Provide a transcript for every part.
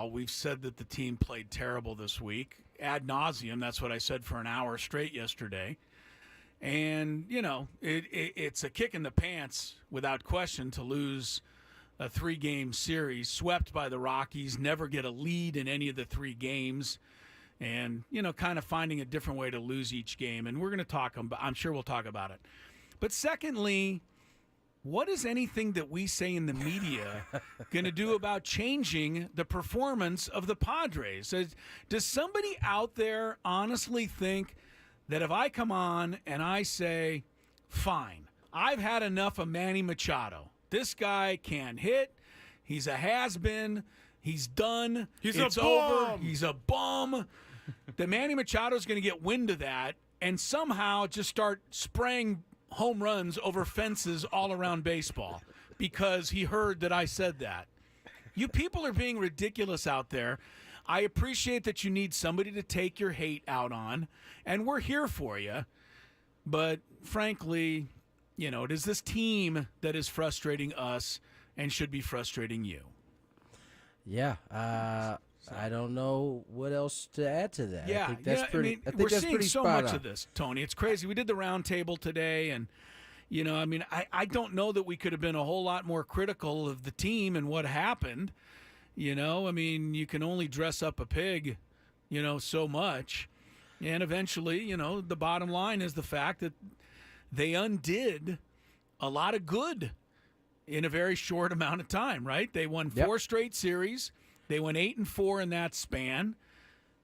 baseball. We've said that the team played terrible this week. Ad nauseum, that's what I said for an hour straight yesterday. And, it's a kick in the pants, without question, to lose a 3-game series, swept by the Rockies, never get a lead in any of the 3 games, and, kind of finding a different way to lose each game. And we're going to talk about, I'm sure we'll talk about it. But secondly, what is anything that we say in the media going to do about changing the performance of the Padres? Does somebody out there honestly think that if I come on and I say, fine, I've had enough of Manny Machado. This guy can't hit. He's a has-been. He's done. It's over. He's a bum. That Manny Machado's going to get wind of that and somehow just start spraying home runs over fences all around baseball because he heard that I said that. You people are being ridiculous out there. I appreciate that you need somebody to take your hate out on, and we're here for you. But frankly, it is this team that is frustrating us and should be frustrating you. Yeah, I don't know what else to add to that. Yeah, I think that's pretty. I think we're that's seeing pretty so spot much on. of this, Tony. It's crazy. We did the round table today, and I don't know that we could have been a whole lot more critical of the team and what happened. You can only dress up a pig, so much, and eventually, the bottom line is the fact that they undid a lot of good in a very short amount of time, right? They won 4 straight series. They went 8-4 in that span.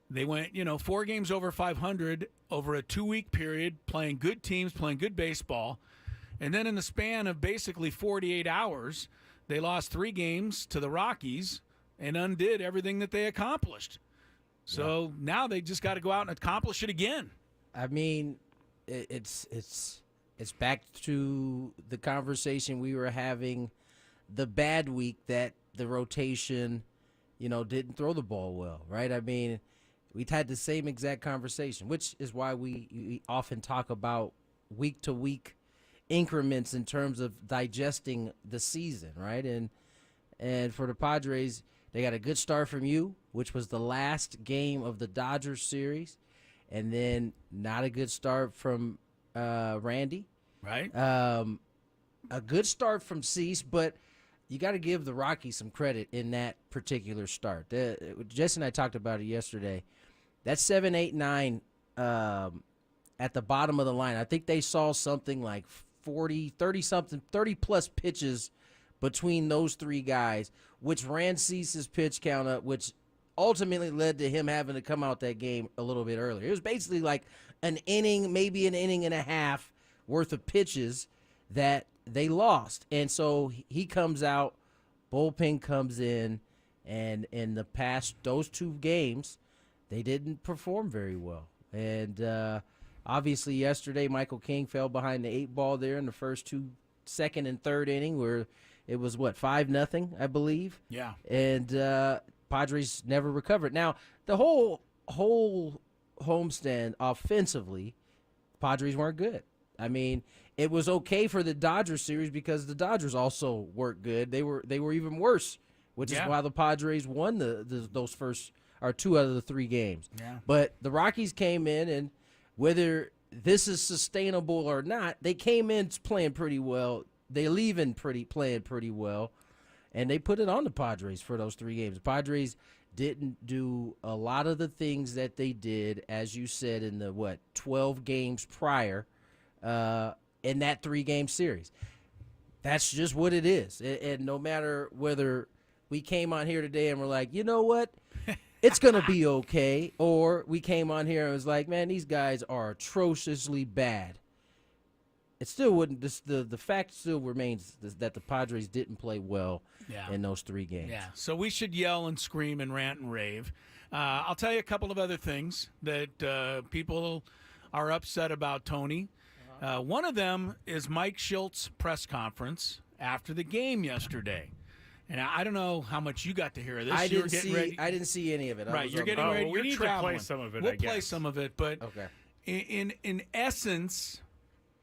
They went, 4 games over 500 over a 2-week period, playing good teams, playing good baseball. And then in the span of basically 48 hours, they lost 3 games to the Rockies and undid everything that they accomplished. So now they just got to go out and accomplish it again. I mean, it's back to the conversation we were having the bad week that the rotation, didn't throw the ball well, right? I mean, we've had the same exact conversation, which is why we often talk about week-to-week increments in terms of digesting the season, right? And for the Padres, they got a good start from you, which was the last game of the Dodgers series, and then not a good start from Randy. Right. A good start from Cease, but you got to give the Rockies some credit in that particular start. Jess and I talked about it yesterday. That 7, 8, 9 at the bottom of the line, I think they saw something like 30-plus pitches between those 3 guys, which ran Cease's pitch count up, which ultimately led to him having to come out that game a little bit earlier. It was basically like an inning, maybe an inning and a half worth of pitches that they lost. And so he comes out, bullpen comes in, and in the past, those 2 games, they didn't perform very well. And obviously yesterday, Michael King fell behind the 8 ball there in the first 2, second and third inning, where it was, 5-0, I believe? Yeah. And Padres never recovered. Now, the whole homestand offensively, Padres weren't good. I mean, it was okay for the Dodgers series because the Dodgers also weren't good. They were even worse, which is why the Padres won those first or 2 out of the 3 games. Yeah. But the Rockies came in, and whether this is sustainable or not, they came in playing pretty well. They leave in playing pretty well, and they put it on the Padres for those 3 games. The Padres didn't do a lot of the things that they did, as you said, in the 12 games prior in that 3-game series. That's just what it is. And no matter whether we came on here today and we're like, you know what, it's going to be okay, or we came on here and was like, man, these guys are atrociously bad. It still wouldn't. The fact still remains that the Padres didn't play well in those 3 games. Yeah, so we should yell and scream and rant and rave. I'll tell you a couple of other things that people are upset about, Tony. One of them is Mike Shildt's press conference after the game yesterday. And I don't know how much you got to hear of this. I didn't see any of it. Right, you're getting ready. We need traveling. to play some of it. We'll play some of it, but okay. In essence,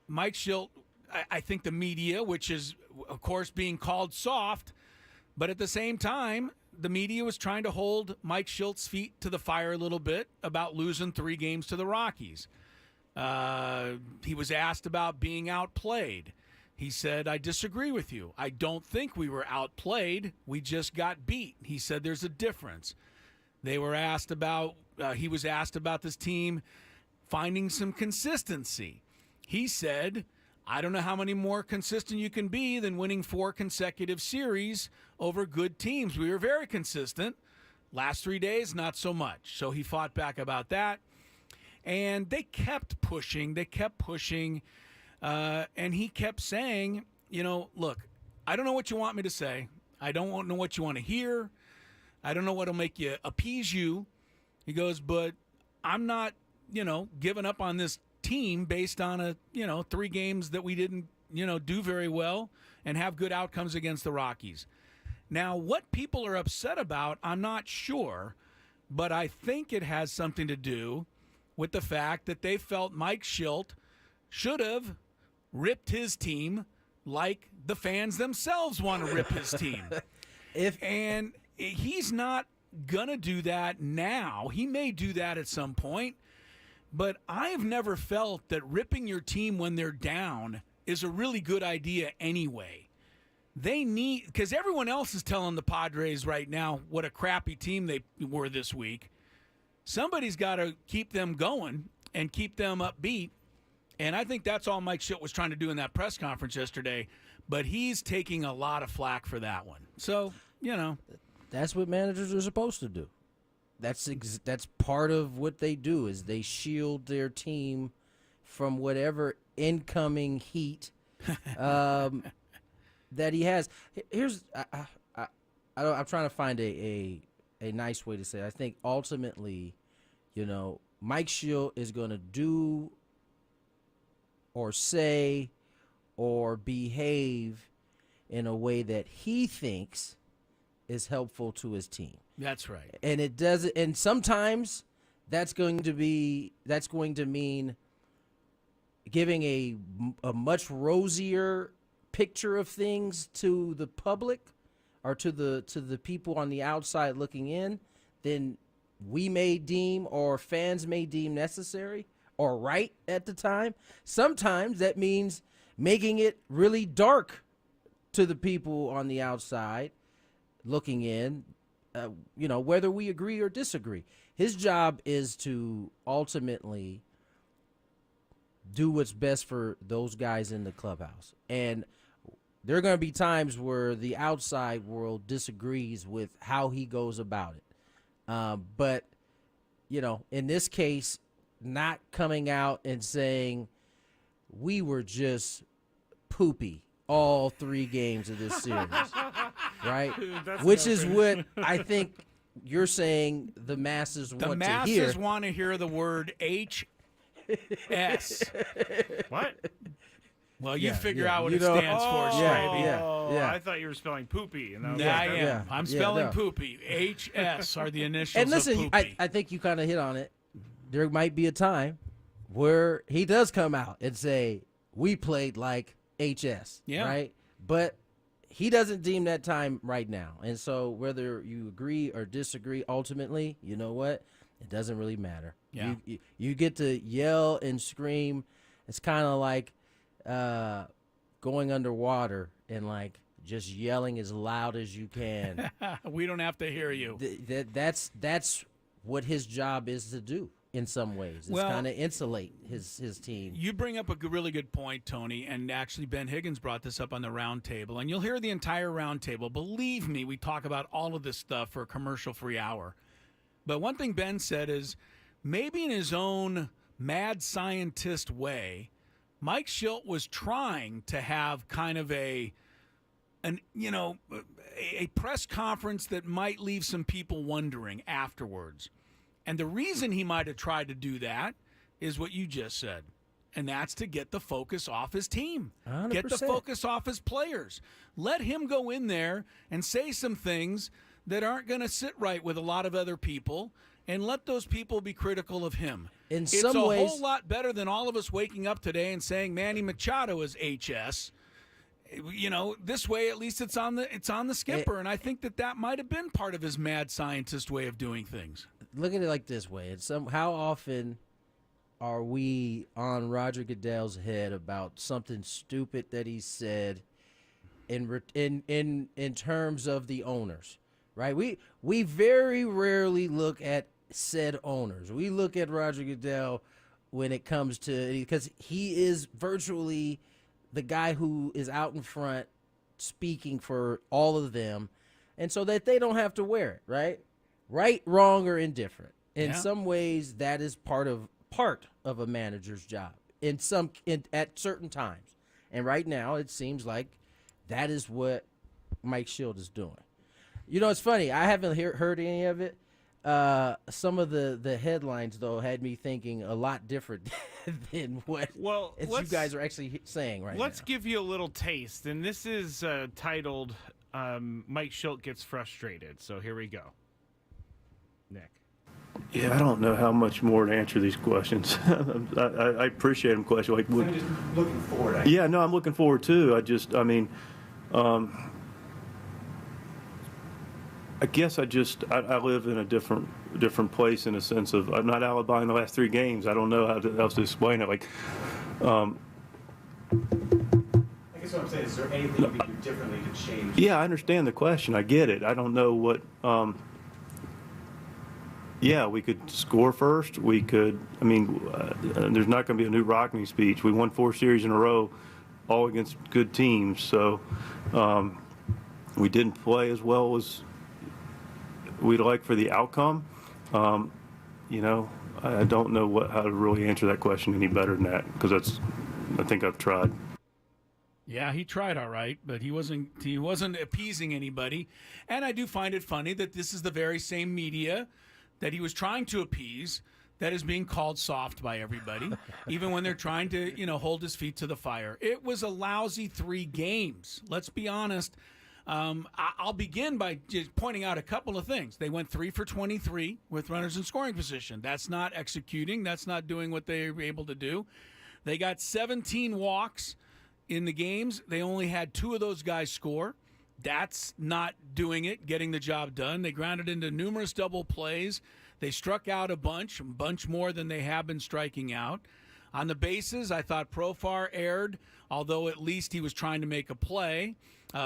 Mike Shildt, I think the media, which is of course being called soft, but at the same time, the media was trying to hold Mike Shilt's feet to the fire a little bit about losing 3 games to the Rockies. He was asked about being outplayed. He said, I disagree with you. I don't think we were outplayed. We just got beat. He said there's a difference. He was asked about this team finding some consistency. He said, I don't know how many more consistent you can be than winning 4 consecutive series over good teams. We were very consistent. Last 3 days, not so much. So he fought back about that. And they kept pushing. And he kept saying, look, I don't know what you want me to say. I don't know what you want to hear. I don't know what will make you appease you. He goes, but I'm not, giving up on this team based on 3 games that we didn't, do very well and have good outcomes against the Rockies. Now, what people are upset about, I'm not sure, but I think it has something to do with the fact that they felt Mike Shildt should have ripped his team like the fans themselves want to rip his team. And he's not going to do that now. He may do that at some point. But I've never felt that ripping your team when they're down is a really good idea anyway. They need, because everyone else is telling the Padres right now what a crappy team they were this week. Somebody's got to keep them going and keep them upbeat. And I think that's all Mike Shildt was trying to do in that press conference yesterday. But he's taking a lot of flack for that one. So, That's what managers are supposed to do. That's part of what they do is they shield their team from whatever incoming heat that he has. Here's I'm trying to find a nice way to say it. I think ultimately, Mike Shildt is going to do or say or behave in a way that he thinks is helpful to his team. That's right. And it does, and sometimes that's going to mean giving a much rosier picture of things to the public or to the people on the outside looking in than we may deem or fans may deem necessary or right at the time. Sometimes that means making it really dark to the people on the outside looking in, whether we agree or disagree. His job is to ultimately do what's best for those guys in the clubhouse. And there are going to be times where the outside world disagrees with how he goes about it. But, in this case, not coming out and saying we were just poopy all 3 games of this series, right? Which is what I think you're saying the masses want to hear. The masses want to hear the word HS. What? Well, you figure out what it stands for, Skraby. Yeah. I thought you were spelling poopy. And I'm spelling poopy. HS are the initials and listen, of poopy. I think you kind of hit on it. There might be a time where he does come out and say, we played like HS, right? But he doesn't deem that time right now. And so whether you agree or disagree, ultimately, you know what? It doesn't really matter. Yeah. You get to yell and scream. It's kind of like going underwater and like just yelling as loud as you can. We don't have to hear you. That's what his job is to do. In some ways, it's kind of insulate his team. You bring up a really good point, Tony, and actually Ben Higgins brought this up on the roundtable, and you'll hear the entire roundtable. Believe me, we talk about all of this stuff for a commercial-free hour. But one thing Ben said is maybe in his own mad scientist way, Mike Shildt was trying to have kind of a press conference that might leave some people wondering afterwards. And the reason he might have tried to do that is what you just said, and that's to get the focus off his team. 100%. Get the focus off his players. Let him go in there and say some things that aren't going to sit right with a lot of other people, and let those people be critical of him. It's a whole lot better than all of us waking up today and saying Manny Machado is HS This way at least it's on the skipper, and I think that might have been part of his mad scientist way of doing things. Look at it like this way: how often are we on Roger Goodell's head about something stupid that he said in terms of the owners, right? We very rarely look at said owners. We look at Roger Goodell when it comes to, because he is virtually the guy who is out in front speaking for all of them, and so that they don't have to wear it, right, wrong, or indifferent. In some ways, that is part of a manager's job at certain times. And right now, it seems like that is what Mike Shildt is doing. It's funny. I haven't heard any of it. Some of the headlines, though, had me thinking a lot different than what you guys are actually saying right now. Let's give you a little taste. And this is titled Mike Shildt Gets Frustrated. So here we go. Nick. Yeah, I don't know how much more to answer these questions. I appreciate them questions. Like, I'm just looking forward. Yeah, no, I'm looking forward too. I guess I live in a different place in a sense of I'm not Alabama in the last 3 games. I don't know how else to explain it. Like, I guess what I'm saying is there anything you could do differently to change? yeah, I understand the question. I get it. I don't know what. Yeah, we could score first. We could. There's not going to be a new Rockney speech. We won 4 series in a row, all against good teams. So we didn't play as well as we'd like for the outcome. I don't know how to really answer that question any better than that, because I think I've tried. Yeah, he tried all right, but he wasn't appeasing anybody. And I do find it funny that this is the very same media that he was trying to appease that is being called soft by everybody, even when they're trying to, hold his feet to the fire. It was a lousy 3 games. Let's be honest. I'll begin by just pointing out a couple of things. They went 3 for 23 with runners in scoring position. That's not executing. That's not doing what they were able to do. They got 17 walks in the games. They only had 2 of those guys score. That's not doing it, getting the job done. They grounded into numerous double plays. They struck out a bunch more than they have been striking out. On the bases, I thought Profar erred, although at least he was trying to make a play.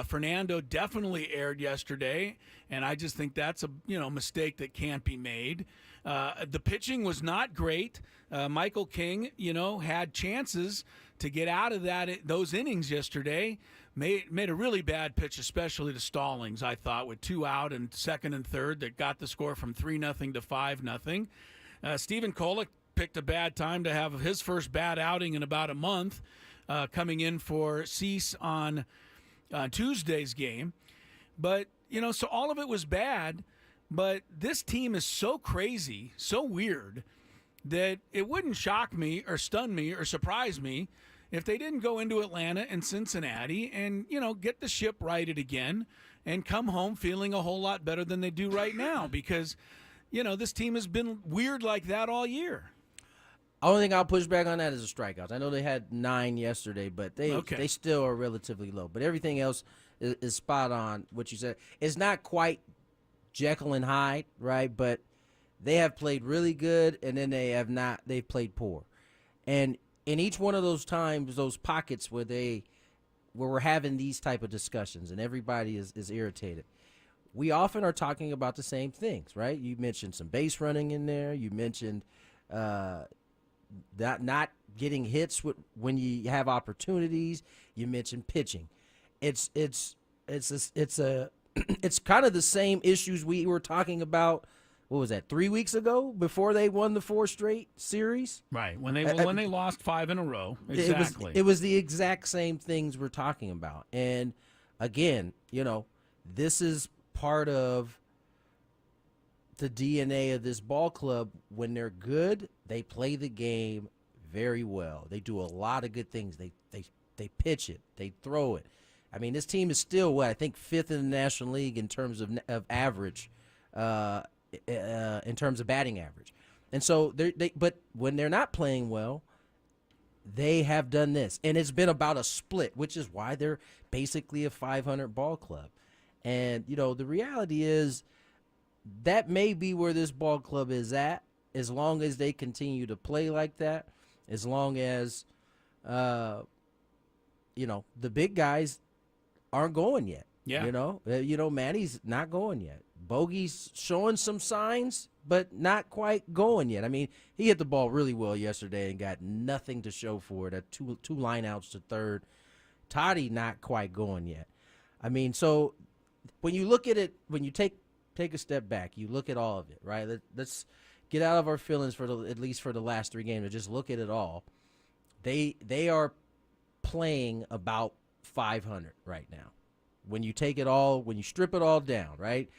Fernando definitely erred yesterday, and I just think that's a mistake that can't be made. The pitching was not great. Michael King, had chances to get out of those innings yesterday. Made a really bad pitch, especially to Stallings, I thought, with 2 out and second and third that got the score from 3-0 to 5-0. Stephen Kolek picked a bad time to have his first bad outing in about a month, coming in for Cease on Tuesday's game. But, so all of it was bad, but this team is so crazy, so weird, that it wouldn't shock me or stun me or surprise me if they didn't go into Atlanta and Cincinnati and, get the ship righted again and come home feeling a whole lot better than they do right now, because, this team has been weird like that all year. Only thing I'll push back on that is the strikeouts. I know they had 9 yesterday, but they still are relatively low. But everything else is spot on what you said. It's not quite Jekyll and Hyde, right? But they have played really good, and then they've played poor. And in each one of those times, those pockets where we're having these type of discussions and everybody is irritated, we often are talking about the same things, right? You mentioned some base running in there. You mentioned that not getting hits when you have opportunities. You mentioned pitching. It's kind of the same issues we were talking about. What was that, 3 weeks ago, before they won the 4 straight series? Right, when they lost 5 in a row. Exactly. It was the exact same things we're talking about. And again, this is part of the DNA of this ball club. When they're good, they play the game very well. They do a lot of good things. They pitch it, they throw it. I mean, this team is still I think 5th in the National League in terms of average. In terms of batting average. And so but when they're not playing well, they have done this. And it's been about a split, which is why they're basically a 500 ball club. And, the reality is that may be where this ball club is at, as long as they continue to play like that, as long as, the big guys aren't going yet. Yeah. Manny's not going yet. Bogey's showing some signs, but not quite going yet. I mean, he hit the ball really well yesterday and got nothing to show for it. At two lineouts to third. Toddy not quite going yet. I mean, so when you look at it, when you take a step back, you look at all of it, right? Let's get out of our feelings at least for the last 3 games and just look at it all. They are playing about 500 right now. When you take it all, when you strip it all down, right?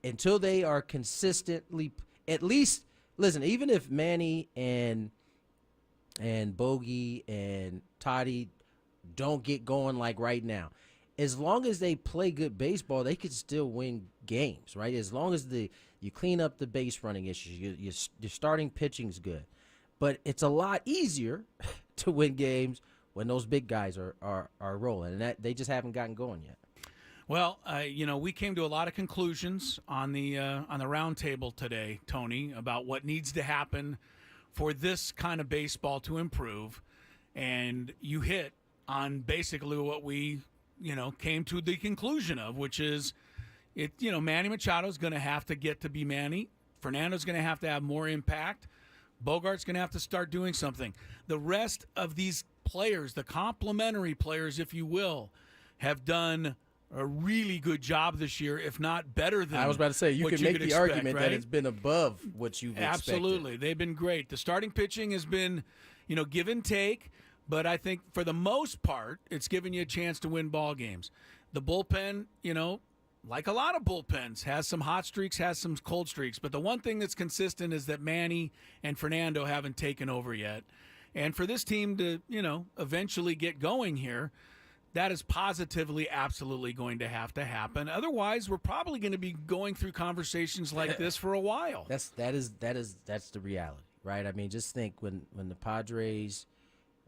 Until they are consistently, at least, listen, even if Manny and Bogey and Toddy don't get going like right now, as long as they play good baseball, they could still win games, right? As long as you clean up the base running issues, your starting pitching's good. But it's a lot easier to win games when those big guys are rolling, and that they just haven't gotten going yet. Well, we came to a lot of conclusions on the round table today, Tony, about what needs to happen for this kind of baseball to improve, and you hit on basically what we, came to the conclusion of, which is, Manny Machado's going to have to get to be Manny. Fernando's going to have more impact. Bogart's going to have to start doing something. The rest of these players, the complementary players, if you will, have done a really good job this year, if not better than. I was about to say, you what can you make could the expect, argument right? that it's been above what you've expected. Absolutely. They've been great. The starting pitching has been, give and take, but I think for the most part, it's given you a chance to win ball games. The bullpen, like a lot of bullpens, has some hot streaks, has some cold streaks, but the one thing that's consistent is that Manny and Fernando haven't taken over yet. And for this team to, eventually get going here, that is positively, absolutely going to have to happen. Otherwise, we're probably going to be going through conversations like this for a while. That's the reality, right? I mean, just think when the Padres,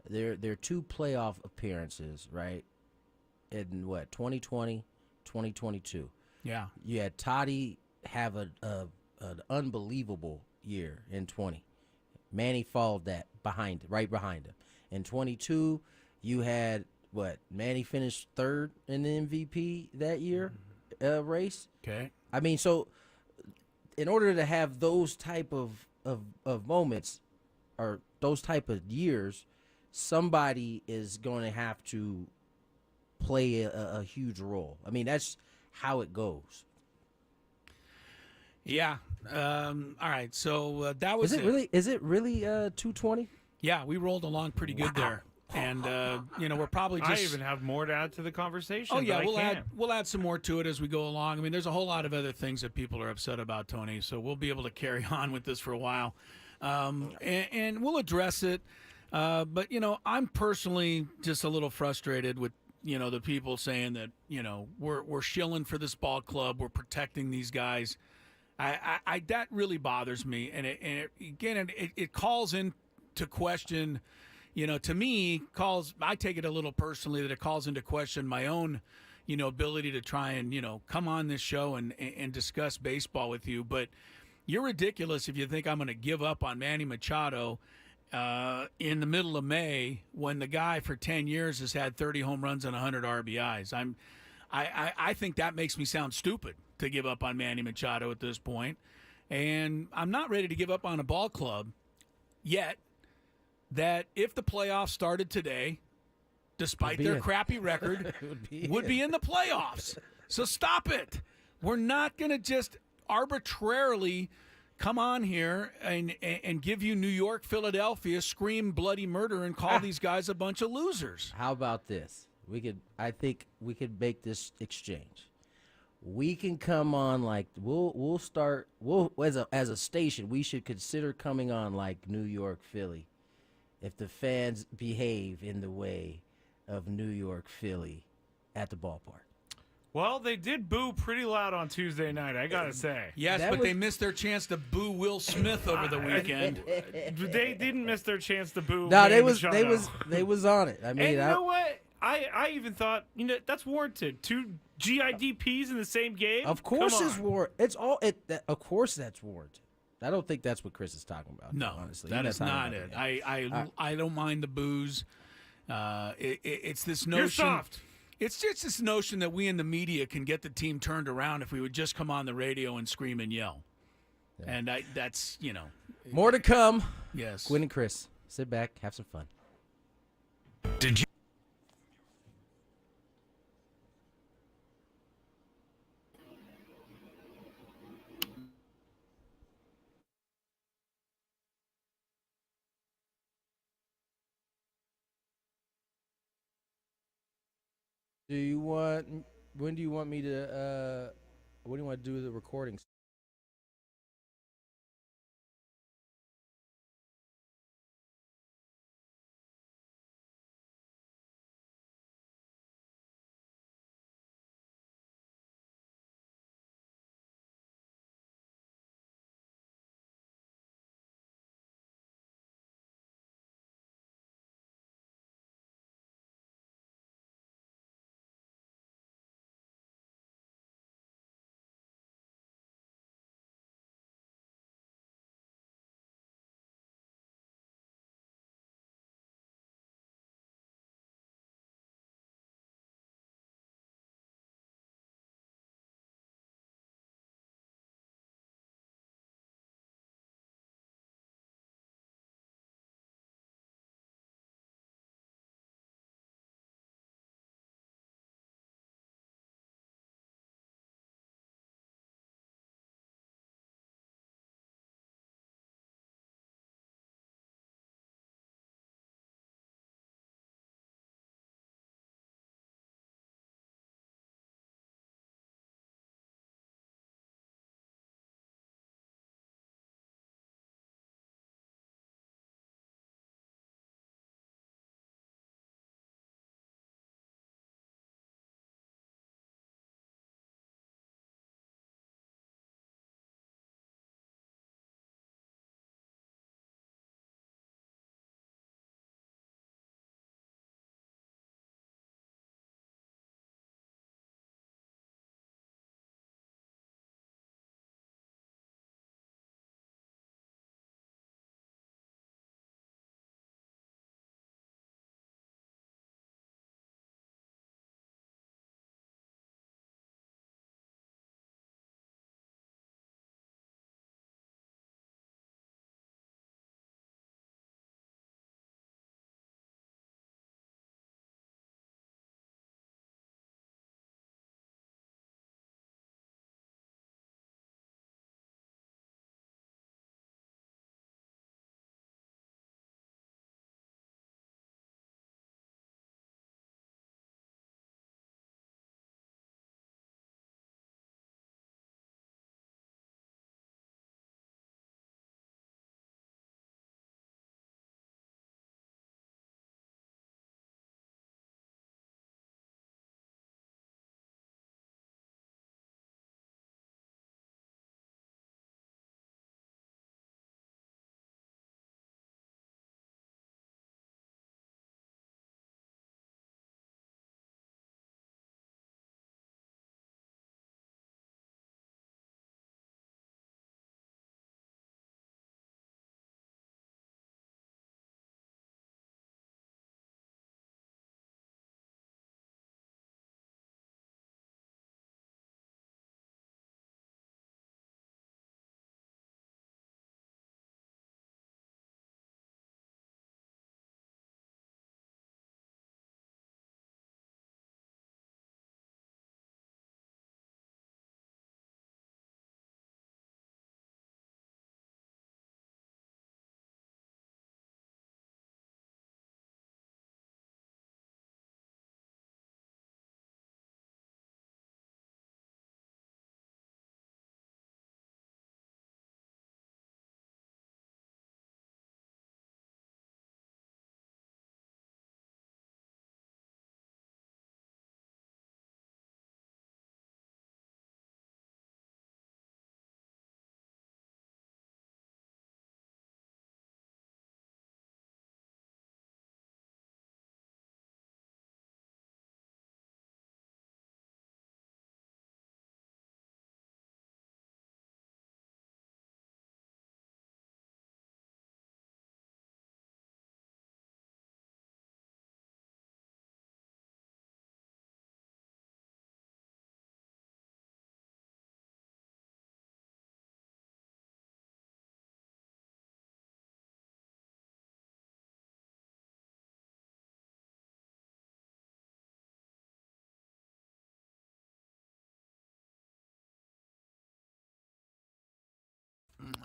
their 2 playoff appearances, right? In 2020, 2022. Yeah. You had Toddy have an unbelievable year in 20. Manny followed that right behind him. In 22, you had Manny finished 3rd in the MVP that year race. Okay. I mean, so in order to have those type of moments or those type of years, somebody is going to have to play a huge role. I mean, that's how it goes. Yeah. All right. So that was Is it really 220? Yeah, we rolled along pretty good there. And we're probably just. I even have more to add to the conversation. Oh yeah, we'll add some more to it as we go along. I mean, there's a whole lot of other things that people are upset about, Tony. So we'll be able to carry on with this for a while, and we'll address it. But I'm personally just a little frustrated with the people saying that we're shilling for this ball club, we're protecting these guys. I that really bothers me, and it calls into question. To me, I take it a little personally that it calls into question my own, ability to try and, come on this show and discuss baseball with you. But you're ridiculous if you think I'm going to give up on Manny Machado in the middle of May when the guy for 10 years has had 30 home runs and 100 RBIs. I think that makes me sound stupid to give up on Manny Machado at this point. And I'm not ready to give up on a ball club yet. That if the playoffs started today, despite their crappy record, would be in the playoffs. So stop it. We're not going to just arbitrarily come on here and give you New York, Philadelphia, scream bloody murder and call these guys a bunch of losers. How about this? I think we could make this exchange. We can come on like we'll start as a station. We should consider coming on like New York, Philly. If the fans behave in the way of New York, Philly at the ballpark. Well, they did boo pretty loud on Tuesday night, I gotta say. Yes, That but was- they missed their chance to boo Will Smith over the weekend. They didn't miss their chance to boo. No, Manny they was on it. I And mean, you know what? I even thought, that's warranted. 2 GIDPs in the same game? of course Come it's on. warranted. Of course that's warranted. I don't think that's what Chris is talking about. No, honestly, that He's is talking not about it. that. I don't mind the booze. It's this You're notion. soft. It's just this notion that we in the media can get the team turned around if we would just come on the radio and scream and yell. And that's More to come. yes. Gwynn and Chris, sit back, have some fun. Did you? When do you want me to? What do you want to do with the recordings?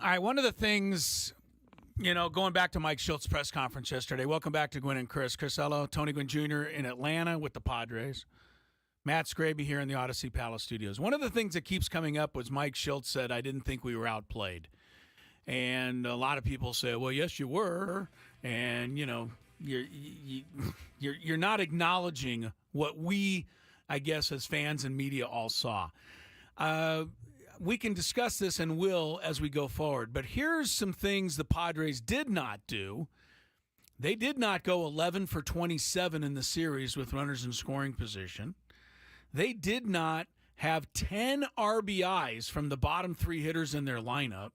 All right, one of the things, going back to Mike Shildt's press conference yesterday, welcome back to Gwynn and Chris. Chris Ello, Tony Gwynn Jr. in Atlanta with the Padres. Matt Skraby here in the Odyssey Palace Studios. One of the things that keeps coming up was Mike Shildt said, I didn't think we were outplayed. And a lot of people say, well, yes, you were. And, you're not acknowledging what we, I guess, as fans and media all saw. We can discuss this and will as we go forward. But here's some things the Padres did not do. They did not go 11 for 27 in the series with runners in scoring position. They did not have 10 RBIs from the bottom three hitters in their lineup.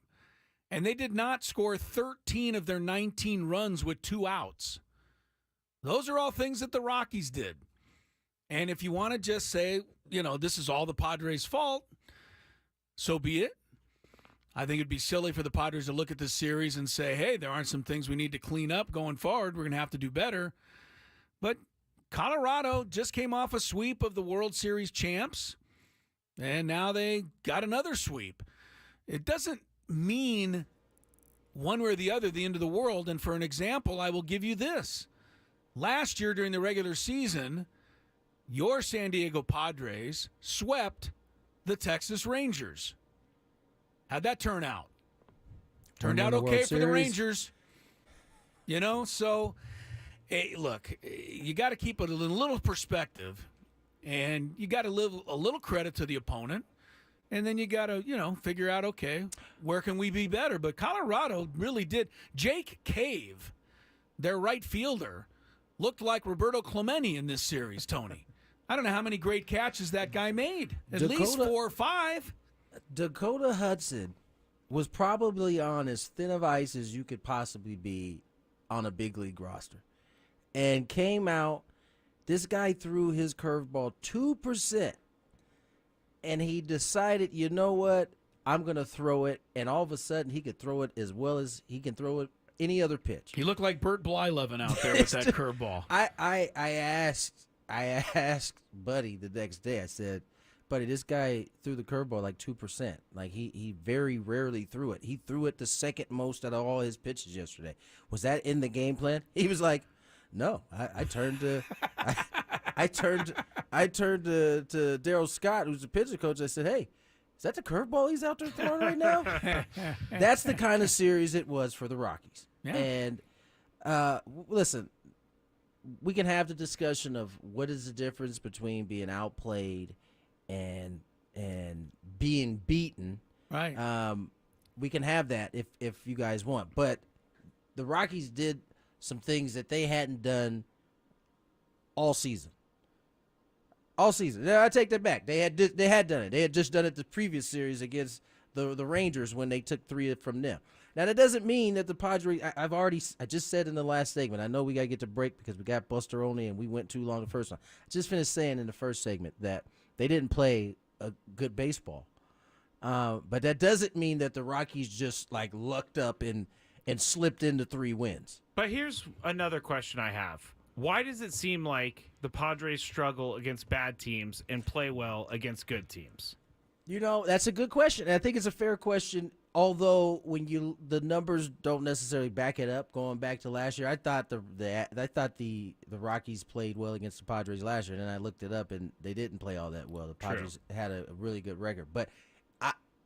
And they did not score 13 of their 19 runs with 2 outs. Those are all things that the Rockies did. And if you want to just say, this is all the Padres' fault, so be it. I think it'd be silly for the Padres to look at this series and say, hey, there aren't some things we need to clean up going forward. We're going to have to do better. But Colorado just came off a sweep of the World Series champs, and now they got another sweep. It doesn't mean one way or the other the end of the world. And for an example, I will give you this. Last year during the regular season, your San Diego Padres swept the Texas Rangers. How'd that turn out? Turned out okay for the Rangers. So, hey, look, you got to keep it in a little perspective, and you got to give a little credit to the opponent, and then you got to, figure out, okay, where can we be better? But Colorado really did. Jake Cave, their right fielder, looked like Roberto Clemente in this series, Tony. I don't know how many great catches that guy made. At least 4 or 5. Dakota Hudson was probably on as thin of ice as you could possibly be on a big league roster. And came out, this guy threw his curveball 2%. And he decided, you know what, I'm going to throw it. And all of a sudden, he could throw it as well as he can throw it any other pitch. He looked like Bert Blyleven out there with that curveball. I asked Buddy the next day, I said, Buddy, this guy threw the curveball like 2%. Like, he very rarely threw it. He threw it the second most out of all his pitches yesterday. Was that in the game plan? He was like, no. I turned to Daryl Scott, who's the pitcher coach. I said, hey, is that the curveball he's out there throwing right now? That's the kind of series it was for the Rockies. Yeah. And listen, we can have the discussion of what is the difference between being outplayed and being beaten. Right. We can have that if you guys want. But the Rockies did some things that they hadn't done all season. All season. No, I take that back. They had done it. They had just done it the previous series against the Rangers when they took 3 from them. Now, that doesn't mean that the Padres – I just said in the last segment, I know we got to get to break because we got Buster Olney and we went too long the first time. I just finished saying in the first segment that they didn't play a good baseball. But that doesn't mean that the Rockies just, lucked up and slipped into 3 wins. But here's another question I have. Why does it seem like the Padres struggle against bad teams and play well against good teams? That's a good question. And I think it's a fair question, although when the numbers don't necessarily back it up. Going back to last year, I thought the Rockies played well against the Padres last year, and then I looked it up, and they didn't play all that well. The Padres had a really good record. But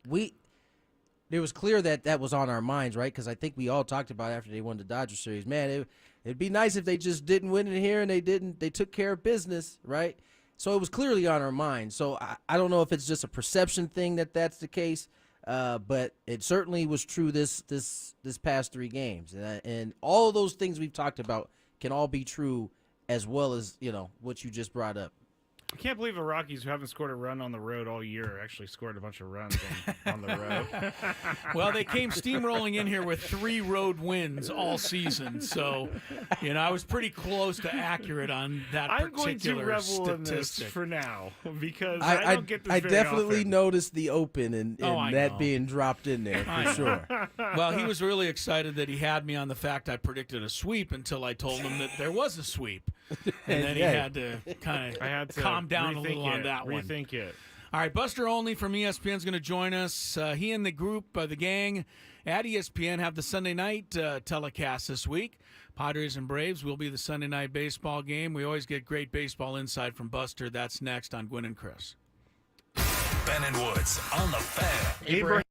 it was clear that was on our minds, right? Because I think we all talked about after they won the Dodgers series, man, it'd be nice if they just didn't win it here and they took care of business, right? So it was clearly on our minds. So I don't know if it's just a perception thing that's the case, but it certainly was true this past 3 games. And all of those things we've talked about can all be true as well as, what you just brought up. I can't believe the Rockies, who haven't scored a run on the road all year, actually scored a bunch of runs on the road. Well, they came steamrolling in here with 3 road wins all season. So, I was pretty close to accurate on that I'm going to particular revel in this statistic. for now because I don't get this I very definitely often. noticed the open and that know. being dropped in there for sure. Well, he was really excited that he had me on the fact I predicted a sweep until I told him that there was a sweep. And then he had to kind of calm down a little on that one. Rethink it. All right, Buster Olney from ESPN is going to join us. He and the group, the gang at ESPN, have the Sunday night telecast this week. Padres and Braves will be the Sunday night baseball game. We always get great baseball insight from Buster. That's next on Gwynn and Chris. Ben and Woods on the Fan. Abraham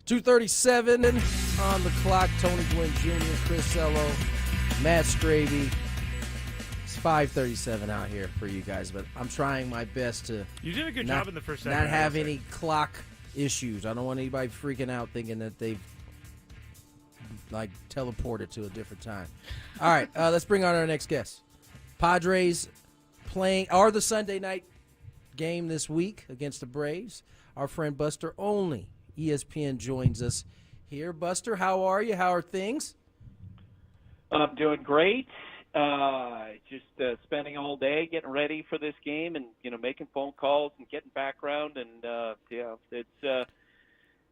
2:37 and on the clock. Tony Gwynn Jr., Chris Ello, Matt Skraby. It's 5:37 out here for you guys, but I'm trying my best to You did a good job in the first segment. not have any clock issues. I don't want anybody freaking out thinking that they've like teleported to a different time. All right, let's bring on our next guest. Padres are the Sunday night game this week against the Braves. Our friend Buster Olney, ESPN, joins us here. Buster, how are you? How are things? I'm doing great. Just spending all day getting ready for this game, and making phone calls and getting background, and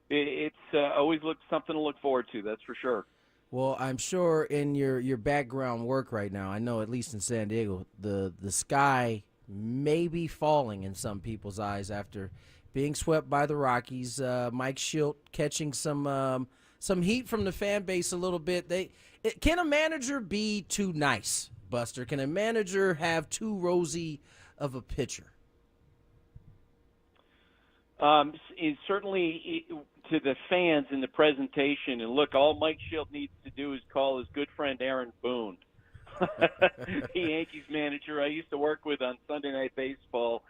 it's always something to look forward to. That's for sure. Well, I'm sure in your background work right now, I know at least in San Diego, the sky may be falling in some people's eyes after being swept by the Rockies. Mike Shildt catching some heat from the fan base a little bit. Can a manager be too nice, Buster? Can a manager have too rosy of a pitcher? Certainly to the fans in the presentation, and look, all Mike Shildt needs to do is call his good friend Aaron Boone, the Yankees manager I used to work with on Sunday Night Baseball.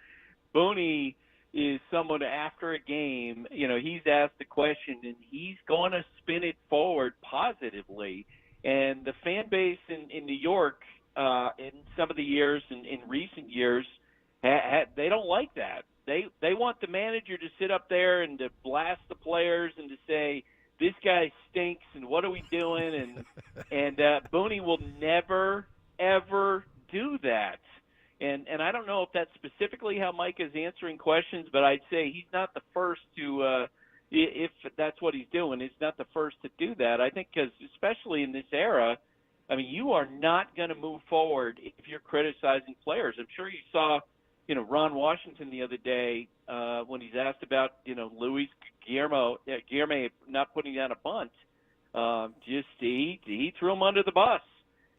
Booney is someone after a game, he's asked a question and he's going to spin it forward positively. And the fan base in New York in some of the years, in recent years, they don't like that. They want the manager to sit up there and to blast the players and to say, this guy stinks and what are we doing? And Booney will never, ever do that. And I don't know if that's specifically how Mike is answering questions, but I'd say he's not the first to, if that's what he's doing, he's not the first to do that. I think because especially in this era, I mean, you are not going to move forward if you're criticizing players. I'm sure you saw, Ron Washington the other day when he's asked about, Luis Guillermo not putting down a bunt. He threw him under the bus.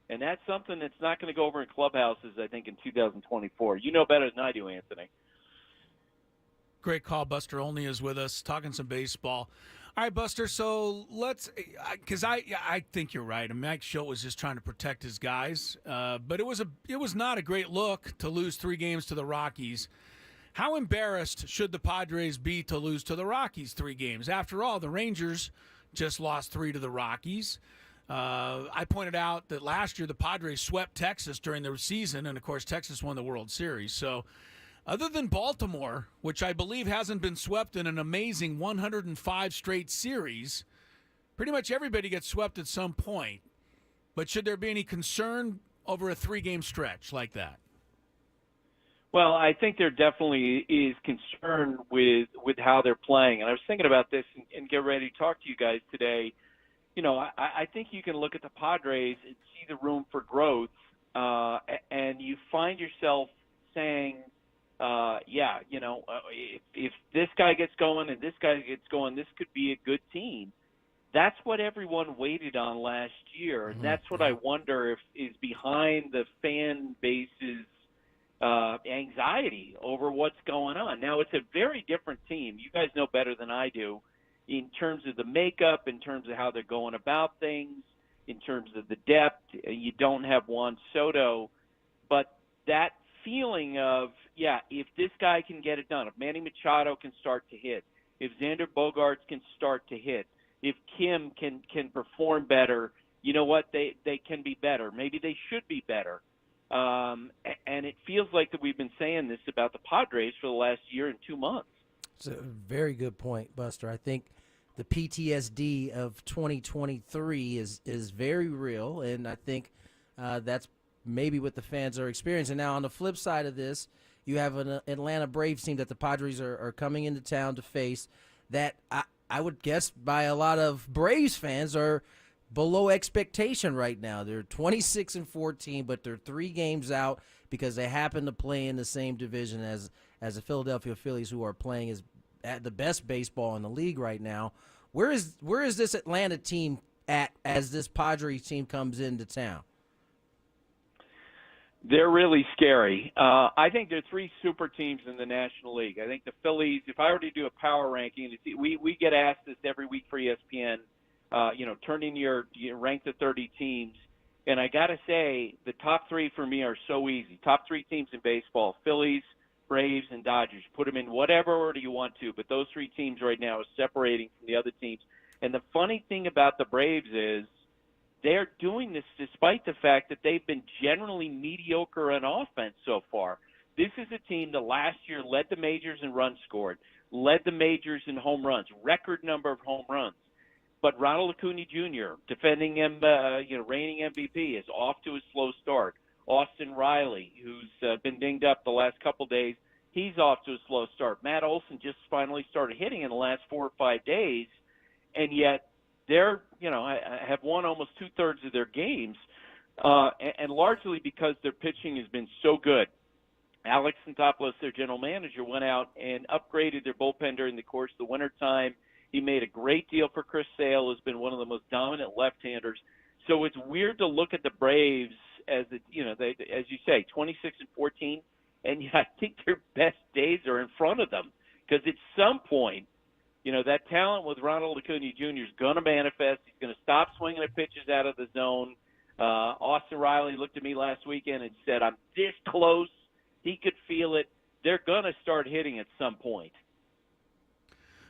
And that's something that's not going to go over in clubhouses, I think, in 2024. You know better than I do, Anthony. Great call. Buster Olney is with us, talking some baseball. All right, Buster, so because I think you're right. And Mike Shildt was just trying to protect his guys. But it was not a great look to lose 3 games to the Rockies. How embarrassed should the Padres be to lose to the Rockies 3 games? After all, the Rangers just lost 3 to the Rockies. I pointed out that last year the Padres swept Texas during the season, and, of course, Texas won the World Series. So other than Baltimore, which I believe hasn't been swept in an amazing 105 straight series, pretty much everybody gets swept at some point. But should there be any concern over a 3-game stretch like that? Well, I think there definitely is concern with how they're playing. And I was thinking about this and get ready to talk to you guys today. I think you can look at the Padres and see the room for growth, and you find yourself saying, if this guy gets going and this guy gets going, this could be a good team. That's what everyone waited on last year, and that's what I wonder if is behind the fan base's anxiety over what's going on. Now, it's a very different team. You guys know better than I do. In terms of the makeup, in terms of how they're going about things, in terms of the depth. You don't have Juan Soto. But that feeling of, if this guy can get it done, if Manny Machado can start to hit, if Xander Bogaerts can start to hit, if Kim can perform better, you know what, they can be better. Maybe they should be better. And it feels like that we've been saying this about the Padres for the last year and 2 months. It's a very good point, Buster. I think the PTSD of 2023 is very real, and I think that's maybe what the fans are experiencing. Now, on the flip side of this, you have an Atlanta Braves team that the Padres are coming into town to face that I would guess by a lot of Braves fans are below expectation right now. They're 26-14, but they're 3 games out because they happen to play in the same division as the Philadelphia Phillies, who are playing at the best baseball in the league right now. Where is this Atlanta team at as this Padres team comes into town? They're really scary. I think there are three super teams in the National League. I think the Phillies, if I were to do a power ranking, we get asked this every week for ESPN, turn in your rank the 30 teams. And I got to say, the top three for me are so easy. Top three teams in baseball, Phillies, Braves, and Dodgers. Put them in whatever order you want to, but those three teams right now are separating from the other teams. And the funny thing about the Braves is, they're doing this despite the fact that they've been generally mediocre on offense so far. This is a team that last year led the majors in runs scored, led the majors in home runs, record number of home runs. But Ronald Acuna Jr., defending reigning MVP, is off to a slow start. Austin Riley, who's been dinged up the last couple days, he's off to a slow start. Matt Olson just finally started hitting in the last 4 or 5 days, and yet they're, have won almost 2/3 of their games, and largely because their pitching has been so good. Alex Anthopoulos, their general manager, went out and upgraded their bullpen during the course of the wintertime. He made a great deal for Chris Sale, who's been one of the most dominant left-handers. So it's weird to look at the Braves as as you say, 26-14, and I think their best days are in front of them, because at some point, that talent with Ronald Acuna Jr. is going to manifest. He's going to stop swinging at pitches out of the zone. Austin Riley looked at me last weekend and said, I'm this close. He could feel it. They're going to start hitting at some point.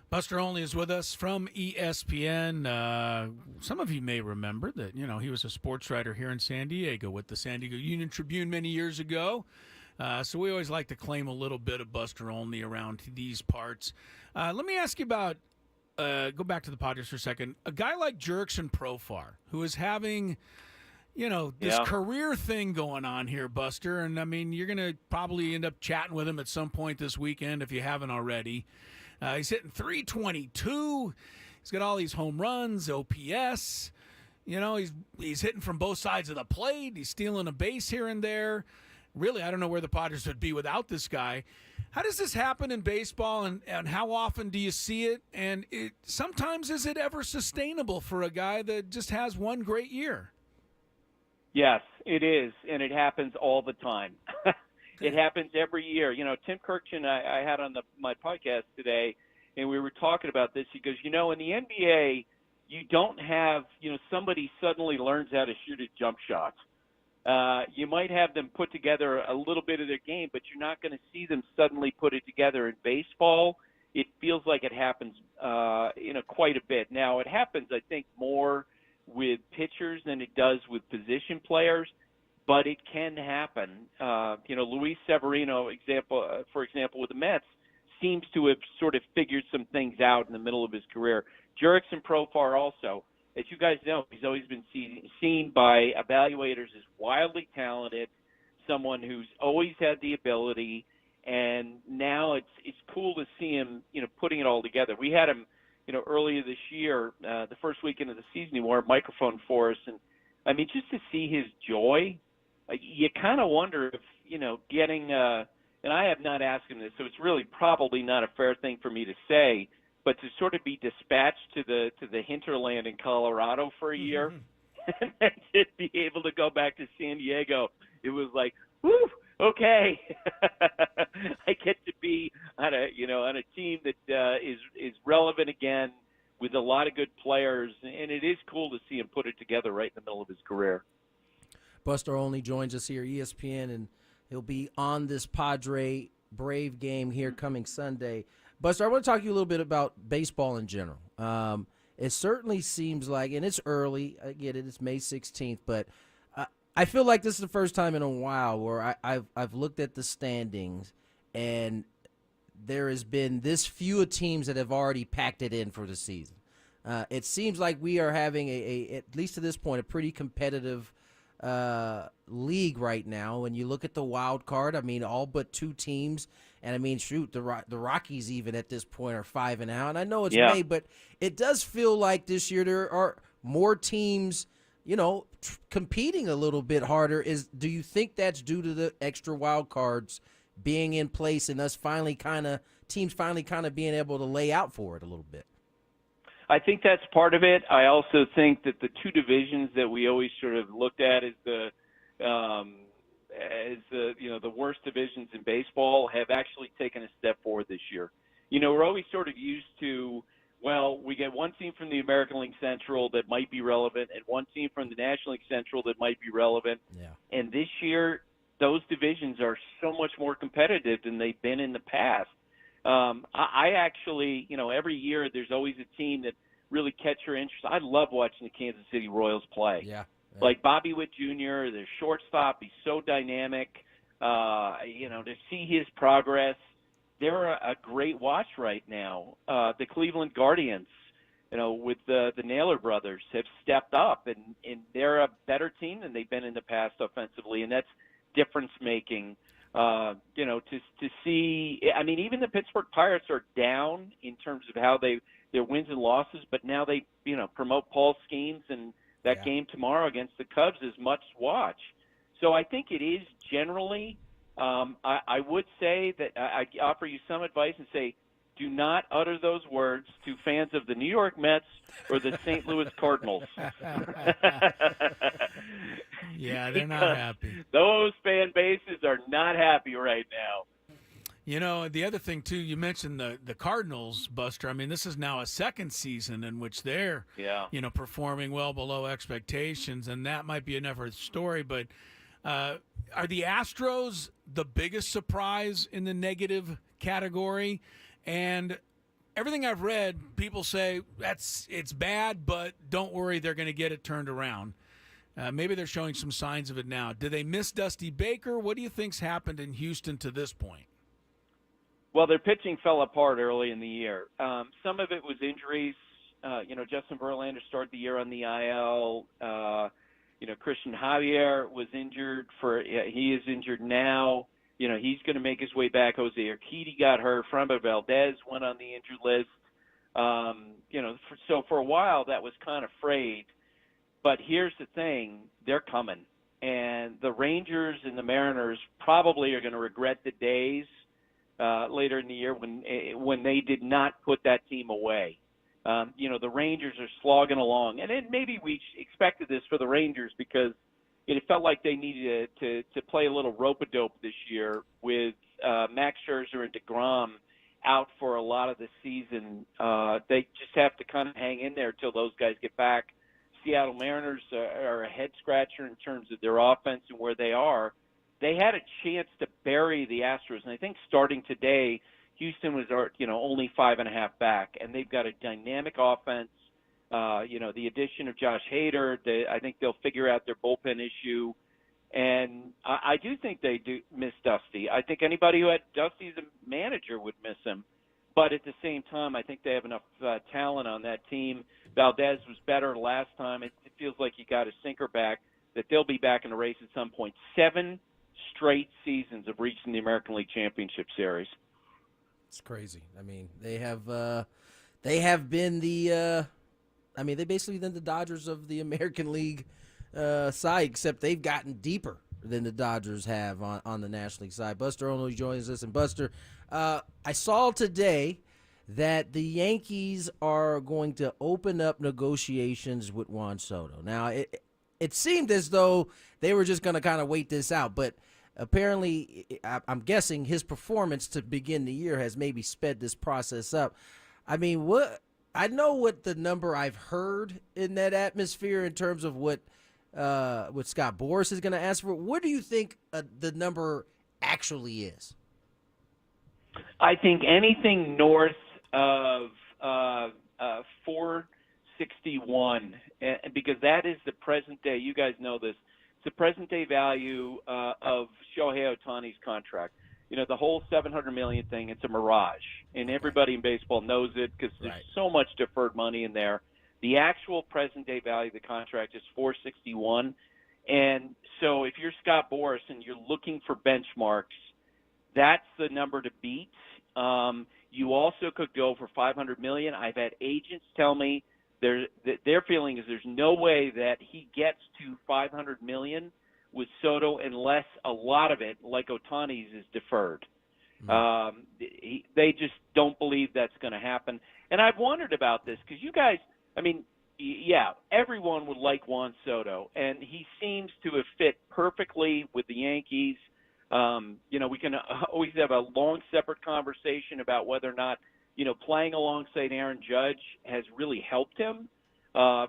Buster Olney is with us from ESPN. Some of you may remember that, he was a sports writer here in San Diego with the San Diego Union-Tribune many years ago. So we always like to claim a little bit of Buster Olney around these parts. Let me ask you about, go back to the Padres for a second, a guy like Jurickson Profar, who is having, this career thing going on here, Buster. And, I mean, you're going to probably end up chatting with him at some point this weekend if you haven't already. He's hitting .322. He's got all these home runs, OPS. He's hitting from both sides of the plate. He's stealing a base here and there. Really, I don't know where the Padres would be without this guy. How does this happen in baseball, and how often do you see it? And sometimes is it ever sustainable for a guy that just has one great year? Yes, it is, and it happens all the time. It happens every year. Tim Kirkchin, I had on my podcast today, and we were talking about this. He goes, in the NBA, you don't have, somebody suddenly learns how to shoot a jump shot. You might have them put together a little bit of their game, but you're not going to see them suddenly put it together. In baseball, it feels like it happens, quite a bit. Now, it happens, I think, more with pitchers than it does with position players, but it can happen. Luis Severino, for example, with the Mets, seems to have sort of figured some things out in the middle of his career. Jurickson Profar also. As you guys know, he's always been seen by evaluators as wildly talented, someone who's always had the ability, and now it's cool to see him, putting it all together. We had him, earlier this year, the first weekend of the season, he wore a microphone for us, and I mean, just to see his joy, you kind of wonder if, getting, and I have not asked him this, so it's really probably not a fair thing for me to say, but to sort of be dispatched to the hinterland in Colorado for a year, and then to be able to go back to San Diego, it was like, whew, okay, I get to be on a team that is relevant again with a lot of good players, and it is cool to see him put it together right in the middle of his career. Buster Olney joins us here, ESPN, and he'll be on this Padre Brave game here coming Sunday. Buster, I want to talk to you a little bit about baseball in general. It certainly seems like, and it's early, I get it, it's May 16th, but I feel like this is the first time in a while where I've looked at the standings, and there has been this few teams that have already packed it in for the season. It seems like we are having at least to this point, a pretty competitive league right now. When you look at the wild card, I mean, all but two teams, and I mean, shoot, the Rockies even at this point are 5-0. And I know it's May, but it does feel like this year there are more teams, competing a little bit harder. Do you think that's due to the extra wild cards being in place and us teams finally kind of being able to lay out for it a little bit? I think that's part of it. I also think that the two divisions that we always sort of looked at as as the worst divisions in baseball, have actually taken a step forward this year. We're always sort of used to, well, we get one team from the American League Central that might be relevant and one team from the National League Central that might be relevant. Yeah. And this year, those divisions are so much more competitive than they've been in the past. I actually, every year there's always a team that really catch your interest. I love watching the Kansas City Royals play. Yeah. Like Bobby Witt Jr., their shortstop, he's so dynamic. To see his progress, they're a great watch right now. The Cleveland Guardians, with the Naylor brothers, have stepped up, and they're a better team than they've been in the past offensively, and that's difference making. To see, I mean, even the Pittsburgh Pirates are down in terms of how their wins and losses, but now they, promote Paul Skeens, and that game tomorrow against the Cubs is much watch. So I think it is generally, I would say that I offer you some advice and say, do not utter those words to fans of the New York Mets or the St. Louis Cardinals. Yeah, they're not happy. Those fan bases are not happy right now. The other thing, too, you mentioned the Cardinals, Buster. I mean, this is now a second season in which they're, performing well below expectations, and that might be another story. But are the Astros the biggest surprise in the negative category? And everything I've read, people say it's bad, but don't worry, they're going to get it turned around. Maybe they're showing some signs of it now. Do they miss Dusty Baker? What do you think's happened in Houston to this point? Well, their pitching fell apart early in the year. Some of it was injuries. Justin Verlander started the year on the IL. Christian Javier was injured. He is injured now. He's going to make his way back. Jose Urquidy got hurt. Framber Valdez went on the injured list. So for a while that was kind of frayed. But here's the thing, they're coming. And the Rangers and the Mariners probably are going to regret the days later in the year when they did not put that team away. The Rangers are slogging along. And then maybe we expected this for the Rangers because it felt like they needed to play a little rope-a-dope this year with Max Scherzer and DeGrom out for a lot of the season. They just have to kind of hang in there until those guys get back. Seattle Mariners are a head-scratcher in terms of their offense and where they are. They had a chance to bury the Astros, and I think starting today, Houston was only 5.5 back, and they've got a dynamic offense. The addition of Josh Hader, I think they'll figure out their bullpen issue. And I do think they do miss Dusty. I think anybody who had Dusty as a manager would miss him. But at the same time, I think they have enough talent on that team. Valdez was better last time. It feels like he got his sinker back, that they'll be back in the race at some point. 7 straight seasons of reaching the American League Championship Series. It's crazy. I mean, they have been they basically been the Dodgers of the American League side, except they've gotten deeper than the Dodgers have on the National League side. Buster Olney joins us. And Buster, I saw today that the Yankees are going to open up negotiations with Juan Soto. Now, it seemed as though they were just going to kind of wait this out, but apparently, I'm guessing his performance to begin the year has maybe sped this process up. I mean, I know what the number I've heard in that atmosphere in terms of what Scott Boras is going to ask for. What do you think the number actually is? I think anything north of 461, because that is the present day. You guys know this. It's the present day value of Shohei Ohtani's contract. The whole $700 million thing, it's a mirage, and everybody in baseball knows it because there's so much deferred money in there. The actual present day value of the contract is 461, and so if you're Scott Boras and you're looking for benchmarks, that's the number to beat. You also could go for $500 million. I've had agents tell me their feeling is there's no way that he gets to $500 million with Soto unless a lot of it, like Ohtani's, is deferred. They just don't believe that's going to happen. And I've wondered about this because you guys, I mean, yeah, everyone would like Juan Soto, and he seems to have fit perfectly with the Yankees. We can always have a long, separate conversation about whether or not, playing alongside Aaron Judge has really helped him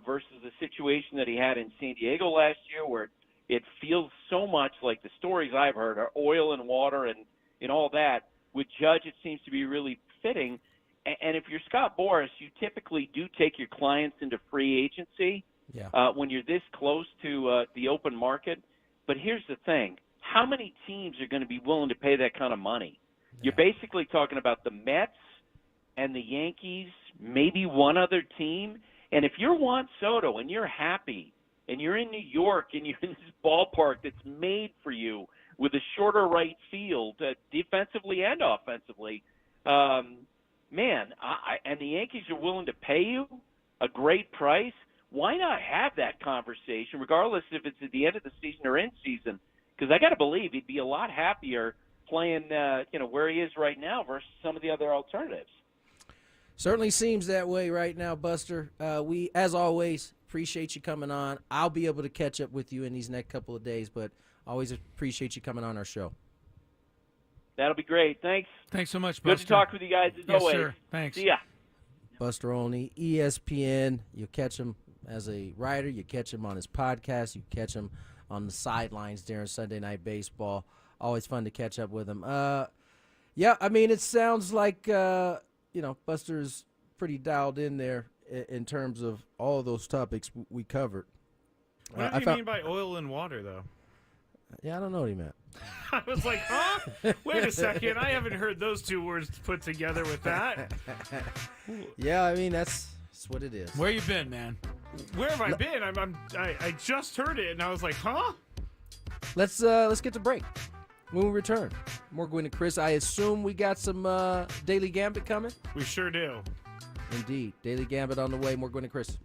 versus the situation that he had in San Diego last year, where it feels so much like the stories I've heard are oil and water and all that. With Judge, it seems to be really fitting. And if you're Scott Boras, you typically do take your clients into free agency when you're this close to the open market. But here's the thing. How many teams are going to be willing to pay that kind of money? You're basically talking about the Mets and the Yankees, maybe one other team. And if you're Juan Soto and you're happy and you're in New York and you're in this ballpark that's made for you with a shorter right field, defensively and offensively, and the Yankees are willing to pay you a great price, why not have that conversation, regardless if it's at the end of the season or in season? Because I got to believe he'd be a lot happier playing, where he is right now versus some of the other alternatives. Certainly seems that way right now, Buster. We, as always, appreciate you coming on. I'll be able to catch up with you in these next couple of days, but always appreciate you coming on our show. That'll be great. Thanks. Thanks so much, Buster. Good to talk with you guys as yes, always. Sir. Thanks. See ya. Buster Olney, ESPN. You'll catch him as a writer. You catch him on his podcast. You catch him on the sidelines during Sunday Night Baseball. Always fun to catch up with him. It sounds like Buster's pretty dialed in there in terms of all of those topics we covered. What do you mean by oil and water, though? Yeah, I don't know what he meant. I was like, huh? Wait a second. I haven't heard those two words put together with that. Yeah, that's what it is. Where you been, man? Where have I been? I just heard it, and I was like, huh? Let's get to break. When we return, more Gwynn and Chris. I assume we got some Daily Gambit coming? We sure do. Indeed. Daily Gambit on the way. More Gwynn and Chris.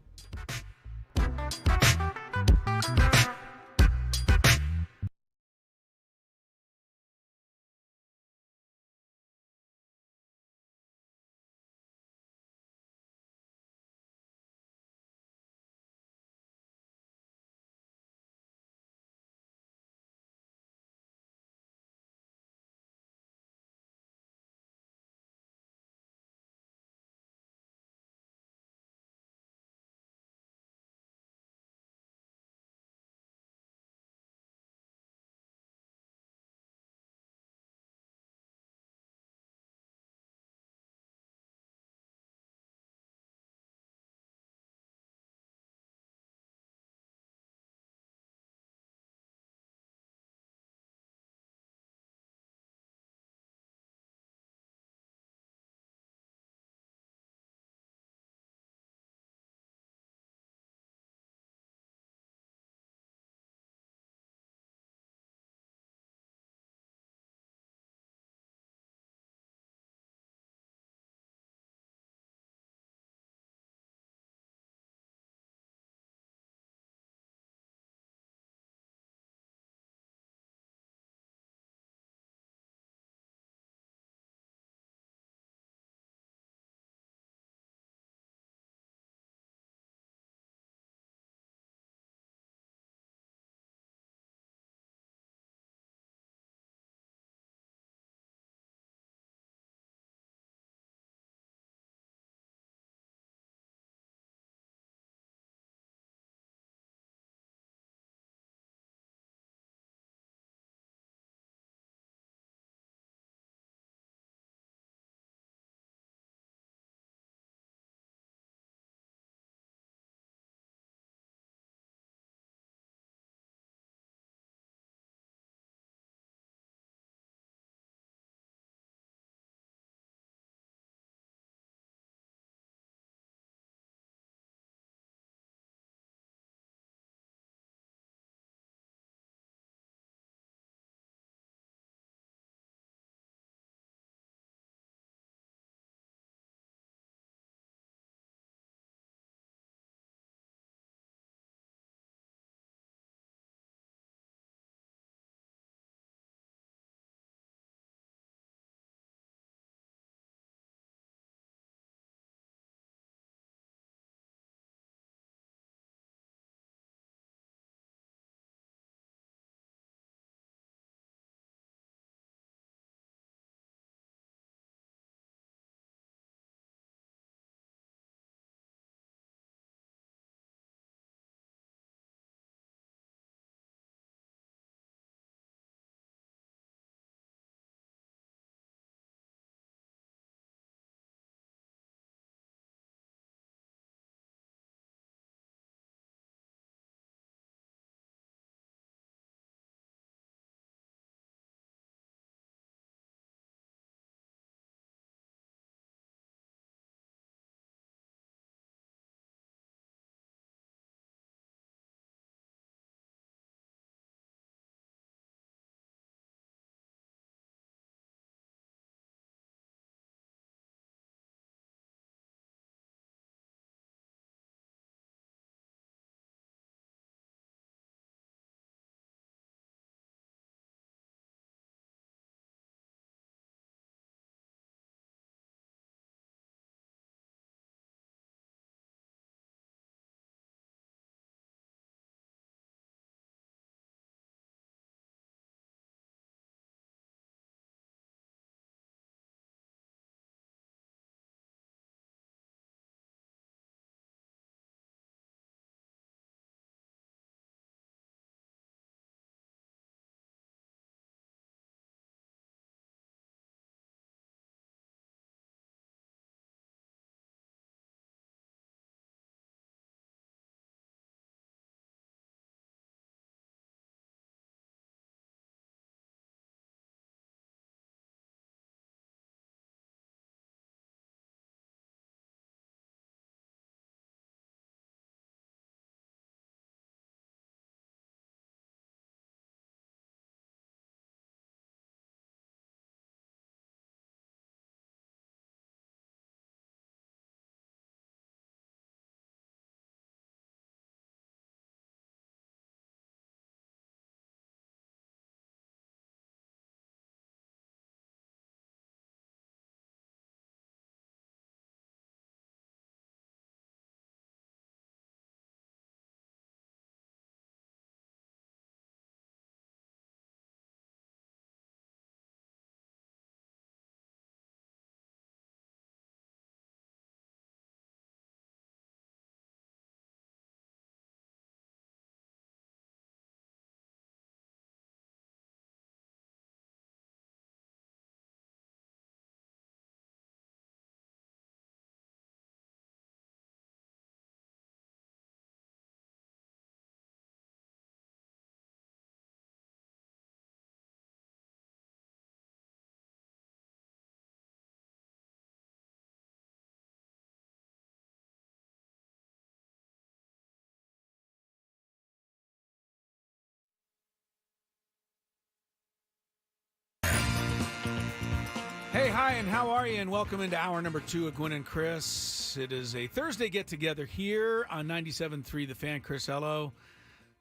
hi, and how are you? And welcome into hour number 2 of Gwynn and Chris. It is a Thursday get-together here on 97.3 The Fan. Chris, hello.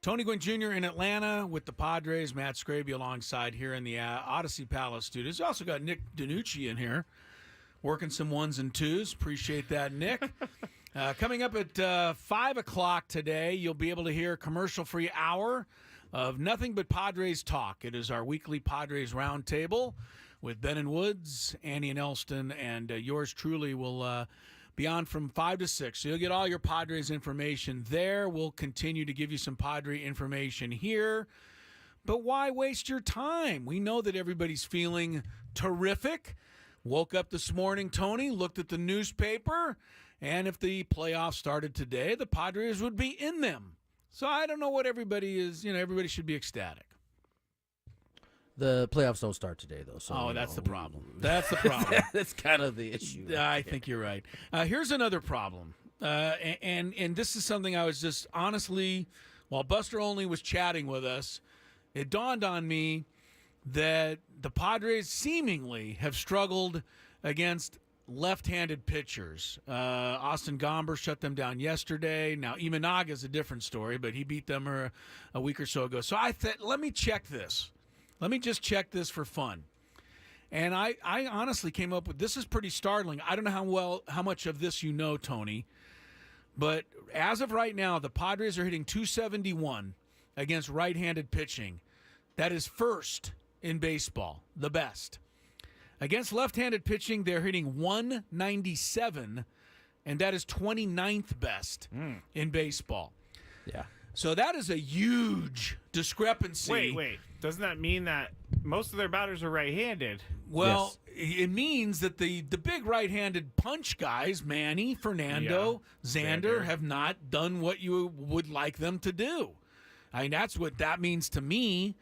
Tony Gwynn Jr. in Atlanta with the Padres. Matt Skraby alongside here in the Odyssey Palace studios. You also got Nick DiNucci in here working some ones and twos. Appreciate that, Nick. Coming up at 5 o'clock today, you'll be able to hear a commercial-free hour of nothing but Padres talk. It is our weekly Padres roundtable with Ben and Woods, Annie and Elston, and yours truly will be on from 5 to 6. So you'll get all your Padres information there. We'll continue to give you some Padre information here. But why waste your time? We know that everybody's feeling terrific. Woke up this morning, Tony, looked at the newspaper, and if the playoffs started today, the Padres would be in them. So I don't know what everybody is, everybody should be ecstatic. The playoffs don't start today, though. So that's the problem. That's the problem. That's kind of the issue. I think you're right. Here's another problem, and this is something I was just honestly, while Buster Olney was chatting with us, it dawned on me that the Padres seemingly have struggled against left-handed pitchers. Austin Gomber shut them down yesterday. Now, Imanaga's a different story, but he beat them a week or so ago. So I thought, let me check this. Let me just check this for fun. And I honestly came up with, this is pretty startling. I don't know how much of this you know, Tony, but as of right now, the Padres are hitting 271 against right-handed pitching. That is first in baseball, the best. Against left-handed pitching, they're hitting 197, and that is 29th best in baseball. Yeah. So that is a huge discrepancy. Wait. Doesn't that mean that most of their batters are right-handed? Well, It means that the big right-handed punch guys, Manny, Fernando, Xander, have not done what you would like them to do. I mean, that's what that means to me.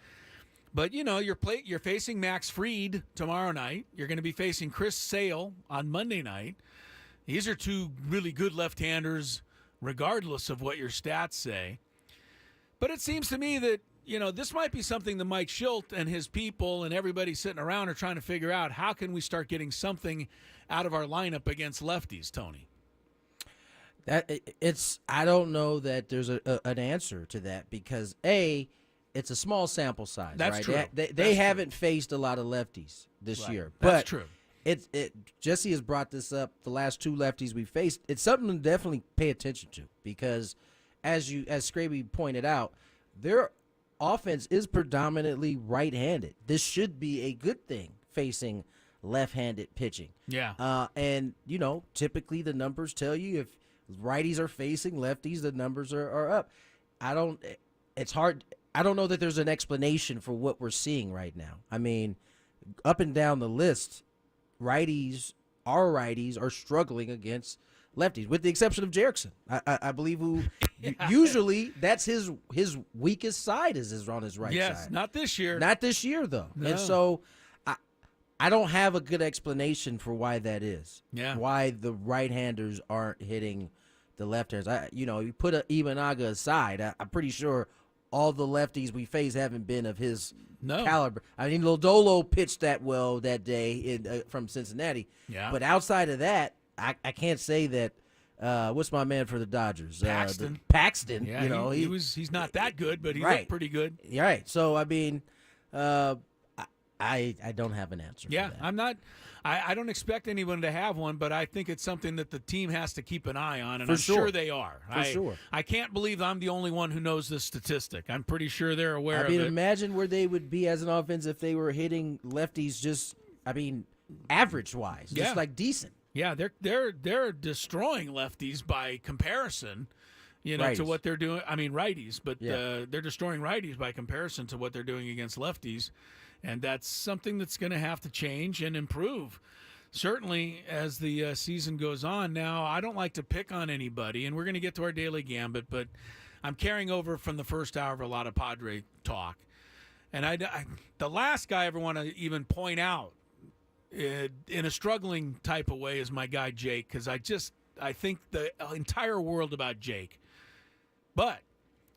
But, you're facing Max Fried tomorrow night. You're going to be facing Chris Sale on Monday night. These are two really good left-handers, regardless of what your stats say. But it seems to me that, this might be something that Mike Shildt and his people and everybody sitting around are trying to figure out. How can we start getting something out of our lineup against lefties, Tony? I don't know that there's an answer to that because, it's a small sample size. That's right? true. They haven't faced a lot of lefties this year. That's but true. Jesse has brought this up. The last two lefties we faced, it's something to definitely pay attention to because, as Skraby pointed out, their offense is predominantly right-handed. This should be a good thing facing left-handed pitching. Yeah. And typically the numbers tell you if righties are facing lefties, the numbers are up. It's hard. I don't know that there's an explanation for what we're seeing right now. I mean, up and down the list, our righties are struggling against lefties, with the exception of Jerickson. I believe who usually that's his weakest side is on his right side. Yes, not this year. Not this year, though. No. And so I don't have a good explanation for why that is. Yeah. Why the right-handers aren't hitting the left-handers. You put Imanaga aside, I'm pretty sure all the lefties we face haven't been of his caliber. I mean, Lodolo pitched that well that day from Cincinnati. Yeah. But outside of that, I can't say that. What's my man for the Dodgers? Paxton. Paxton. Yeah, he's not that good, but he looked pretty good. Yeah, right. So I mean, I don't have an answer. Yeah, for that. I'm not. I don't expect anyone to have one, but I think it's something that the team has to keep an eye on, and For I'm sure. sure they are. For sure. I can't believe I'm the only one who knows this statistic. I'm pretty sure they're aware I mean, of it. imagine where they would be as an offense if they were hitting lefties just, average-wise, just like decent. Yeah, they're destroying lefties by comparison, to what they're doing. I mean, righties, but they're destroying righties by comparison to what they're doing against lefties, and that's something that's going to have to change and improve. Certainly, as the season goes on. Now, I don't like to pick on anybody, and we're going to get to our Daily Gambit, but I'm carrying over from the first hour of a lot of Padre talk. And the last guy I ever want to even point out in a struggling type of way is my guy Jake, because I think the entire world about Jake. But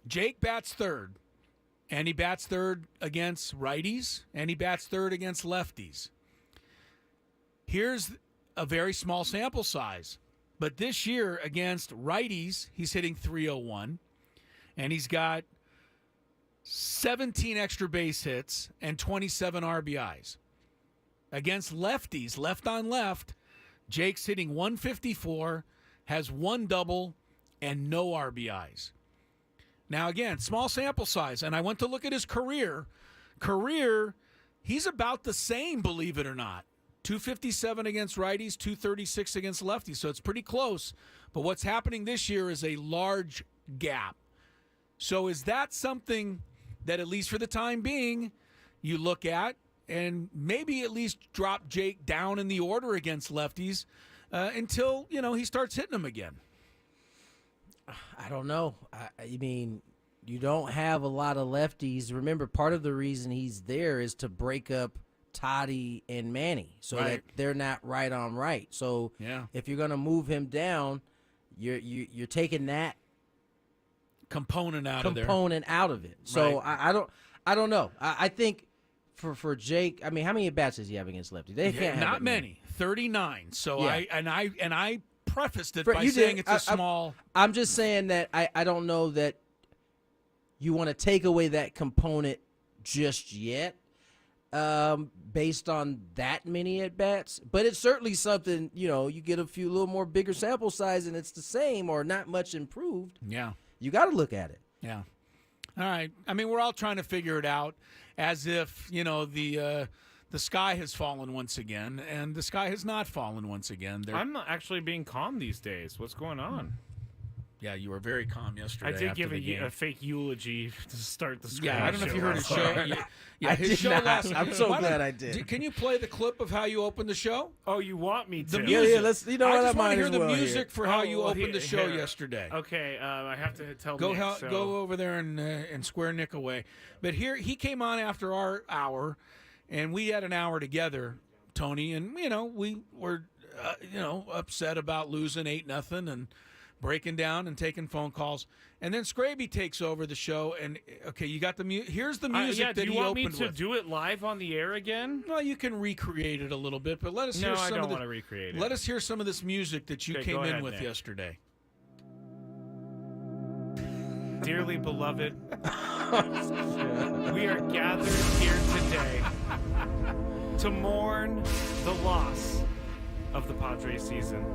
Jake bats third, and he bats third against righties, and he bats third against lefties. Here's a very small sample size. But this year against righties, he's hitting .301, and he's got 17 extra base hits and 27 RBIs. Against lefties, left on left, Jake's hitting .154, has 1 double, and no RBIs. Now, again, small sample size, and I went to look at his career. He's about the same, believe it or not. 257 against righties, 236 against lefties, so it's pretty close. But what's happening this year is a large gap. So is that something that, at least for the time being, you look at and maybe at least drop Jake down in the order against lefties until, he starts hitting them again? I don't know. I mean, you don't have a lot of lefties. Remember, part of the reason he's there is to break up Toddy and Manny so that they're not right on right. So if you're going to move him down, you're taking that component out of it. So I don't know. I think for Jake, I mean, how many at-bats does he have against lefty? They can't have not many. 39. So I prefaced it by you saying did. it's a small. I'm just saying that I don't know that you want to take away that component just yet, based on that many at bats. But it's certainly something, you get a few little more bigger sample size and it's the same or not much improved. Yeah. You got to look at it. Yeah. All right. I mean, we're all trying to figure it out as if, the sky has fallen once again, and the sky has not fallen once again. I'm actually being calm these days. What's going on? Yeah, you were very calm yesterday. I did after give the game. a fake eulogy to start the Skraby Yeah, I don't know if you heard his show. show. I his did show not. last. I'm so glad I did. Can you play the clip of how you opened the show? Oh, you want me to? The music. Let's. I what, I just want might to hear as the well music for how Oh, you well, opened the show here. yesterday. Okay, I have to tell Go Nick, so. go over there and square Nick away. But here he came on after our hour, and we had an hour together, Tony, and we were upset about losing 8-0 and breaking down and taking phone calls. And then Skraby takes over the show, and you got the here's the music that he opened with. Do you want me to do it live on the air again? Well, you can recreate it a little bit, but let us hear No, some I of don't the, want to recreate it. Let us hear some of this music that you Okay, came go in ahead, with Nick. yesterday. Dearly beloved, we are gathered here today to mourn the loss of the Padres season.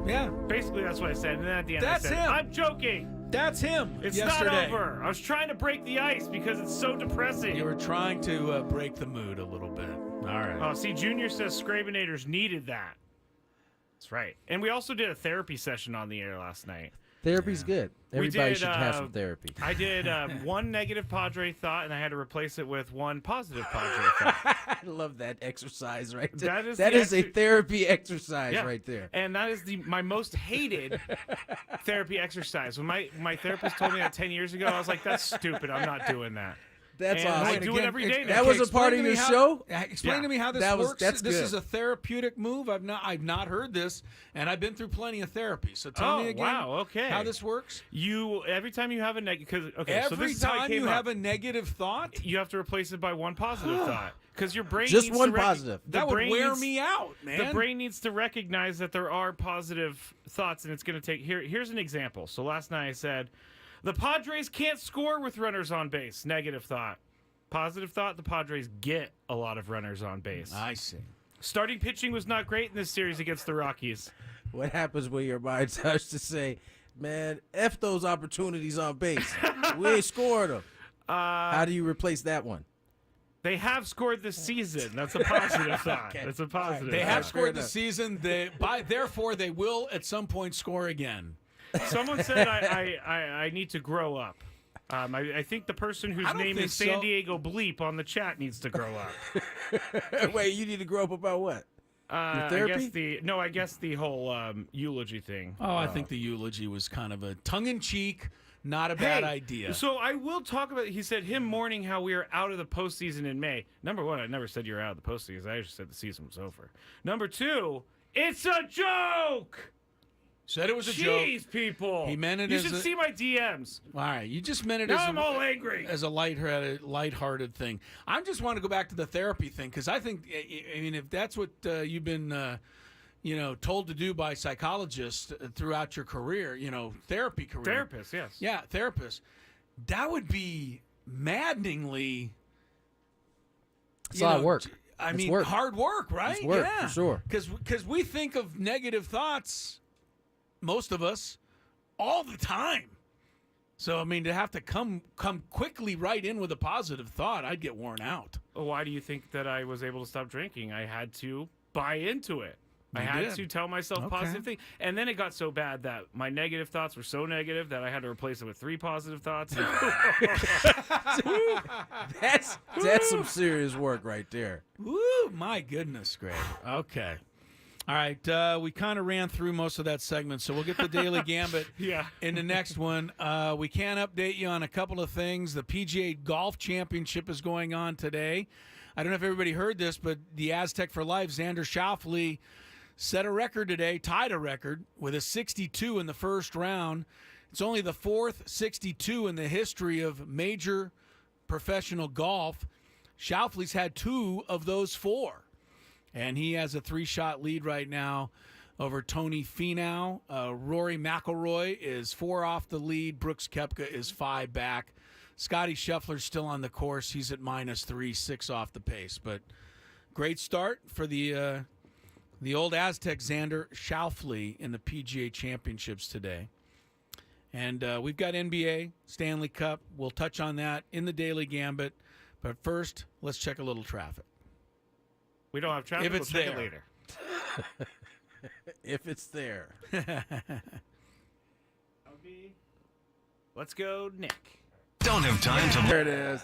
Yeah, Basically, that's what I said. And then at the end, That's I said, him. I'm joking. that's him. It's yesterday. not over. I was trying to break the ice because it's so depressing. You were trying to break the mood a little bit. All right. Oh, see, Junior says Scrabinators needed that. That's right. And we also did a therapy session on the air last night. Therapy's good. Everybody did, should have some therapy. I did one negative Padre thought, and I had to replace it with one positive Padre thought. I love that exercise right there. That is a the therapy exercise Yeah. right there. And that is my most hated therapy exercise. When my therapist told me that 10 years ago, I was like, that's stupid. I'm not doing that. That's And I awesome. do it every day now. That was a Explain part to of me your how- show? Explain Yeah. to me how this That's works. good. This is a therapeutic move. I've not heard this, and I've been through plenty of therapy. So tell me again wow, okay. how this works. Every time you have a negative, so Every this is how it time came you up. have a negative thought, You have to replace it by one positive thought because your brain Just needs one to positive. that would wear me out, man. The brain needs to recognize that there are positive thoughts, and it's going to take. Here's an example. So last night I said, the Padres can't score with runners on base. Negative thought. Positive thought, the Padres get a lot of runners on base. I see. Starting pitching was not great in this series against the Rockies. What happens when your mind starts to say, man, F those opportunities on base. We ain't scoring them. How do you replace that one? They have scored this season. That's a positive thought. Okay. That's a positive. They thought. have scored enough. this season. Therefore, they will at some point score again. Someone said I need to grow up. I think the person I whose don't name think is San so. Diego Bleep on the chat needs to grow up. Wait, you need to grow up about what? therapy? I guess the whole eulogy thing. Oh, I think the eulogy was kind of a tongue-in-cheek, not a bad Hey, idea. So I will talk about. He said him mourning how we are out of the postseason in May. Number one, I never said you were out of the postseason. I just said the season was over. Number two, it's a joke. Said it was a joke. Jeez, people. He meant it You as should a- see my DMs. All right, you just meant it Now I'm all angry. as a lighthearted thing. I just want to go back to the therapy thing because I think, I mean, if that's what you've been told to do by psychologists throughout your career, therapy career. Therapist, yes. Yeah, therapist. That would be maddeningly. It's a lot of work. I It's mean, work. hard work, right? It's work, yeah, for sure. Because we think of negative thoughts, most of us, all the time. So I mean, to have to come quickly right in with a positive thought, I'd get worn out. Why do you think that I was able to stop drinking? I had to buy into it. I You had did. to tell myself Okay. positive things. And then it got so bad that my negative thoughts were so negative that I had to replace it with 3 positive thoughts. That's some serious work right there. Woo, my goodness, Greg. Okay. All right, we kind of ran through most of that segment, so we'll get the Daily Gambit Yeah. in the next one. We can update you on a couple of things. The PGA Golf Championship is going on today. I don't know if everybody heard this, but the Aztec for Life, Xander Schauffele, set a record today, tied a record with a 62 in the first round. It's only the 4th 62 in the history of major professional golf. Schauffele's had 2 of those 4. And he has a 3-shot lead right now over Tony Finau. Rory McIlroy is 4 off the lead. Brooks Koepka is 5 back. Scotty Scheffler's still on the course. He's at -3, 6 off the pace. But great start for the old Aztec Xander Schauffele in the PGA Championships today. And we've got NBA, Stanley Cup. We'll touch on that in the Daily Gambit. But first, let's check a little traffic. We don't have traffic. If it's we'll check there. it later. If it's there. Let's go, Nick. Don't have time to There it is.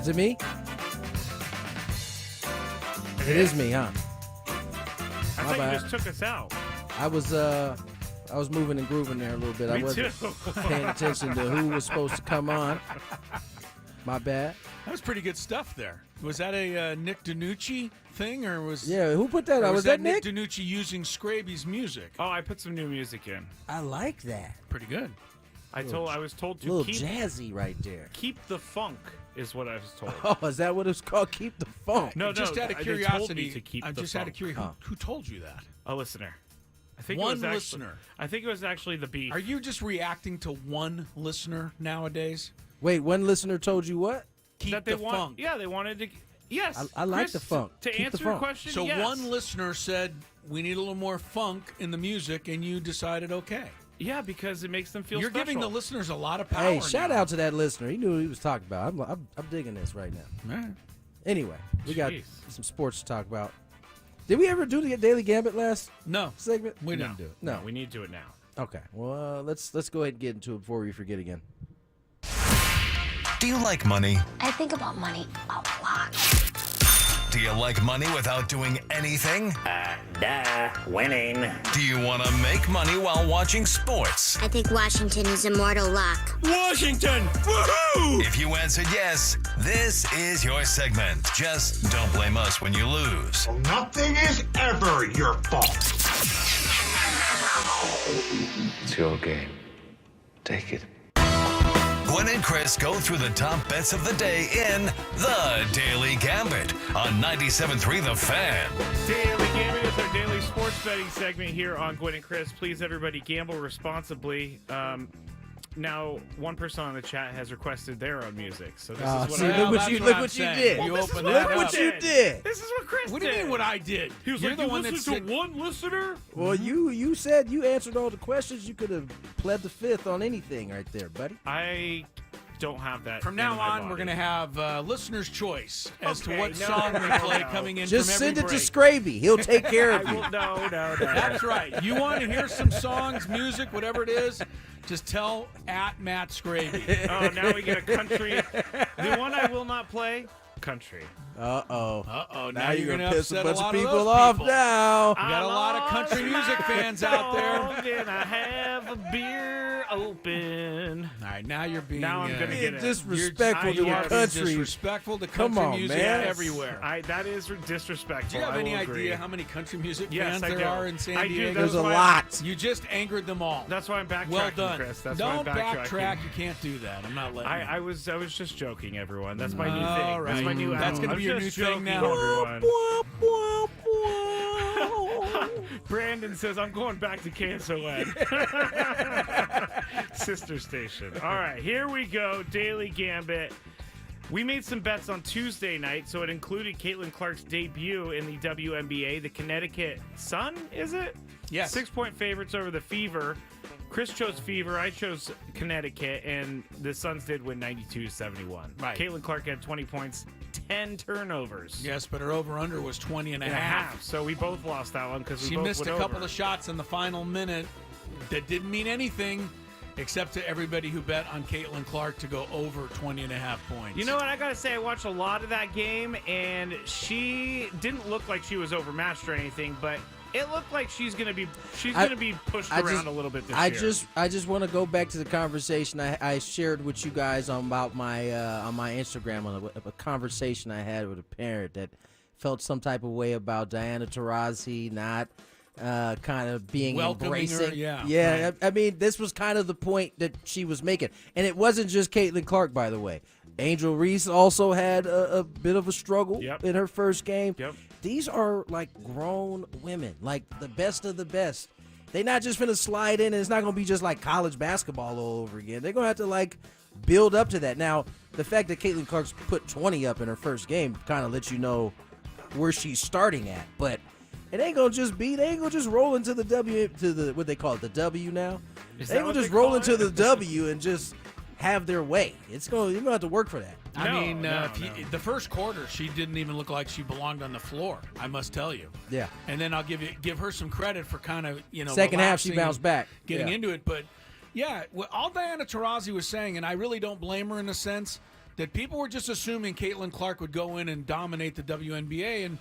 Is it me? It is me, huh? I thought you just took us out. I was moving and grooving there a little bit. I wasn't paying attention to who was supposed to come on. My bad. That was pretty good stuff there. Was that a Nick DiNucci thing, or was? Yeah, who put that or out? Was that Nick? DiNucci using Skraby's music? Oh, I put some new music in. I like that. Pretty good. I was told A to little keep jazzy right there. keep the funk is what I was told. Oh, is that what it's called? Keep the funk. No, Just out of they told me curiosity, to keep I the just out of funk. curiosity, who told you that? A listener. I think One it was actually, listener. I think it was actually the beef. Are you just reacting to one listener nowadays? Wait, one listener told you what? Keep that the they want? funk. Yeah, they wanted to. Yes, I like Chris, the funk. To Keep the answer your funk. question, So yes. one listener said we need a little more funk in the music, and you decided okay. Yeah, because it makes them feel You're special. giving the listeners a lot of power. Hey, shout now. out to that listener. He knew what he was talking about. I'm digging this right now. All right. Anyway, we got Jeez. some sports to talk about. Did we ever do the Daily Gambit last No, segment? we No, didn't do it. No. we need to do it now. Okay. Well, let's go ahead and get into it before we forget again. Do you like money? I think about money a lot. Do you like money without doing anything? Winning. Do you want to make money while watching sports? I think Washington is a mortal lock. Washington! Woohoo! If you answered yes, this is your segment. Just don't blame us when you lose. Nothing is ever your fault. It's your game. Take it. Gwynn and Chris go through the top bets of the day in the Daily Gambit on 97.3 The Fan. Daily Gambit is our daily sports betting segment here on Gwynn and Chris. Please, everybody, gamble responsibly. Now, one person on the chat has requested their own music, so this is what see, I look what that's you what look I'm what you saying. did. You This is opened what that Look up. what you did. This is what Chris What do you did. mean what I did? He was You're like, the you one that listened said to one listener? Well, you said you answered all the questions. You could have pled the fifth on anything right there, buddy. I don't have that. From in now my on, body. we're going to have listener's choice as to Okay, what no, song we no, play no. coming in Just from every send it break. to Skraby. He'll take care of I you. will, no. That's right. You want to hear some songs, music, whatever it is, just tell at Matt Skraby. Oh, now we get a country. The one I will not play, country. Uh-oh. Uh-oh, Now you're going gonna to piss a upset bunch a of lot people those off people. now. We got a lot of country music fans out there. And I have a beer open. All right, now you're being Now I'm gonna get it. Disrespectful to You your are being country. disrespectful to Come country on, music man. everywhere. That is disrespectful. Do you have I any will agree. idea how many country music Yes, fans I there do. are in San I do. Diego? That's There's a why lot. You just angered them all. That's why I'm backtracking, Well done. Chris. That's Don't why I'm backtracking. backtrack. You can't do that. I'm not letting you. I was just joking, everyone. That's my new thing. All That's my right. new That's album. gonna be your I'm new just thing joking, now. everyone. Brandon says, I'm going back to KSON. Sister station. All right, here we go. Daily Gambit. We made some bets on Tuesday night, so it included Caitlin Clark's debut in the WNBA. The Connecticut Sun, is it? Yes. 6-point favorites over the Fever. Chris chose Fever. I chose Connecticut, and the Suns did win 92-71. Right. Caitlin Clark had 20 points, 10 turnovers. Yes, but her over-under was 20 and a And a half. half. So we both lost that one because we She both missed went a couple over. of shots in the final minute that didn't mean anything except to everybody who bet on Caitlin Clark to go over 20 and a half points. You know what? I got to say, I watched a lot of that game, and she didn't look like she was overmatched or anything, but it looked like she's going to be pushed around a little bit this year. I just want to go back to the conversation I shared with you guys on my Instagram on a conversation I had with a parent that felt some type of way about Diana Taurasi not kind of being Welcoming her, embracing. yeah, right. I mean, this was kind of the point that she was making, and it wasn't just Caitlin Clark, by the way. Angel Reese also had a bit of a struggle in her first game. Yep. These are like grown women, like the best of the best. They're not just going to slide in, and it's not going to be just like college basketball all over again. They're going to have to like build up to that. Now, the fact that Caitlin Clark's put 20 up in her first game kind of lets you know where she's starting at. But it ain't going to just be, they ain't going to just roll into the W, to the, what they call it, the W now. Is They that ain't what going to just they roll call into it? the W and just have their way. You're going to have to work for that. The first quarter, she didn't even look like she belonged on the floor, I must tell you. Yeah. And then I'll give her some credit for kind of, Second half, she relaxing bounced and back. getting Yeah. into it. But, yeah, all Diana Taurasi was saying, and I really don't blame her in a sense, that people were just assuming Caitlin Clark would go in and dominate the WNBA, and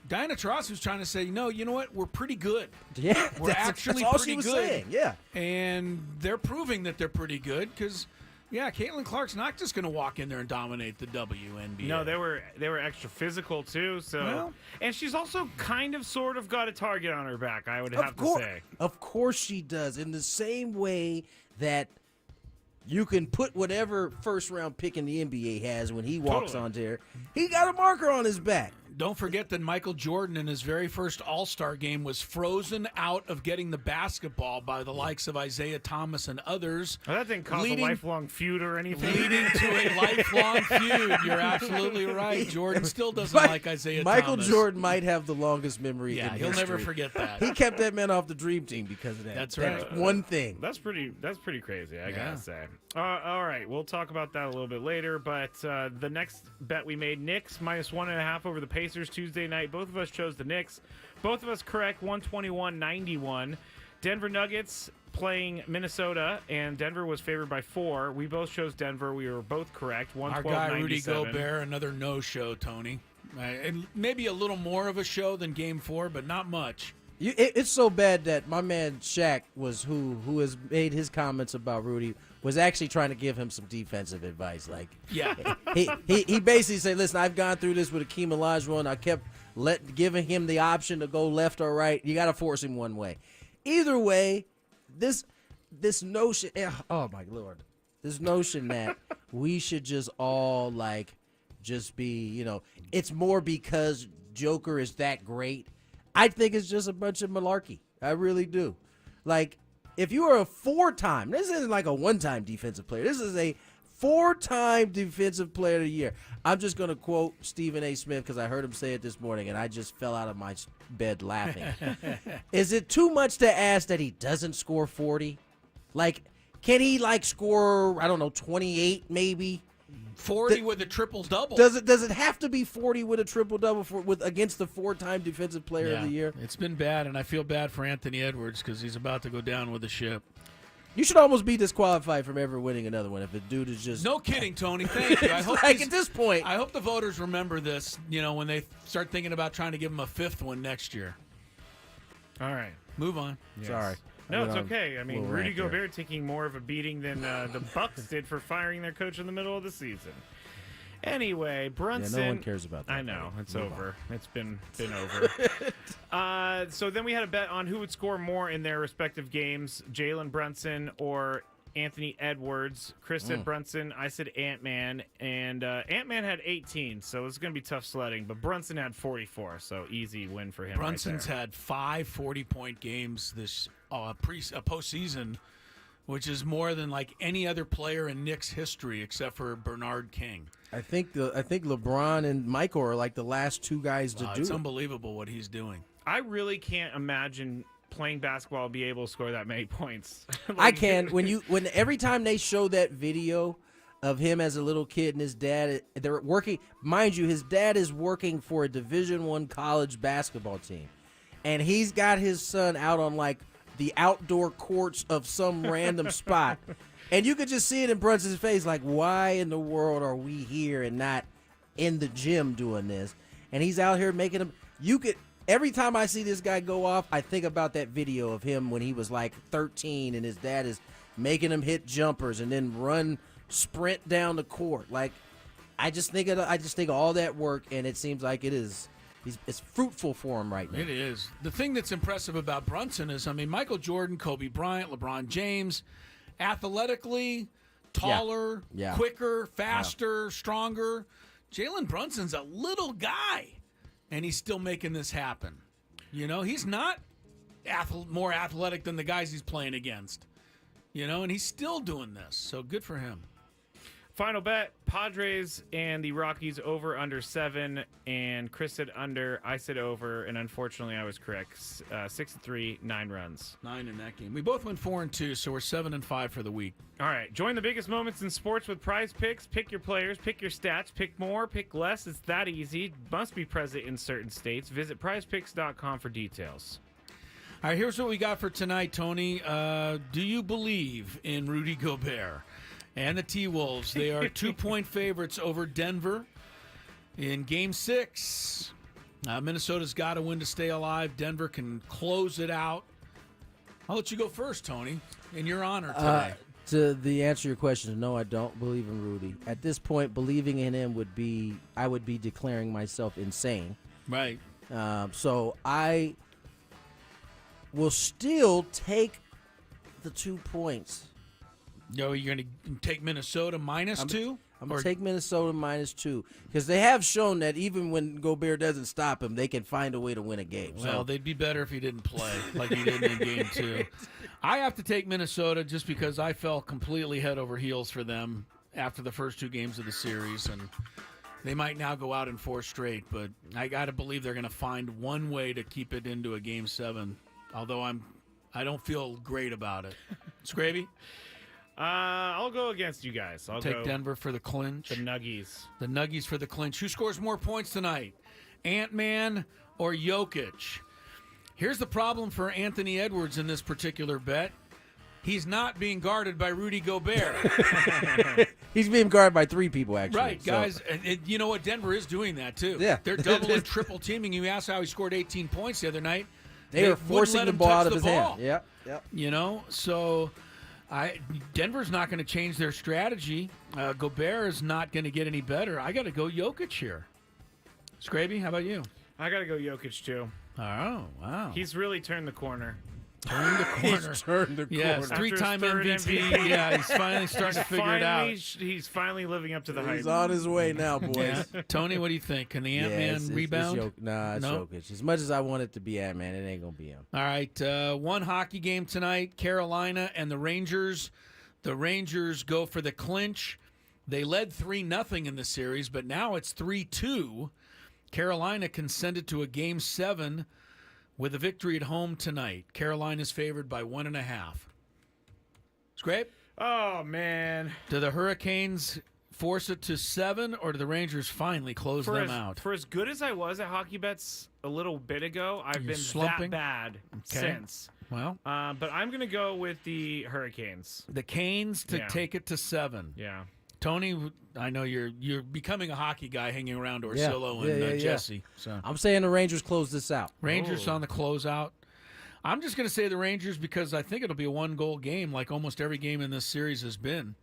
Diana Taurasi was trying to say, no, you know what? We're pretty good. Yeah, We're actually that's all pretty she was good. saying. Yeah, and they're proving that they're pretty good because, yeah, Caitlin Clark's not just going to walk in there and dominate the WNBA. No, they were extra physical too. So, and she's also kind of, sort of got a target on her back. I would have to say. Of course she does. In the same way that you can put whatever first-round pick in the NBA has when he walks on there, he got a marker on his back. Don't forget that Michael Jordan in his very first All-Star game was frozen out of getting the basketball by the likes of Isaiah Thomas and others. Well, that didn't cause a lifelong feud or anything. Leading to a lifelong feud. You're absolutely right. Jordan still doesn't like Isaiah Michael Thomas. Jordan might have the longest memory in he'll history. never forget that. He kept that man off the dream team because of that. That's right. That's one thing. That's pretty crazy, I gotta say. All right, we'll talk about that a little bit later. But the next bet we made, Knicks -1.5 over the Pacers Tuesday night. Both of us chose the Knicks. Both of us correct, 121-91. Denver Nuggets playing Minnesota, and Denver was favored by 4. We both chose Denver. We were both correct, 112-97. Our guy Rudy Gobert, another no-show, Tony. And maybe a little more of a show than Game 4, but not much. It's so bad that my man Shaq was who has made his comments about Rudy was actually trying to give him some defensive advice. Like, yeah, he basically said, "Listen, I've gone through this with Akeem Olajuwon. I kept giving him the option to go left or right. You got to force him one way. Either way, this notion. Oh my Lord, this notion that we should just all just be, it's more because Joker is that great. I think it's just a bunch of malarkey. I really do. Like, if you are a 4-time, this isn't like a one-time defensive player. This is a 4-time defensive player of the year. I'm just going to quote Stephen A. Smith because I heard him say it this morning, and I just fell out of my bed laughing. Is it too much to ask that he doesn't score 40? Like, can he, score, I don't know, 28 maybe? 40 with a triple-double. Does it have to be 40 with a triple-double against the 4-time defensive player of the year? It's been bad, and I feel bad for Anthony Edwards because he's about to go down with the ship. You should almost be disqualified from ever winning another one if a dude is just... No kidding, Tony. Thank you. I hope at this point... I hope the voters remember this, when they start thinking about trying to give him a 5th one next year. All right. Move on. Yes. Sorry. No, it's okay. I mean, Rudy Gobert taking more of a beating than the Bucks did for firing their coach in the middle of the season. Anyway, Brunson. Yeah, no one cares about that. I know. It's over. It's been over. So then we had a bet on who would score more in their respective games, Jalen Brunson or Anthony Edwards. Chris said Brunson. I said Ant-Man. And Ant-Man had 18, so it's going to be tough sledding. But Brunson had 44, so easy win for him. Brunson's had 5 40-point games this postseason, which is more than any other player in Knicks history except for Bernard King. I think LeBron and Michael are the last 2 guys to do It's it. unbelievable what he's doing. I really can't imagine playing basketball and be able to score that many points. I can. When every time they show that video of him as a little kid and his dad, they're working. Mind you, his dad is working for a Division I college basketball team, and he's got his son out on the outdoor courts of some random spot. And you could just see it in Brunson's face, why in the world are we here and not in the gym doing this? And he's out here making them. Every time I see this guy go off, I think about that video of him when he was 13 and his dad is making him hit jumpers and then sprint down the court. I just think of all that work, and it seems like it's fruitful for him right now. It is. The thing that's impressive about Brunson is, Michael Jordan, Kobe Bryant, LeBron James, athletically, taller, quicker, faster, stronger. Jalen Brunson's a little guy, and he's still making this happen. He's not more athletic than the guys he's playing against. And he's still doing this, so good for him. Final bet, Padres and the Rockies over under 7, and Chris said under, I said over, and unfortunately I was correct. 6-3, 9 runs. 9 in that game. We both went 4-2, so we're 7-5 for the week. All right, join the biggest moments in sports with Prize Picks. Pick your players, pick your stats, pick more, pick less. It's that easy. Must be present in certain states. Visit prizepicks.com for details. All right, here's what we got for tonight, Tony. Do you believe in Rudy Gobert? And the T-Wolves, they are 2-point favorites over Denver in Game 6. Minnesota's got to win to stay alive. Denver can close it out. I'll let you go first, Tony, in your honor today. To the answer to your question, no, I don't believe in Rudy. At this point, believing in him I would be declaring myself insane. Right. So I will still take the 2 points. Yo, you're going to take Minnesota -2? I'm going to take Minnesota -2 because they have shown that even when Gobert doesn't stop him, they can find a way to win a game. Well, they'd be better if he didn't play like he did in Game 2. I have to take Minnesota just because I fell completely head over heels for them after the first 2 games of the series, and they might now go out in 4 straight, but I got to believe they're going to find one way to keep it into a Game 7, although I don't feel great about it. Skraby? I'll go against you guys. I'll take go Denver for the clinch. The Nuggies. The Nuggies for the clinch. Who scores more points tonight? Ant-Man or Jokic? Here's the problem for Anthony Edwards in this particular bet. He's not being guarded by Rudy Gobert. He's being guarded by 3 people, actually. Right, guys. And you know what? Denver is doing that, too. Yeah. They're double and triple teaming. You asked how he scored 18 points the other night. They are forcing the ball out of his hand. Yep. You know, so Denver's not going to change their strategy. Gobert is not going to get any better. I got to go Jokic here. Skraby, how about you? I got to go Jokic, too. Oh, wow. He's really turned the corner. Turned the corner. He's turned the corner. Yes, 3-time MVP. Yeah, he's finally starting to figure it out. He's finally living up to the hype. He's on his way now, boys. Yeah. Tony, what do you think? Can the Ant-Man rebound? It's Jokic. As much as I want it to be Ant-Man, it ain't going to be him. All right, one hockey game tonight, Carolina and the Rangers. The Rangers go for the clinch. They led 3-0 in the series, but now it's 3-2. Carolina can send it to a Game 7 with a victory at home tonight. Carolina's favored by 1.5. Scrape? Oh, man. Do the Hurricanes force it to 7, or do the Rangers finally close them out? For as good as I was at hockey bets a little bit ago, I've been slumping? that bad since. Well, but I'm going to go with the Hurricanes. The Canes to take it to 7. Yeah. Tony, I know you're becoming a hockey guy hanging around Orsillo and Jesse. So I'm saying the Rangers close this out. Rangers on the closeout. I'm just going to say the Rangers because I think it'll be a 1-goal game like almost every game in this series has been.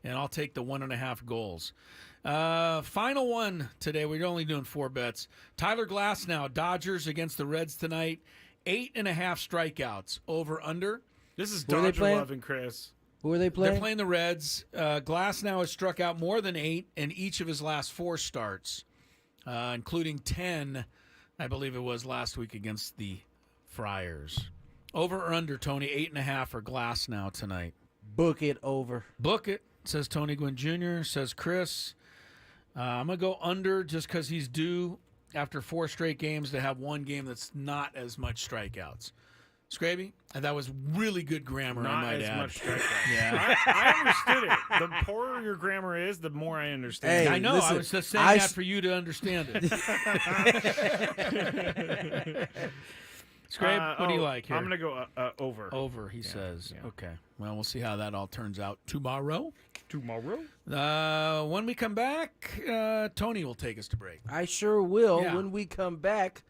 And I'll take the 1.5 goals. Final one today. We're only doing 4 bets. Tyler Glasnow, Dodgers against the Reds tonight. 8.5 strikeouts. Over, under. This is Dodger loving, Chris. Who are they playing? They're playing the Reds. Glasnow has struck out more than 8 in each of his last 4 starts, including 10, I believe it was last week against the Friars. Over or under, Tony, 8.5 for Glasnow tonight. Book it over. Book it, says Tony Gwynn Jr., says Chris. I'm going to go under just because he's due after 4 straight games to have one game that's not as much strikeouts. Skraby, that was really good grammar, I might add. Not as much strikeouts. Yeah. I understood it. The poorer your grammar is, the more I understand. Hey, I know. listen, I was just saying that for you to understand it. Scrape, what do you like here? I'm going to go over. Over, he says. Yeah. Okay. Well, we'll see how that all turns out tomorrow. When we come back, Tony will take us to break. I sure will. Yeah. When we come back,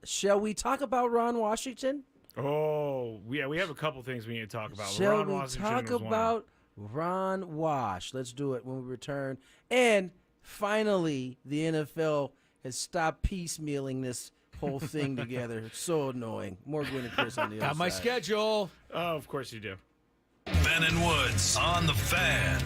shall we talk about Ron Washington? Oh, yeah, we have a couple things we need to talk about. Shall Ron we Washington talk was about Ron Wash? Let's do it when we return. And finally, the NFL has stopped piecemealing this whole thing together. It's so annoying. More Gwynn and Chris on the other Got my side. schedule. Oh, of course you do. Ben and Woods on the Fan.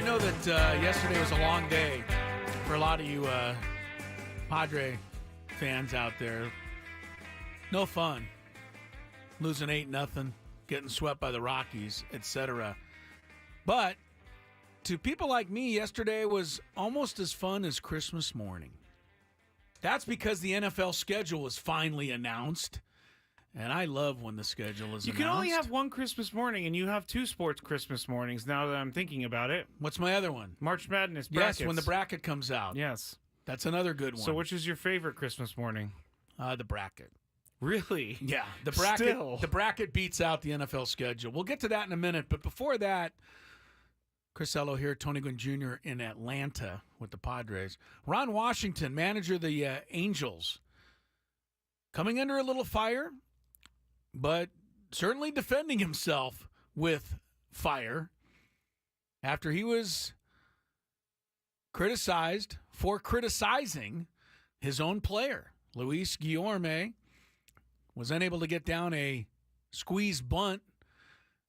know that yesterday was a long day for a lot of you Padre fans out there. No fun. Losing 8-0, getting swept by the Rockies, etc. But to people like me, yesterday was almost as fun as Christmas morning. That's because the NFL schedule was finally announced. And I love when the schedule is announced. You can only have one Christmas morning, and you have two sports Christmas mornings now that I'm thinking about it. What's my other one? March Madness brackets. Yes, when the bracket comes out. Yes. That's another good one. So which is your favorite Christmas morning? The bracket. Really? Yeah, the bracket. Still. The bracket beats out the NFL schedule. We'll get to that in a minute, but before that, Chris Ello here, Tony Gwynn Jr. in Atlanta with the Padres. Ron Washington, manager of the Angels, coming under a little fire, but certainly defending himself with fire after he was criticized for criticizing his own player. Luis Guillorme was unable to get down a squeeze bunt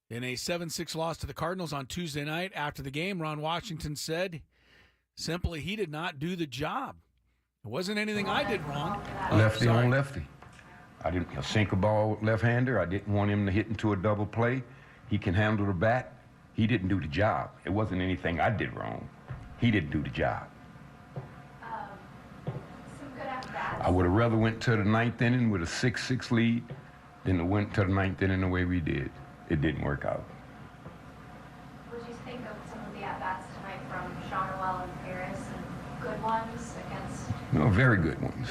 in a 7-6 loss to the Cardinals on Tuesday night. After the game, Ron Washington said simply he did not do the job. It wasn't anything I did wrong. Lefty on lefty. I didn't sink a ball left-hander. I didn't want him to hit into a double play. He can handle the bat. He didn't do the job. It wasn't anything I did wrong. He didn't do the job. I would have rather went to the ninth inning with a 6-6 lead than to went to the ninth inning the way we did. It didn't work out. What did you think of some of the at-bats tonight from Shonwell and Paris, and good ones against? No, very good ones.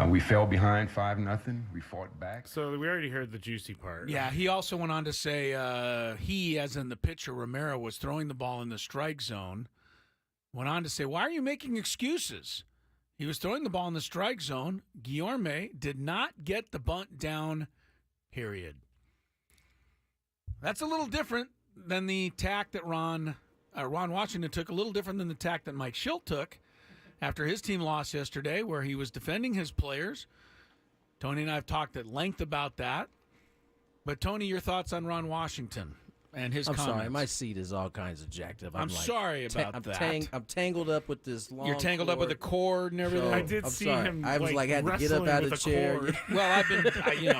We fell behind 5-0. We fought back. So we already heard the juicy part. Yeah, he also went on to say he, as in the pitcher, Romero, was throwing the ball in the strike zone. Went on to say, why are you making excuses? He was throwing the ball in the strike zone. Guillorme did not get the bunt down, period. That's a little different than the tack that Ron Washington took, a little different than the tack that Mike Shildt took after his team lost yesterday, where he was defending his players. Tony and I have talked at length about that. But, Tony, your thoughts on Ron Washington and his comments? I'm sorry, my seat is all kinds of jacked up. I'm sorry about that. I'm tangled up with this long You're tangled up with the cord and everything? I did see him. I was like, I had to get up out of the chair. Well,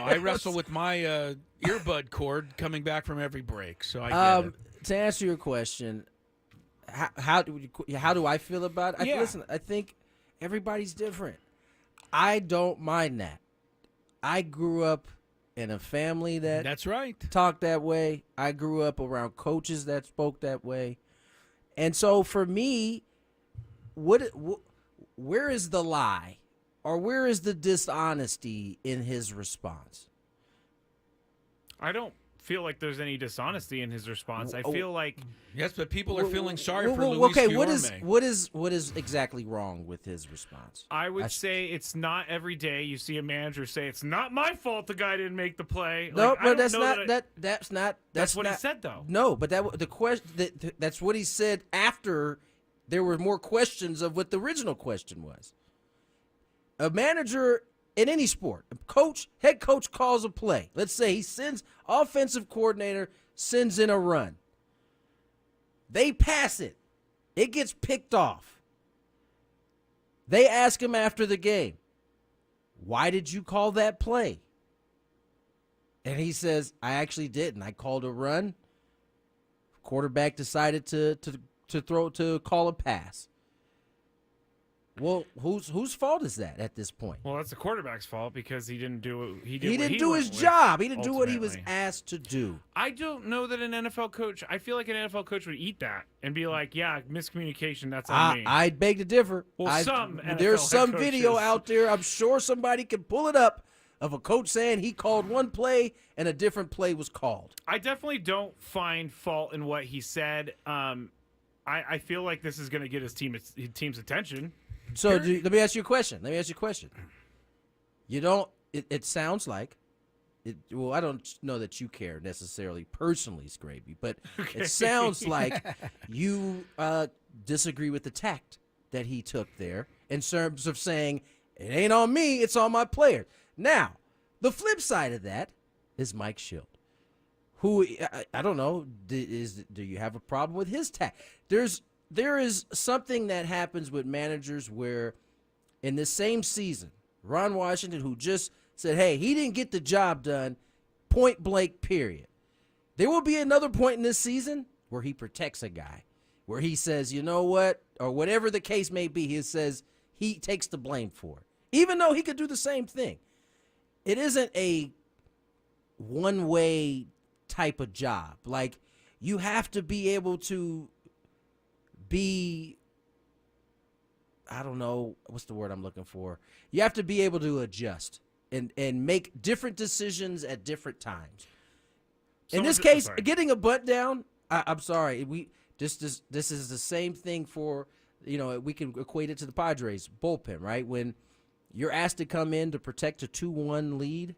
I wrestle with my earbud cord coming back from every break, so I get it. To answer your question, how do I feel about it? Yeah. Listen, I think everybody's different. I don't mind that. I grew up in a family that's right. talked that way. I grew up around coaches that spoke that way. And so for me, where is the lie or where is the dishonesty in his response? I don't feel like there's any dishonesty in his response. I feel like yes, but people are feeling sorry for Luis Guillorme. What is exactly wrong with his response? I would say it's not every day you see a manager say it's not my fault the guy didn't make the play. No, like, but that's not what he said though. No, but that's what he said after there were more questions of what the original question was. A manager in any sport, head coach calls a play. Let's say he sends offensive coordinator sends in a run. They pass it. It gets picked off. They ask him after the game, why did you call that play? And he says, I actually didn't. I called a run. Quarterback decided to call a pass. Well, whose fault is that at this point? Well, that's the quarterback's fault because he didn't do he didn't do his job. He didn't do what he was ultimately asked to do. I don't know that an NFL coach. I feel like an NFL coach would eat that and be like, "Yeah, miscommunication. That's on me." I beg to differ. Well, there's some head video coaches. out there. I'm sure somebody can pull it up of a coach saying he called one play and a different play was called. I definitely don't find fault in what he said. I feel like this is going to get his team's attention. So let me ask you a question. You don't. It sounds like. Well, I don't know that you care necessarily personally, Skraby, but it sounds like you disagree with the tact that he took there in terms of saying it ain't on me, it's on my players. Now, the flip side of that is Mike Shildt, who I don't know. Do you have a problem with his tag? There is something that happens with managers where, in the same season, Ron Washington, who just said, "Hey, he didn't get the job done," point blank. Period. There will be another point in this season where he protects a guy, where he says, "You know what," or whatever the case may be. He says he takes the blame for it, even though he could do the same thing. It isn't a one-way type of job. Like, you have to be able to be, I don't know, what's the word I'm looking for? You have to be able to adjust and make different decisions at different times. In this case, getting a butt down, I'm sorry, this is the same thing for, we can equate it to the Padres bullpen, right? When you're asked to come in to protect a 2-1 lead,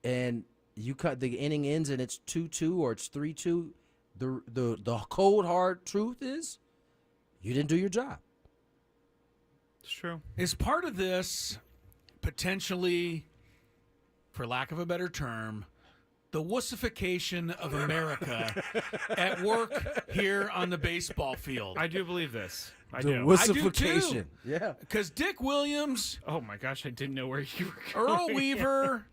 and you cut the inning ends and it's 2-2 or it's 3-2, the cold hard truth is you didn't do your job. It's true. Is part of this potentially, for lack of a better term, the wussification of America at work here on the baseball field? I do believe this. I The do. wussification. I do too. Yeah. Because Dick Williams, Oh my gosh, I didn't know where you were going. Earl Weaver,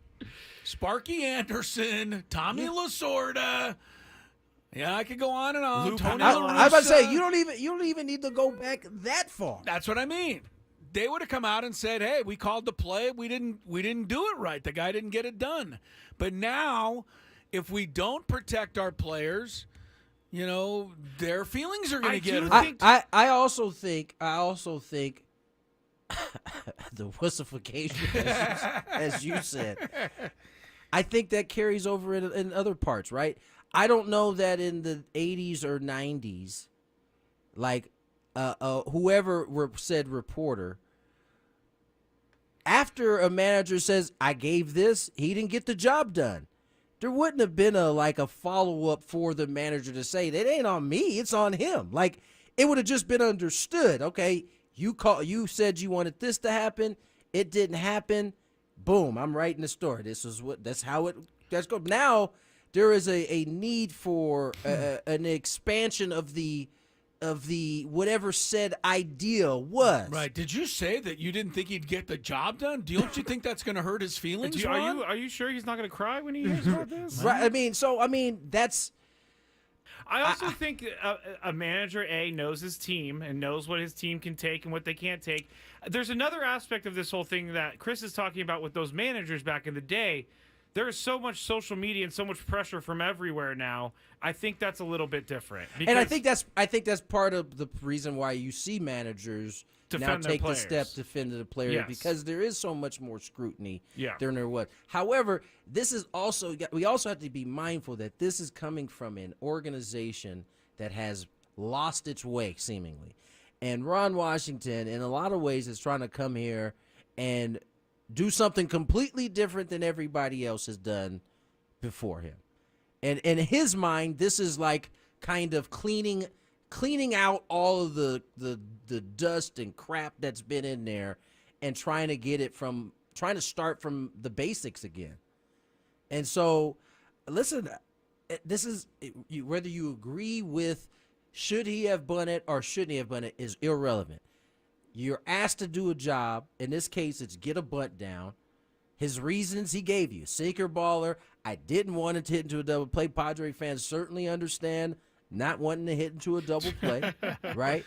Sparky Anderson, Tommy Lasorda. Yeah, I could go on and on. Lou Tony Piniella. La I was about to say, Russa. you don't even need to go back that far. That's what I mean. They would have come out and said, "Hey, we called the play. We didn't do it right. The guy didn't get it done." But now, if we don't protect our players, their feelings are going to get hurt. I also think the wussification, as you said, I think that carries over in other parts, right? I don't know that in the 80s or 90s, like whoever said reporter, after a manager says, "I gave this," he didn't get the job done, there wouldn't have been a follow-up for the manager to say, "It ain't on me, it's on him." Like, it would have just been understood. Okay, you said you wanted this to happen, it didn't happen. Boom, I'm writing the story. That's how that's go. Now there is a need for an expansion of the whatever said idea was. Right. Did you say that you didn't think he'd get the job done? Don't you think that's going to hurt his feelings, Ron? Are you sure he's not going to cry when he hears about this? Right. I mean, that's. I also think a manager, knows his team and knows what his team can take and what they can't take. There's another aspect of this whole thing that Chris is talking about with those managers back in the day. There is so much social media and so much pressure from everywhere now. I think that's a little bit different. And I think that's part of the reason why you see managers now take the step to defend the player, Yes. because there is so much more scrutiny Yeah. than there was. However, we also have to be mindful that this is coming from an organization that has lost its way, seemingly. And Ron Washington, in a lot of ways, is trying to come here and do something completely different than everybody else has done before him. And in his mind, this is like kind of cleaning out all of the dust and crap that's been in there and trying to start from the basics again. And so, listen, this is, whether you agree with should he have done it or shouldn't he have done it is irrelevant. You're asked to do a job. In this case, it's get a bunt down. His reasons he gave you: sinker baller. I didn't want it to hit into a double play. Padre fans certainly understand not wanting to hit into a double play, right?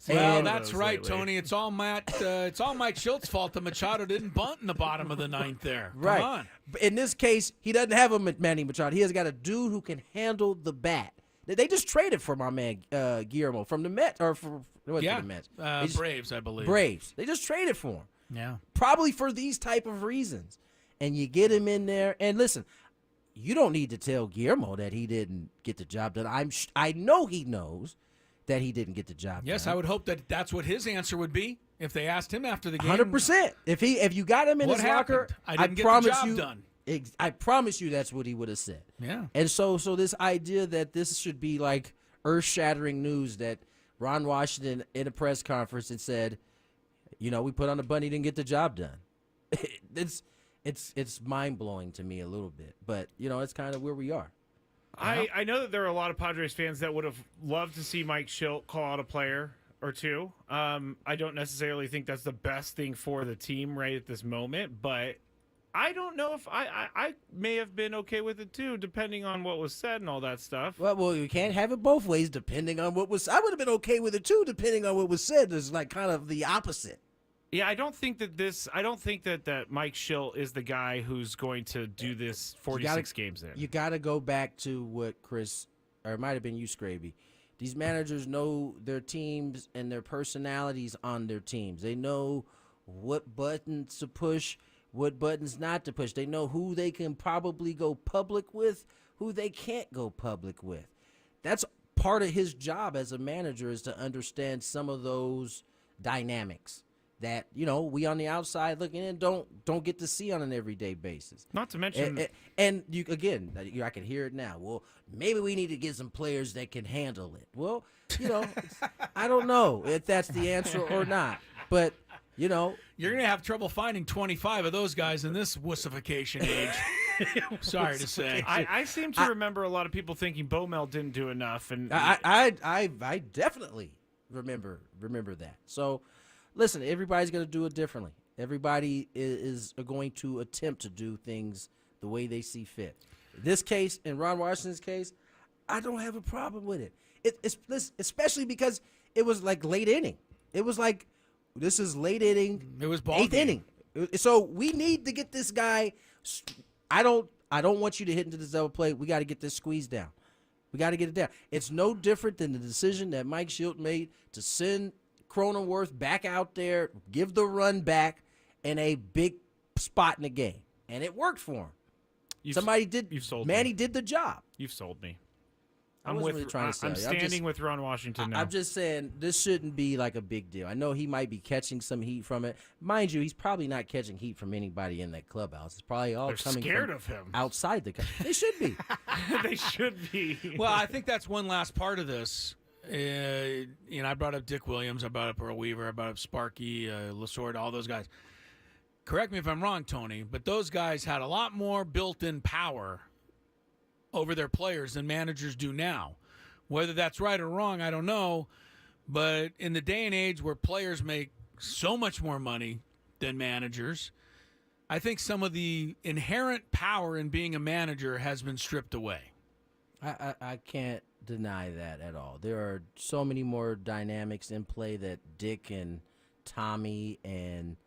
Well, that's right, lately. Tony. It's all Mike Shildt's fault that Machado didn't bunt in the bottom of the ninth there. Right. Come on. In this case, he doesn't have a Manny Machado. He has got a dude who can handle the bat. They just traded for my man Guillermo from the Mets, or for the Mets? Braves, I believe. Braves. They just traded for him. Yeah. Probably for these type of reasons. And you get him in there. And listen, you don't need to tell Guillermo that he didn't get the job done. I know he knows that he didn't get the job done. Yes, I would hope that that's what his answer would be if they asked him after the game. 100%. If you got him in his locker, I didn't get promise the job you, done. I promise you that's what he would have said. Yeah. And so this idea that this should be like earth-shattering news that Ron Washington in a press conference and said, we put on the bunt, he didn't get the job done. It's mind-blowing to me a little bit, but it's kind of where we are. I know that there are a lot of Padres fans that would have loved to see Mike Shildt call out a player or two. I don't necessarily think that's the best thing for the team right at this moment, but I don't know if I may have been okay with it too, depending on what was said and all that stuff. Well, you can't have it both ways, depending on what was. I would have been okay with it too, depending on what was said. It's like kind of the opposite. Yeah, I don't think that Mike Shildt is the guy who's going to do this 46 games in. You got to go back to what Chris, or it might have been you, Skraby. These managers know their teams and their personalities on their teams. They know what buttons to push, what buttons not to push. They know who they can probably go public with, who they can't go public with. That's part of his job as a manager, is to understand some of those dynamics that, we on the outside looking in don't get to see on an everyday basis. Not to mention, and you again, I can hear it now. Well, maybe we need to get some players that can handle it. Well, I don't know if that's the answer or not, but you're gonna have trouble finding 25 of those guys in this wussification age. Sorry to say. I seem to remember a lot of people thinking Bomel didn't do enough, and I definitely remember that. So. Listen, everybody's going to do it differently. Everybody is going to attempt to do things the way they see fit. In this case, in Ron Washington's case, I don't have a problem with it. It's especially because it was like late inning. It was like, this is late inning. It was ball eighth game. inning. So we need to get this guy. I don't want you to hit into this double play. We got to get this squeeze down. We got to get it down. It's no different than the decision that Mike Shildt made to send Cronenworth back out there, give the run back in a big spot in the game, and it worked for him. You've sold Manny me. did the job. You've sold me. I'm standing with Ron Washington now. I'm just saying this shouldn't be like a big deal. I know he might be catching some heat from it. Mind you, he's probably not catching heat from anybody in that clubhouse. It's probably all coming scared from of him outside the. They should be. They should be. Well, I think that's one last part of this. I brought up Dick Williams, I brought up Earl Weaver, I brought up Sparky, Lasorda, all those guys. Correct me if I'm wrong, Tony, but those guys had a lot more built-in power over their players than managers do now. Whether that's right or wrong, I don't know. But in the day and age where players make so much more money than managers, I think some of the inherent power in being a manager has been stripped away. I can't deny that at all. There are so many more dynamics in play that Dick and Tommy and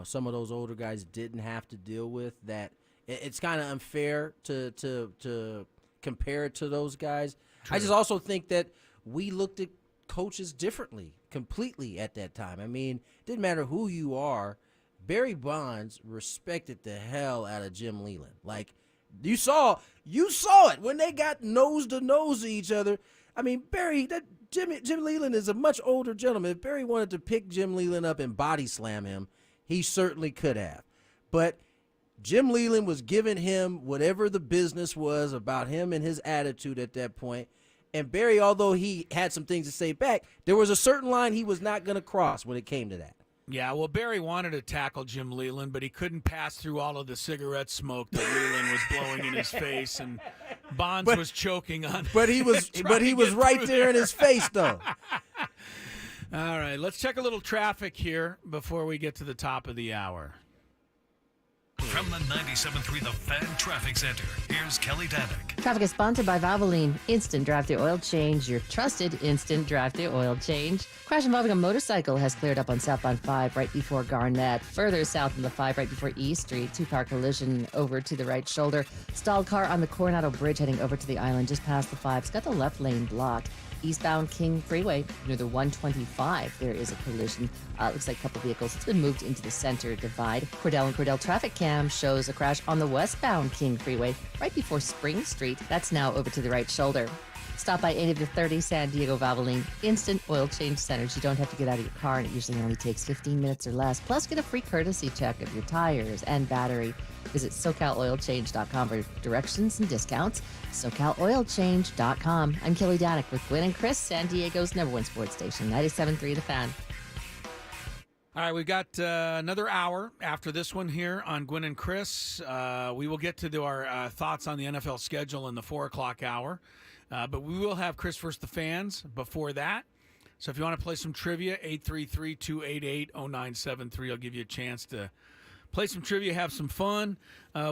some of those older guys didn't have to deal with, that it's kind of unfair to compare it to those guys. True. I just also think that we looked at coaches differently completely at that time. I mean, it didn't matter who you are. Barry Bonds respected the hell out of Jim Leyland. Like, you saw it when they got nose to nose to each other. I mean, Jim Leyland is a much older gentleman. If Barry wanted to pick Jim Leyland up and body slam him, he certainly could have. But Jim Leyland was giving him whatever the business was about him and his attitude at that point. And Barry, although he had some things to say back, there was a certain line he was not going to cross when it came to that. Yeah, well, Barry wanted to tackle Jim Leyland, but he couldn't pass through all of the cigarette smoke that Leyland was blowing in his face, and Bonds was choking on. But he was right there in his face, though. All right, let's check a little traffic here before we get to the top of the hour. From the 97.3 The Fan Traffic Center, here's Kelly Danick. Traffic is sponsored by Valvoline. Instant drive-through oil change. Your trusted instant drive-through oil change. Crash involving a motorcycle has cleared up on southbound 5 right before Garnett. Further south on the 5 right before E Street. Two-car collision over to the right shoulder. Stalled car on the Coronado Bridge heading over to the island just past the 5. It's got the left lane blocked. Eastbound King Freeway near the 125. There is a collision. Looks like a couple vehicles. It's been moved into the center divide. Cordell and Cordell traffic cam shows a crash on the westbound King Freeway right before Spring Street. That's now over to the right shoulder. Stop by any of the 30 San Diego Valvoline Instant Oil Change Centers. You don't have to get out of your car, and it usually only takes 15 minutes or less. Plus, get a free courtesy check of your tires and battery. Visit SoCalOilChange.com for directions and discounts. SoCalOilChange.com. I'm Kelly Danick with Gwynn and Chris, San Diego's #1 sports station, 97.3 The Fan. All right, we've got another hour after this one here on Gwynn and Chris. We will get to our thoughts on the NFL schedule in the 4 o'clock hour. But we will have Chris versus the fans before that. So if you want to play some trivia, 833-288-0973. I'll give you a chance to play some trivia, have some fun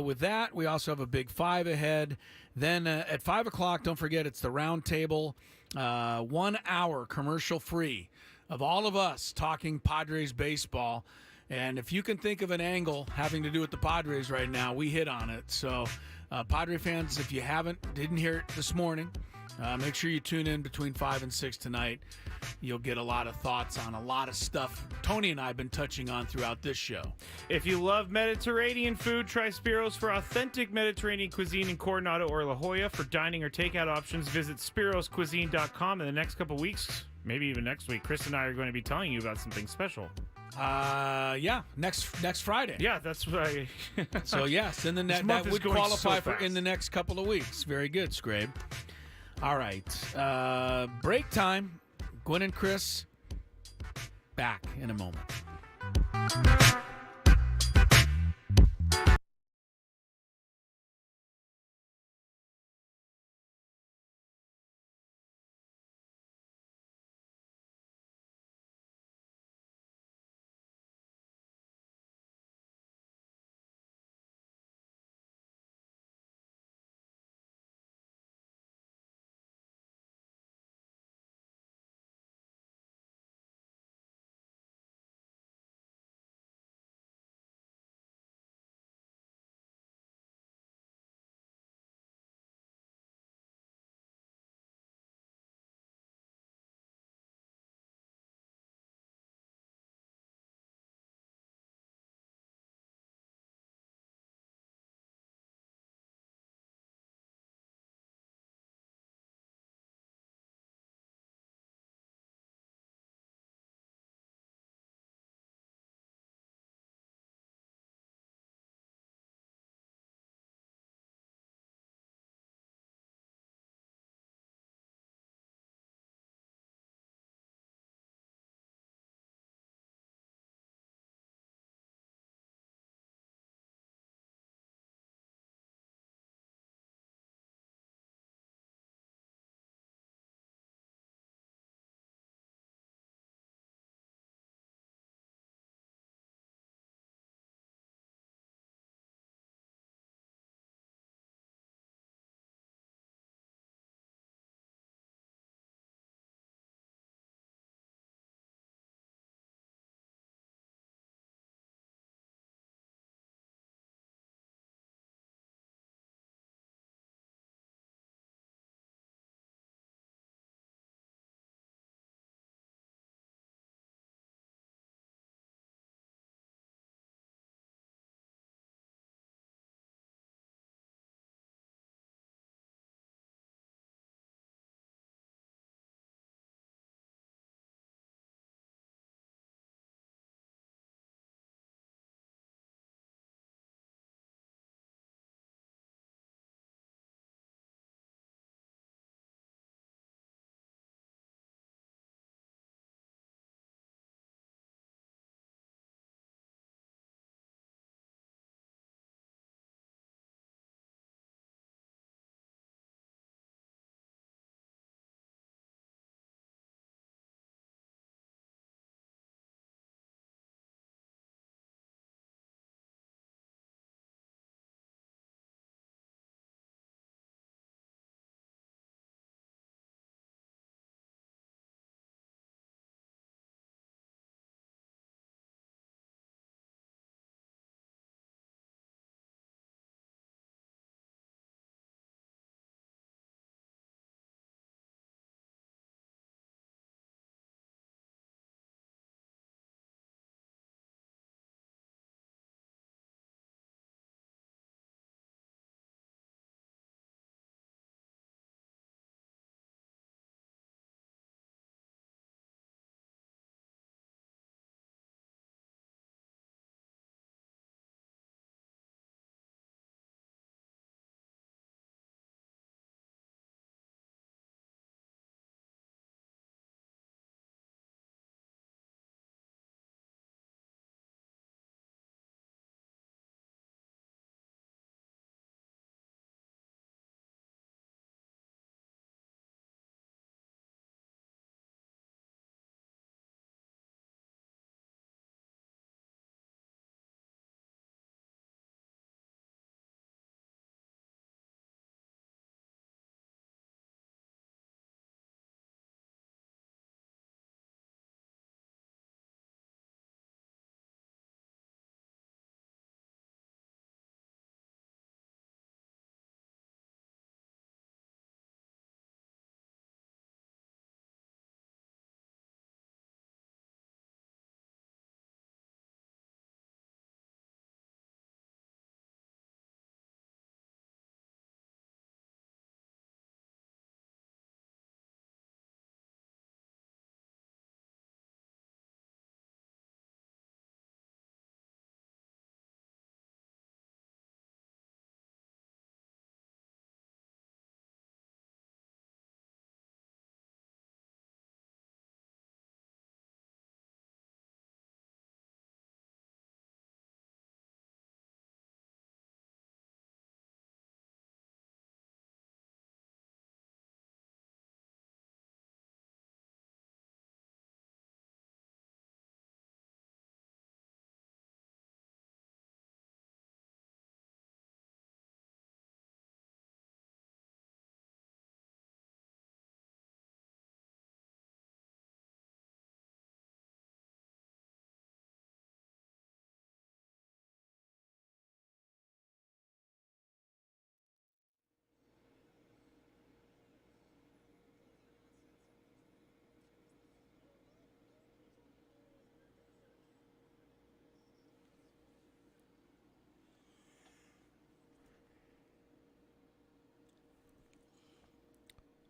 with that. We also have a big 5 ahead. Then at 5 o'clock, don't forget, it's the round table, 1 hour commercial-free of all of us talking Padres baseball. And if you can think of an angle having to do with the Padres right now, we hit on it. So Padre fans, if you didn't hear it this morning, make sure you tune in between 5 and 6 tonight. You'll get a lot of thoughts on a lot of stuff Tony and I have been touching on throughout this show. If you love Mediterranean food, try Spiros for authentic Mediterranean cuisine in Coronado or La Jolla. For dining or takeout options, visit spiroscuisine.com. In the next couple weeks, maybe even next week, Chris and I are going to be telling you about something special. Yeah, next Friday. Yeah, that's right. So yes, that would qualify for in the next couple of weeks. Very good, Skrabe. All right, break time. Gwynn and Chris back in a moment.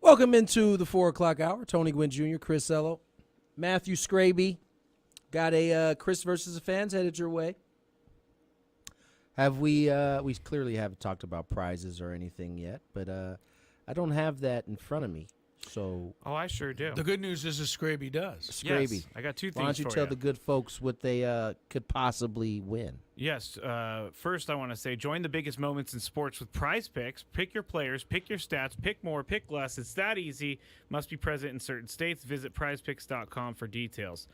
Welcome into the 4 o'clock hour. Tony Gwynn Jr., Chris Ello, Matthew Skraby. Got a Chris versus the fans headed your way. Have we clearly haven't talked about prizes or anything yet, but I don't have that in front of me. So I sure do. The good news is Skraby does. Skraby, Yes, I got two things. why don't you for tell the good folks what they could possibly win? Yes. First, I want to say join the biggest moments in sports with Prize Picks. Pick your players, pick your stats, pick more, pick less. It's that easy. Must be present in certain states. Visit prizepicks.com for details.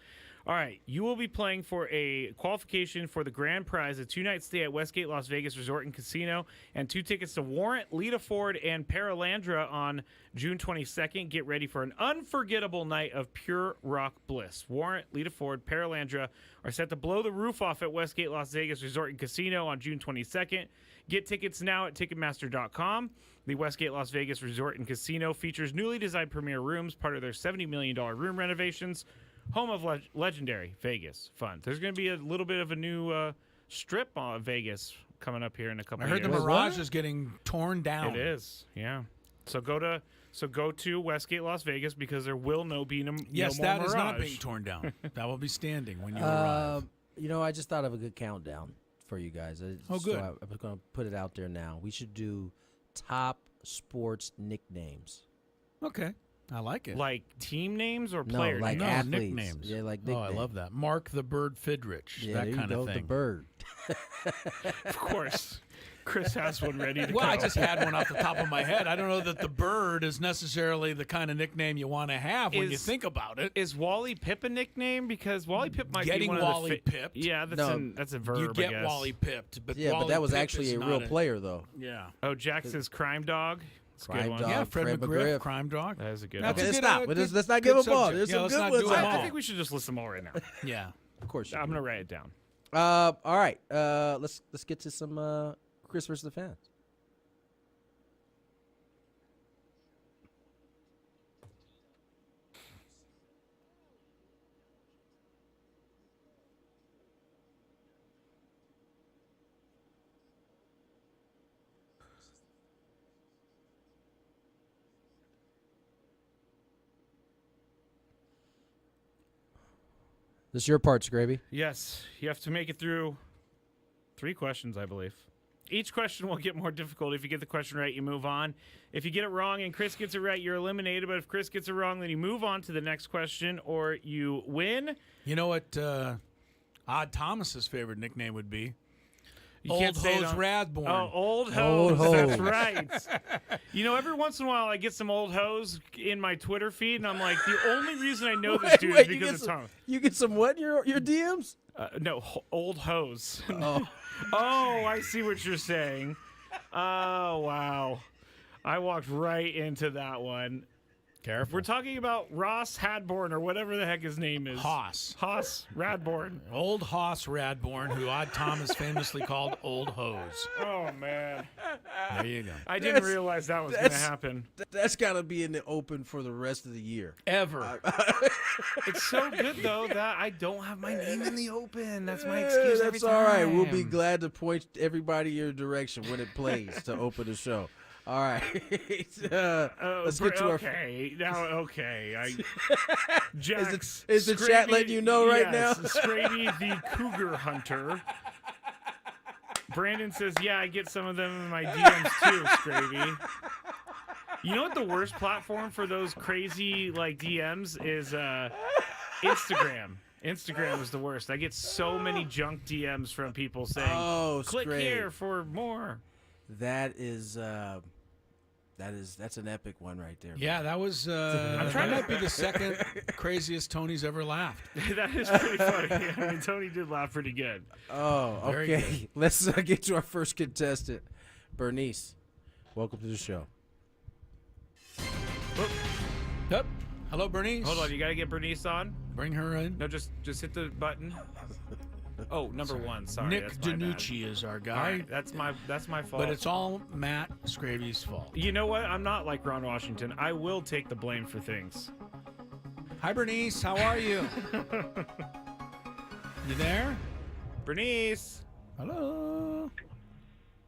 All right, you will be playing for a qualification for the grand prize, a 2-night stay at Westgate Las Vegas Resort and Casino, and 2 tickets to Warrant, Lita Ford, and Paralandra on June 22nd. Get ready for an unforgettable night of pure rock bliss. Warrant, Lita Ford, Paralandra are set to blow the roof off at Westgate Las Vegas Resort and Casino on June 22nd. Get tickets now at Ticketmaster.com. The Westgate Las Vegas Resort and Casino features newly designed premier rooms, part of their $70 million room renovations. Home of legendary Vegas fun. There's going to be a little bit of a new strip on Vegas coming up here in a couple. I heard years. the Mirage is getting torn down. It is, yeah. So go to Westgate Las Vegas because there will be no Yes, more that Mirage. is not being torn down. That will be standing when you arrive. I just thought of a good countdown for you guys. Good. So I'm going to put it out there now. We should do top sports nicknames. Okay. I like it. Like team names or player like names? athletes. Nicknames. Yeah, like Oh, nicknames. I love that. Mark the Bird Fidrich. Yeah, that there kind you go, of thing. the bird. Of course. Chris has one ready to Well, go. I just had one off the top of my head. I don't know that the bird is necessarily the kind of nickname you want to have when you think about it. Is Wally Pip a nickname? Because Wally Pip might Getting be one Wally of the pipped. Yeah, that's a verb. You I get guess. Wally pipped, but Yeah, Wally but that was Pip actually is a not real player, though. Yeah. Oh, Jackson's Crime Dog. That's a good Crime one. Dog. Yeah, Fred Fred McGriff, McGriff. Crime Dog. That is a good That's one. a Okay, good, stop. good- Let's not good give them all. subject. There's Yeah, some let's good not ones. do them I all. think we should just list them all right now. Yeah. Of course you I'm do. going to write it down. All right. Let's get to some Chris versus the fans. This is your part, Skraby. Yes, you have to make it through 3 questions, I believe. Each question will get more difficult. If you get the question right, you move on. If you get it wrong and Chris gets it right, you're eliminated. But if Chris gets it wrong, then you move on to the next question or you win. You know what Odd Thomas's favorite nickname would be? You Old can't say it Hose on- Radborn. Oh, Old Old Hose. That's Hose. right. You know, every once in a while I get some Old Hose in my Twitter feed, and I'm like, the only reason I know this dude is you because get of some, Thomas. You get some what in your DMs? No, Old Hose. Oh. Oh, I see what you're saying. Oh, wow. I walked right into that one. Careful. We're talking about Ross Hadborn or whatever the heck his name is. Haas. Haas Radborn. Old Haas Radborn, who Odd Thomas famously called Old Hose. Oh, man. There you go. I didn't realize that was going to happen. That's got to be in the open for the rest of the year. Ever. It's so good, though, that I don't have my name in the open. That's my excuse every That's time. all right. We'll be glad to point everybody your direction when it plays to open the show. All right. Let's get to our. Okay, now, okay. Jax, Is the chat letting you know right now? Skraby the Cougar Hunter. Brandon says, yeah, I get some of them in my DMs too, Skraby. You know what the worst platform for those crazy like DMs is? Instagram. Instagram is the worst. I get so many junk DMs from people saying, Oh, click Skraby. here for more. That's an epic one right there. Yeah, that was. That might be the second craziest Tony's ever laughed. That is pretty funny. I mean, Tony did laugh pretty good. Oh, Very okay. good. Let's get to our first contestant, Bernice. Welcome to the show. Yep. Hello, Bernice. Hold on, you gotta get Bernice on. Bring her in. No, just hit the button. Oh, number 1. Sorry, Nick that's my bad. DiNucci is our All guy. right, that's my fault. But it's all Matt Skraby's fault. You know what? I'm not like Ron Washington. I will take the blame for things. Hi, Bernice. How are you? You there? Bernice, Hello.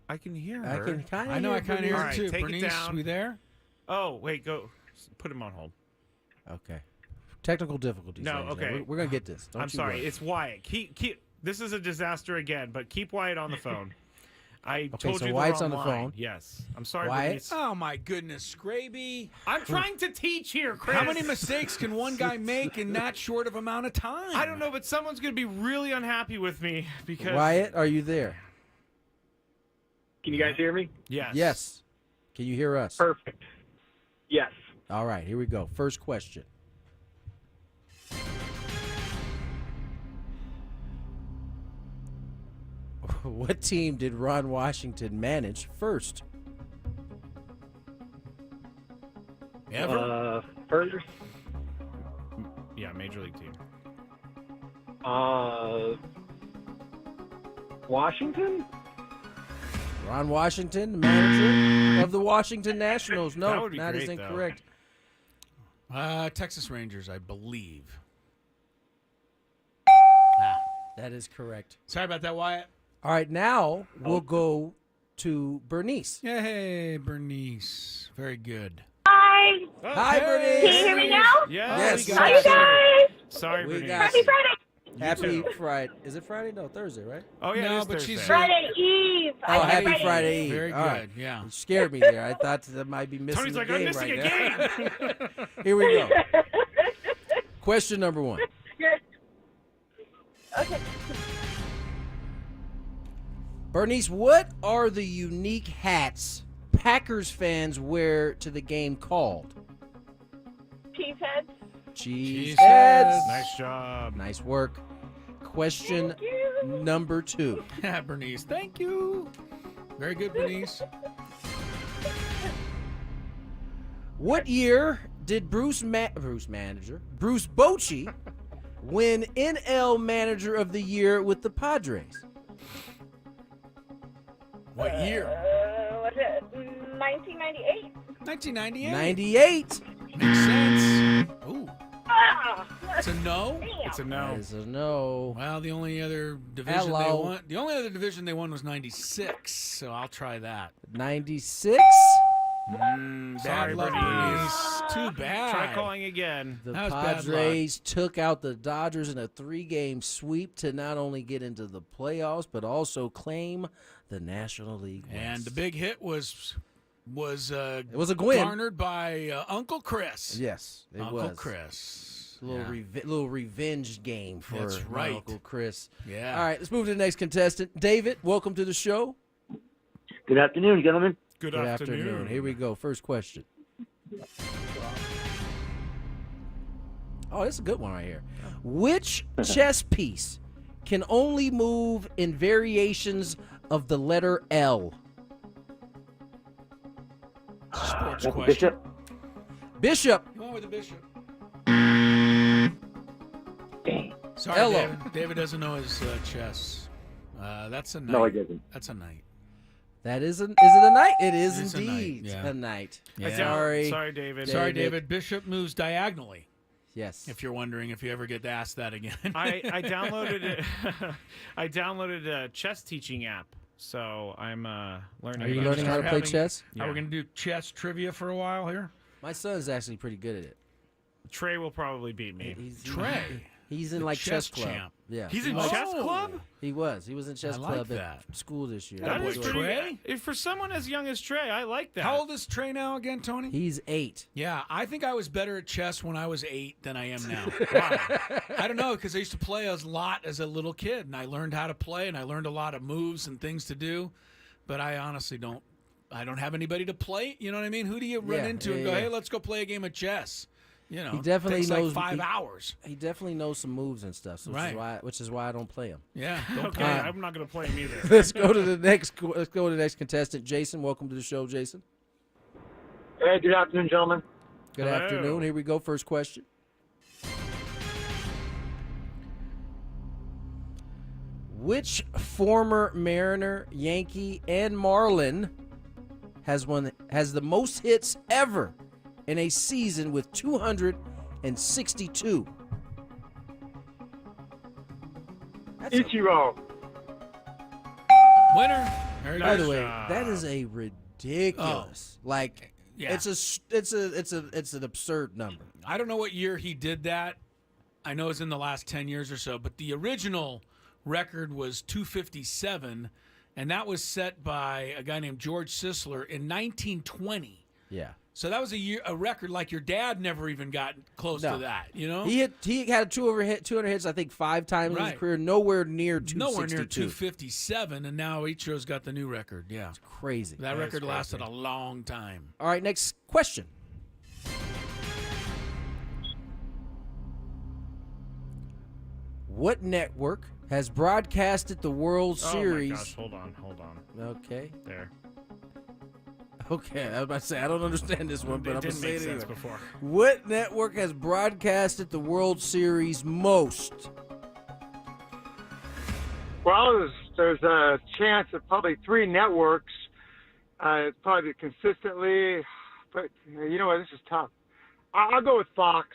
I can hear I her. can kind of. I know I kind of hear All her right, too. take it Bernice, down. we there? Oh, wait, go. Put him on hold. Okay. Technical difficulties. No, ladies and okay. gentlemen. We're gonna get this. Don't I'm you sorry. worry. It's Wyatt. Keep. This is a disaster again, but keep Wyatt on the phone. I told so you Wyatt's the on wrong the line. phone. Yes. I'm sorry. Wyatt? Bernice. Oh my goodness, Skraby! I'm trying to teach here, Chris. How many mistakes can one guy make in that short of amount of time? I don't know, but someone's going to be really unhappy with me because. Wyatt, are you there? Can you guys hear me? Yes. Yes. Can you hear us? Perfect. Yes. All right, here we go. First question. What team did Ron Washington manage first? Ever? First. Yeah, Major League team. Washington? Ron Washington, the manager of the Washington Nationals. That No, would be that is great, though. incorrect. Texas Rangers, I believe. That is correct. Sorry about that, Wyatt. All right, now we'll go to Bernice. Hey, Bernice. Very good. Hi. Hi, Hey. Bernice. Can you hear me now? Yes. we Hi, got you guys. Sorry, We Bernice. got Happy Friday. Happy Friday. Is it Friday? No, Thursday, right? Oh, yeah, No, it is but Thursday. she's Friday Eve. Oh, I said happy Friday Eve. Very All good, right. yeah. You scared me there. I thought that I might be missing Tony's the like, game I'm missing right a now. game. Here we go. Question number one. Good. Okay. Bernice, what are the unique hats Packers fans wear to the game called? Cheese heads. Cheese Cheese heads. heads. Nice job. Nice work. Question Thank you. number two. Yeah, Bernice. Thank you. Very good, Bernice. What year did Bruce Bochy win NL Manager of the Year with the Padres? What year? Was it 1998? 1998. 98. Makes sense. Ooh. Ah. It's a no? It's a That no. is a no. Well, the only other division they Hello. won. The only other division they won was 96, so I'll try that. 96. Bad Sorry, luck, Bernice. Bernice. Too bad. Try calling again. The That was bad Padres took out the Dodgers in a 3-game sweep to not only get into the playoffs but also claim the National League West. And the big hit was it was a Gwynn. garnered by Uncle Chris. Yes, it Uncle was. Chris. A little, Yeah. little revenge game for That's my right. Uncle Chris. Yeah. All right, let's move to the next contestant. David, welcome to the show. Good afternoon, gentlemen. Good Good afternoon. afternoon. Here we go. First question. Oh, this is a good one right here. Which chess piece can only move in variations of the letter L? Sports That's question. Bishop. Bishop. You went with the bishop. Dang. Sorry, Hello. David. David doesn't know his chess. That's a knight. No, he doesn't. That's a knight. That is it a knight? It is It's a knight, indeed yeah. a knight. Yeah. Sorry. Sorry, David. Sorry, David. Bishop moves diagonally. Yes. If you're wondering if you ever get asked that again. I downloaded it. I downloaded a chess teaching app, so I'm learning. Are you about learning how to Start play having- chess? Are we going to do chess trivia for a while here? My son's actually pretty good at it. Trey will probably beat me. Trey. He's in The like chess chess club. champ. Yeah. He's in Oh. chess club. He was in chess I like club that. at school this year. That boy, is pretty. Trey? If for someone as young as Trey, I like that. How old is Trey now again, Tony? He's 8. Yeah, I think I was better at chess when I was 8 than I am now. Why? I don't know, because I used to play a lot as a little kid, and I learned how to play, and I learned a lot of moves and things to do. But I honestly don't. I don't have anybody to play. You know what I mean? Who do you run Yeah, into and yeah, go, yeah. "Hey, let's go play a game of chess"? You know, He definitely takes knows like 5 hours. He definitely knows some moves and stuff, so Right. which is why I don't play him. Yeah. Don't Okay, play. I'm not going to play him either. Let's go to the next contestant. Jason, welcome to the show, Jason. Hey, good afternoon, gentlemen. Good Hello. afternoon. Here we go. First question. Which former Mariner, Yankee, and Marlin has the most hits ever in a season with 262? Ichiro. Winner. There it By is. the way, that is a ridiculous. Yeah. It's an absurd number. I don't know what year he did that. I know it's in the last 10 years or so, but the original record was 257, and that was set by a guy named George Sisler in 1920. Yeah. So that was a record like your dad never even got close to that, you know? He had 200 hits, I think, 5 times in his career, nowhere near 262. Nowhere near 257, and now Ichiro's got the new record. Yeah. It's crazy. That record lasted a long time. All right, next question. What network has broadcasted the World Series? Oh my gosh, hold on. Okay. There. Okay, I was about to say, I don't understand this one, but I'm going to say it anyway. Before. What network has broadcasted the World Series most? Well, there's a chance of probably 3 networks. It's probably consistently, but you know what? This is tough. I'll go with Fox.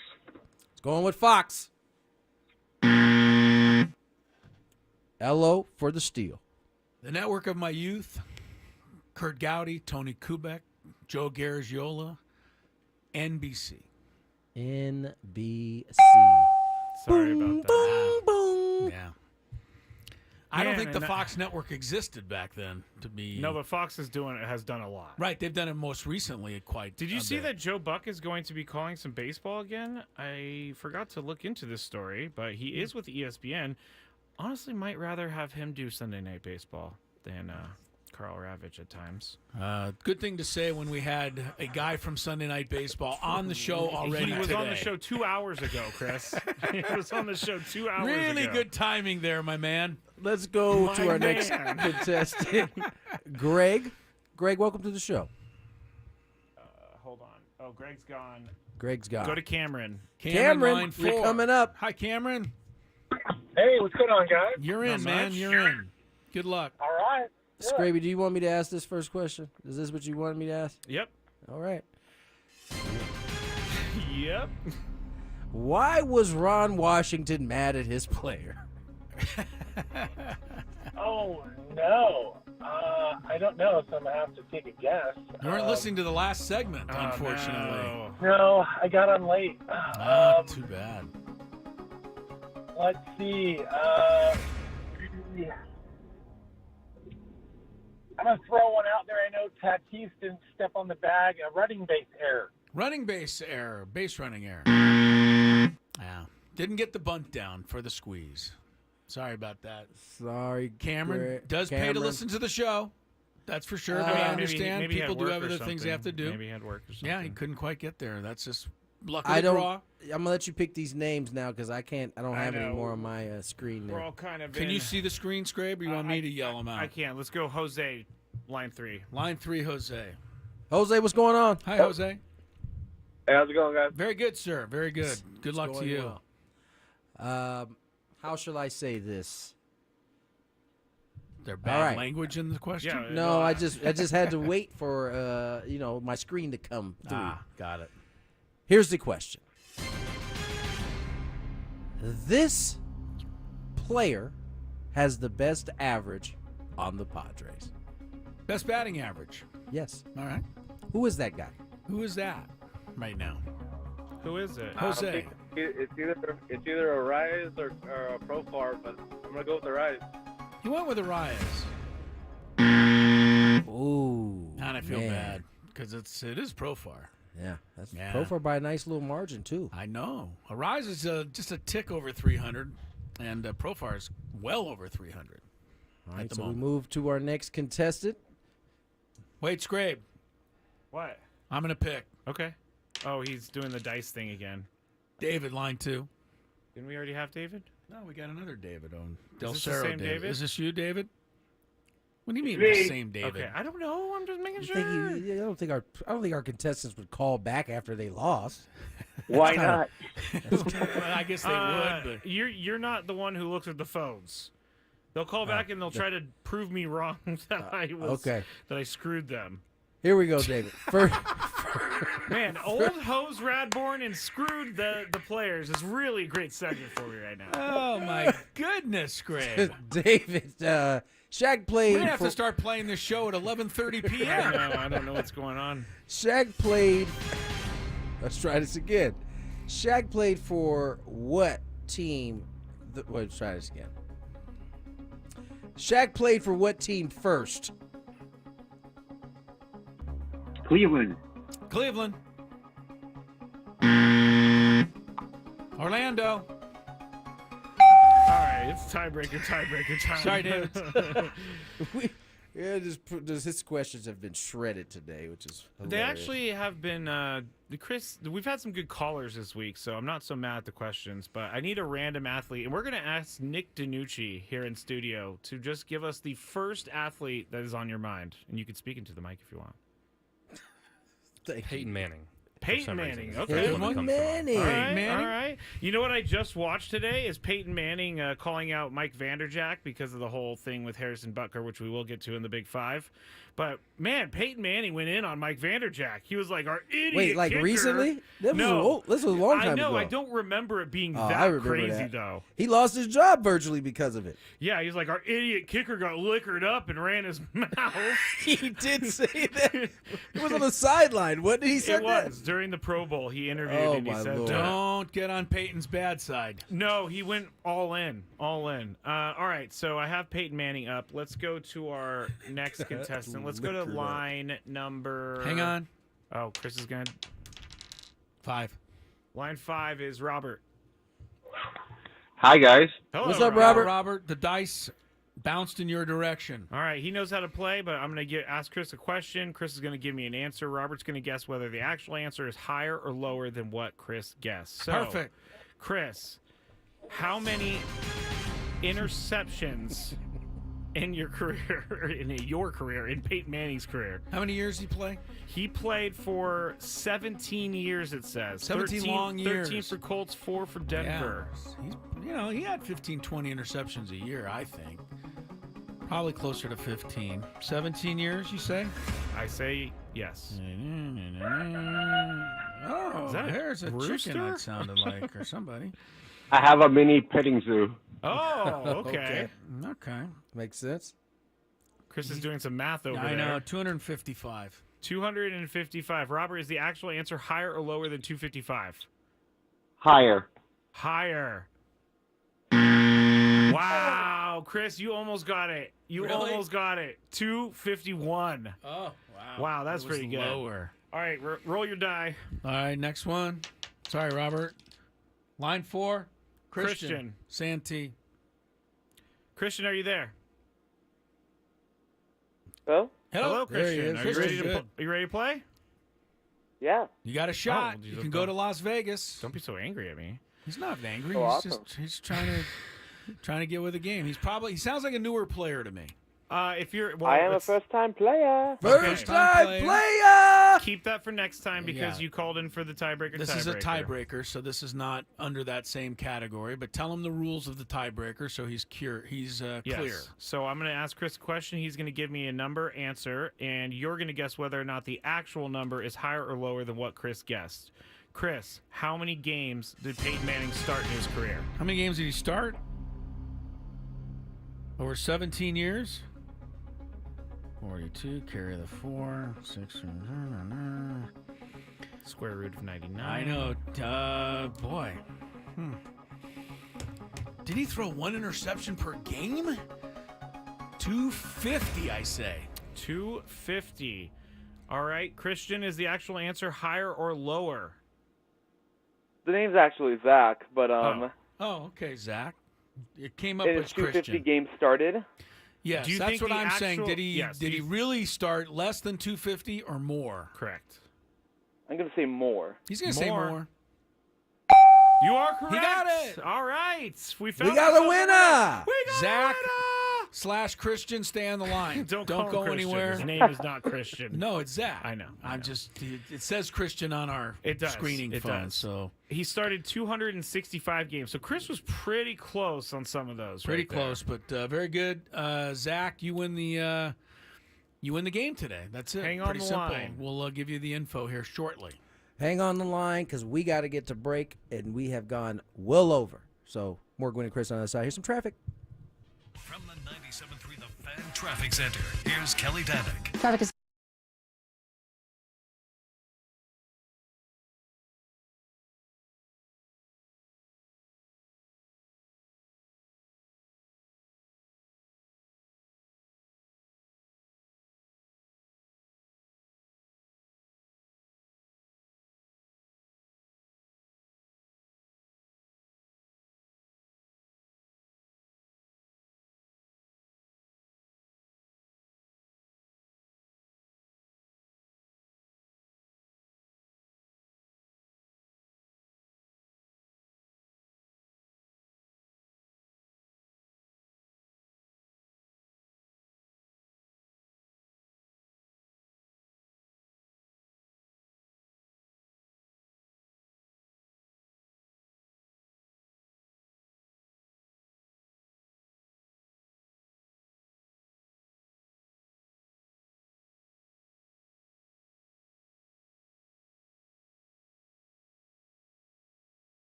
It's going with Fox. LO for the steal. The network of my youth, Kurt Gowdy, Tony Kubek, Joe Garagiola, NBC. NBC. Sorry about that. Boom, boom. Yeah. I don't think the Fox network existed back then to be. No, but Fox has done a lot. Right, they've done it most recently quite. Did you a see bit. that Joe Buck is going to be calling some baseball again? I forgot to look into this story, but he is with ESPN. Honestly, might rather have him do Sunday Night Baseball than Carl Ravitch at times. Good thing to say when we had a guy from Sunday Night Baseball on the show already. He was today. on the show 2 hours ago, Chris. He was on the show 2 hours ago. Really good timing there, my man. Let's go to our next contestant, Greg. Greg, welcome to the show. Hold on. Oh, Greg's gone. Greg's gone. Go to Cameron. Cameron, line 4. you're coming up. Hi, Cameron. Hey, what's going on, guys? You're in, man. You're in. Good luck. All right. Skraby, do you want me to ask this first question? Is this what you wanted me to ask? Yep. All right. Yep. Why was Ron Washington mad at his player? Oh, no. I don't know, so I'm going to have to take a guess. You weren't listening to the last segment, unfortunately. No, I got on late. Too bad. Let's see. I'm going to throw one out there. I know Tatis didn't step on the bag. A running base error. Running base error. Base running error. Yeah. Didn't get the bunt down for the squeeze. Sorry about that. Sorry, Cameron does pay to listen to the show. That's for sure. But I understand maybe people do have other something. things they have to do. Maybe he had work or something. Yeah, he couldn't quite get there. That's just luck of I the don't. draw. I'm gonna let you pick these names now because I can't. I don't have any more on my screen there. We're all kind of. Can you see the screen, Skrabe, or you want me to yell them out? I can. Let's go, Jose. Line 3. Line 3, Jose. Jose, what's going on? Hi, Jose. Hey, how's it going, guys? Very good, sir. Very good. Good luck to you. Well. How shall I say this? There bad language in the question? Yeah, no, I just had to wait for my screen to come through. Got it. Here's the question. This player has the best average on the Padres. Best batting average. Yes. All right. Who is that guy? Who is that right now? Who is it? Jose. It's either a Rise or a Profar, but I'm gonna go with the Rise. You went with Arias. Ooh. And I feel bad because it is Profar. Yeah, that's Profar by a nice little margin too. I know. Arias is just a tick over 300, and Profar is well over 300. All right, so we move to our next contestant. Wait, Skrabe. What? I'm gonna pick. Okay. Oh, he's doing the dice thing again. David, line 2. Didn't we already have David? No, we got another David on Is this the Cero same David? Is this you, David? What do you mean Me. the same David? Okay, I don't know. I'm just making I sure. don't think our contestants would call back after they lost. Why not? I guess they would. But You're not the one who looks at the phones. They'll call back and they'll try to prove me wrong that I screwed them. Here we go, David. First, Man, old hose Radborn and screwed the players is really a great segment for me right now. Oh my goodness, Skrabe. David, Shaq We're played. gonna have to start playing this show at 11:30 p.m. I don't know what's going on. Shaq played. Let's try this again. Shaq played for what team? Let's try this again. Shaq played for what team first? Cleveland. Cleveland. Orlando. All right, it's tiebreaker time. Sorry, David. His questions have been shredded today, which is hilarious. They actually have been, Chris, we've had some good callers this week, so I'm not so mad at the questions, but I need a random athlete, and we're going to ask Nick DiNucci here in studio to just give us the first athlete that is on your mind, and you can speak into the mic if you want. Peyton Manning. Peyton Manning, okay. Peyton Manning. All right. You know what I just watched today is Peyton Manning calling out Mike Vanderjagt because of the whole thing with Harrison Butker, which we will get to in the Big Five. But, man, Peyton Manning went in on Mike Vanderjagt. He was like, our idiot Wait, like kicker. recently? No. This was a long time I know. ago. I don't remember it being I that remember crazy, that. though. He lost his job virtually because of it. Yeah, he's like, our idiot kicker got liquored up and ran his mouth. He did say that. It was on the sideline. What did he say? It was. During the Pro Bowl, he interviewed and he said, Don't get on Peyton's bad side. No, he went all in. All in. All right, so I have Peyton Manning up. Let's go to our next contestant. Let's go to line number... Hang on. Oh, Chris is going to... 5. Line 5 is Robert. Hi, guys. Hello, What's up, Robert? Robert, the dice bounced in your direction. All right, he knows how to play, but I'm going to ask Chris a question. Chris is going to give me an answer. Robert's going to guess whether the actual answer is higher or lower than what Chris guessed. So, Perfect. Chris, how many interceptions in your career, in Peyton Manning's career? How many years did he play? He played for 17 years, it says. 17 long years. 13 for Colts, 4 for Denver. Yeah. He had 15, 20 interceptions a year, I think. Probably closer to 15. 17 years, you say? I say yes. Oh, Is that a there's a rooster? chicken that sounded like, or somebody. I have a mini petting zoo. Oh, okay. Okay. Makes sense. Chris is doing some math over I there. know, 255. 255. Robert, is the actual answer higher or lower than 255? Higher. Higher. Wow, Chris, you almost got it. You Really? almost got it. 251. Oh, wow. Wow, that's It was pretty good. lower. All right, roll your die. All right, next one. Sorry, Robert. Line 4, Christian. Santee. Christian, are you there? Hello? Hello, There he Christian. is. Are you ready Christian, to good. are you ready to play? Yeah. You got a shot. Oh, you can go to Las Vegas. Don't be so angry at me. He's not angry. Oh, He's awesome. just he's trying to get with the game. He sounds like a newer player to me. If you're, I am a first-time player. First time time player. player. keep that for next time because Yeah. you called in for the tiebreaker. This is a tiebreaker, so this is not under that same category. But tell him the rules of the tiebreaker, so he's clear. Yes. So I'm going to ask Chris a question. He's going to give me a number answer, and you're going to guess whether or not the actual number is higher or lower than what Chris guessed. Chris, how many games did Peyton Manning start in his career? How many games did he start? Over 17 years? 42, carry the 4, 6, Square root of 99. I know. Boy. Did he throw one interception per game? 250, I say. 250. All right, Christian, is the actual answer higher or lower? The name's actually Zach, but Oh, okay, Zach. It came up it as is 250 Christian. games started. Yes, Do you that's think what the I'm saying. actual- Did he yes, did do he you- really start less than 250 or more? Correct. I'm going to say more. He's going to say More. more. You are correct. He got it. All right. We found We got a ourselves winner. We got Zach a winner. / Christian, stay on the line. Don't go call him Christian. anywhere. His name is not Christian. No, it's Zach. I know. I'm just. It says Christian on our It does. screening It phone. does. So He started 265 games. So Chris was pretty close on some of those. pretty right there. close, but very good. Zach, you win the game today. That's it. Hang on Pretty the simple. line. We'll give you the info here shortly. Hang on the line because we got to get to break, and we have gone well over. So more Gwynn and Chris on the other side. Here's some traffic. From the 97.3 The And Traffic Center. Here's Kelly Danick. Traffic is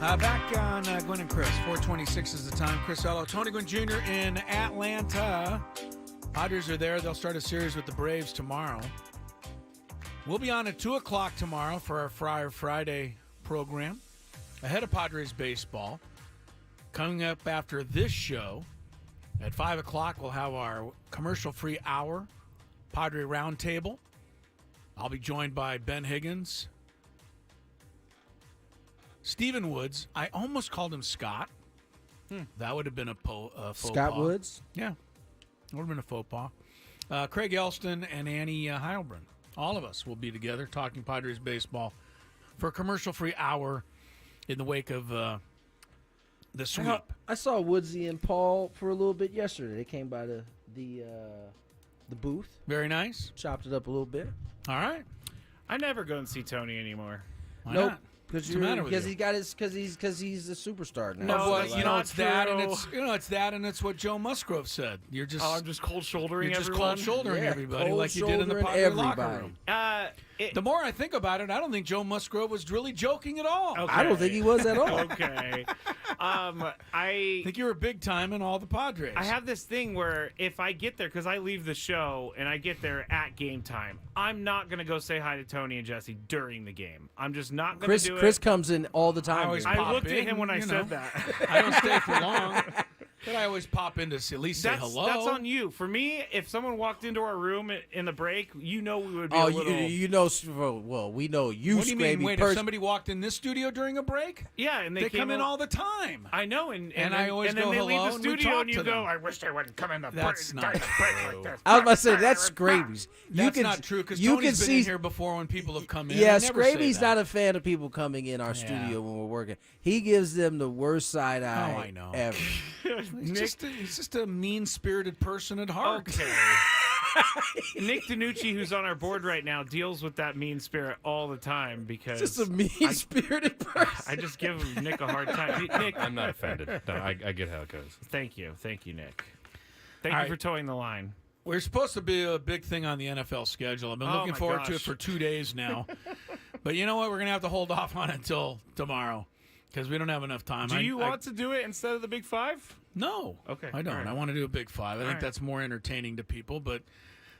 Back on Gwynn and Chris. 4:26 is the time. Chris Ello, Tony Gwynn Jr. in Atlanta. Padres are there. They'll start a series with the Braves tomorrow. We'll be on at 2 o'clock tomorrow for our Friar Friday program. Ahead of Padres baseball. Coming up after this show, at 5 o'clock, we'll have our commercial-free hour, Padre Roundtable. I'll be joined by Ben Higgins, Stephen Woods. I almost called him Scott. That would have been a faux Scott pas. Woods? Yeah. Would have been a faux pas. Craig Elston and Annie Heilbrunn. All of us will be together talking Padres baseball for a commercial-free hour in the wake of the sweep. I saw Woodsy and Paul for a little bit yesterday. They came by the booth. Very nice. Chopped it up a little bit. All right. I never go and see Tony anymore. Why Nope. not? Because What's the matter with you? because he's a superstar now. No, Well, that's you know not it's that, and true. it's that, and it's what Joe Musgrove said. You're just I'm just cold shouldering you're just everyone. cold shouldering Yeah, everybody cold like you did in the shouldering Padre locker everybody. room. The more I think about it, I don't think Joe Musgrove was really joking at all. Okay. I don't think he was at all. Okay. I think you were big time in all the Padres. I have this thing where if I get there, because I leave the show and I get there at game time, I'm not going to go say hi to Tony and Jesse during the game. I'm just not going to do Chris it. comes in all the time. I looked at him when I said that. I don't stay for long, but I always pop in to at least say hello. That's on you. For me, if someone walked into our room in the break, we would be Oh, a little... you know, well, we know you, What do you mean? Skraby, Wait, if somebody walked in this studio during a break? Yeah, and they came come in all the time. I know, and I always and then go they hello leave the and we studio talk and you to go, them. I wish they wouldn't come in the That's break not like true. this. I was about to say that's Skraby's. That's not true because you Tony's can been in see here before when people have come in. Yeah, I never say Skraby's that. not a fan of people coming in our studio when we're working. He gives them the worst side eye Oh, I know. ever. He's just a mean-spirited person at heart. Okay. Nick DiNucci, who's on our board right now, deals with that mean spirit all the time because Just a mean-spirited person. I just give Nick a hard time. Nick, I'm not offended. No, I get how it goes. Thank you, Nick. Thank All you right. for towing the line. We're supposed to be a big thing on the NFL schedule. I've been Oh, looking my forward to it gosh. for 2 days now. But you know what? We're going to have to hold off on it until tomorrow because we don't have enough time. Do you want to do it instead of the Big Five? No. Okay. I don't. all right. I want to do a Big Five. I think right. that's more entertaining to people. But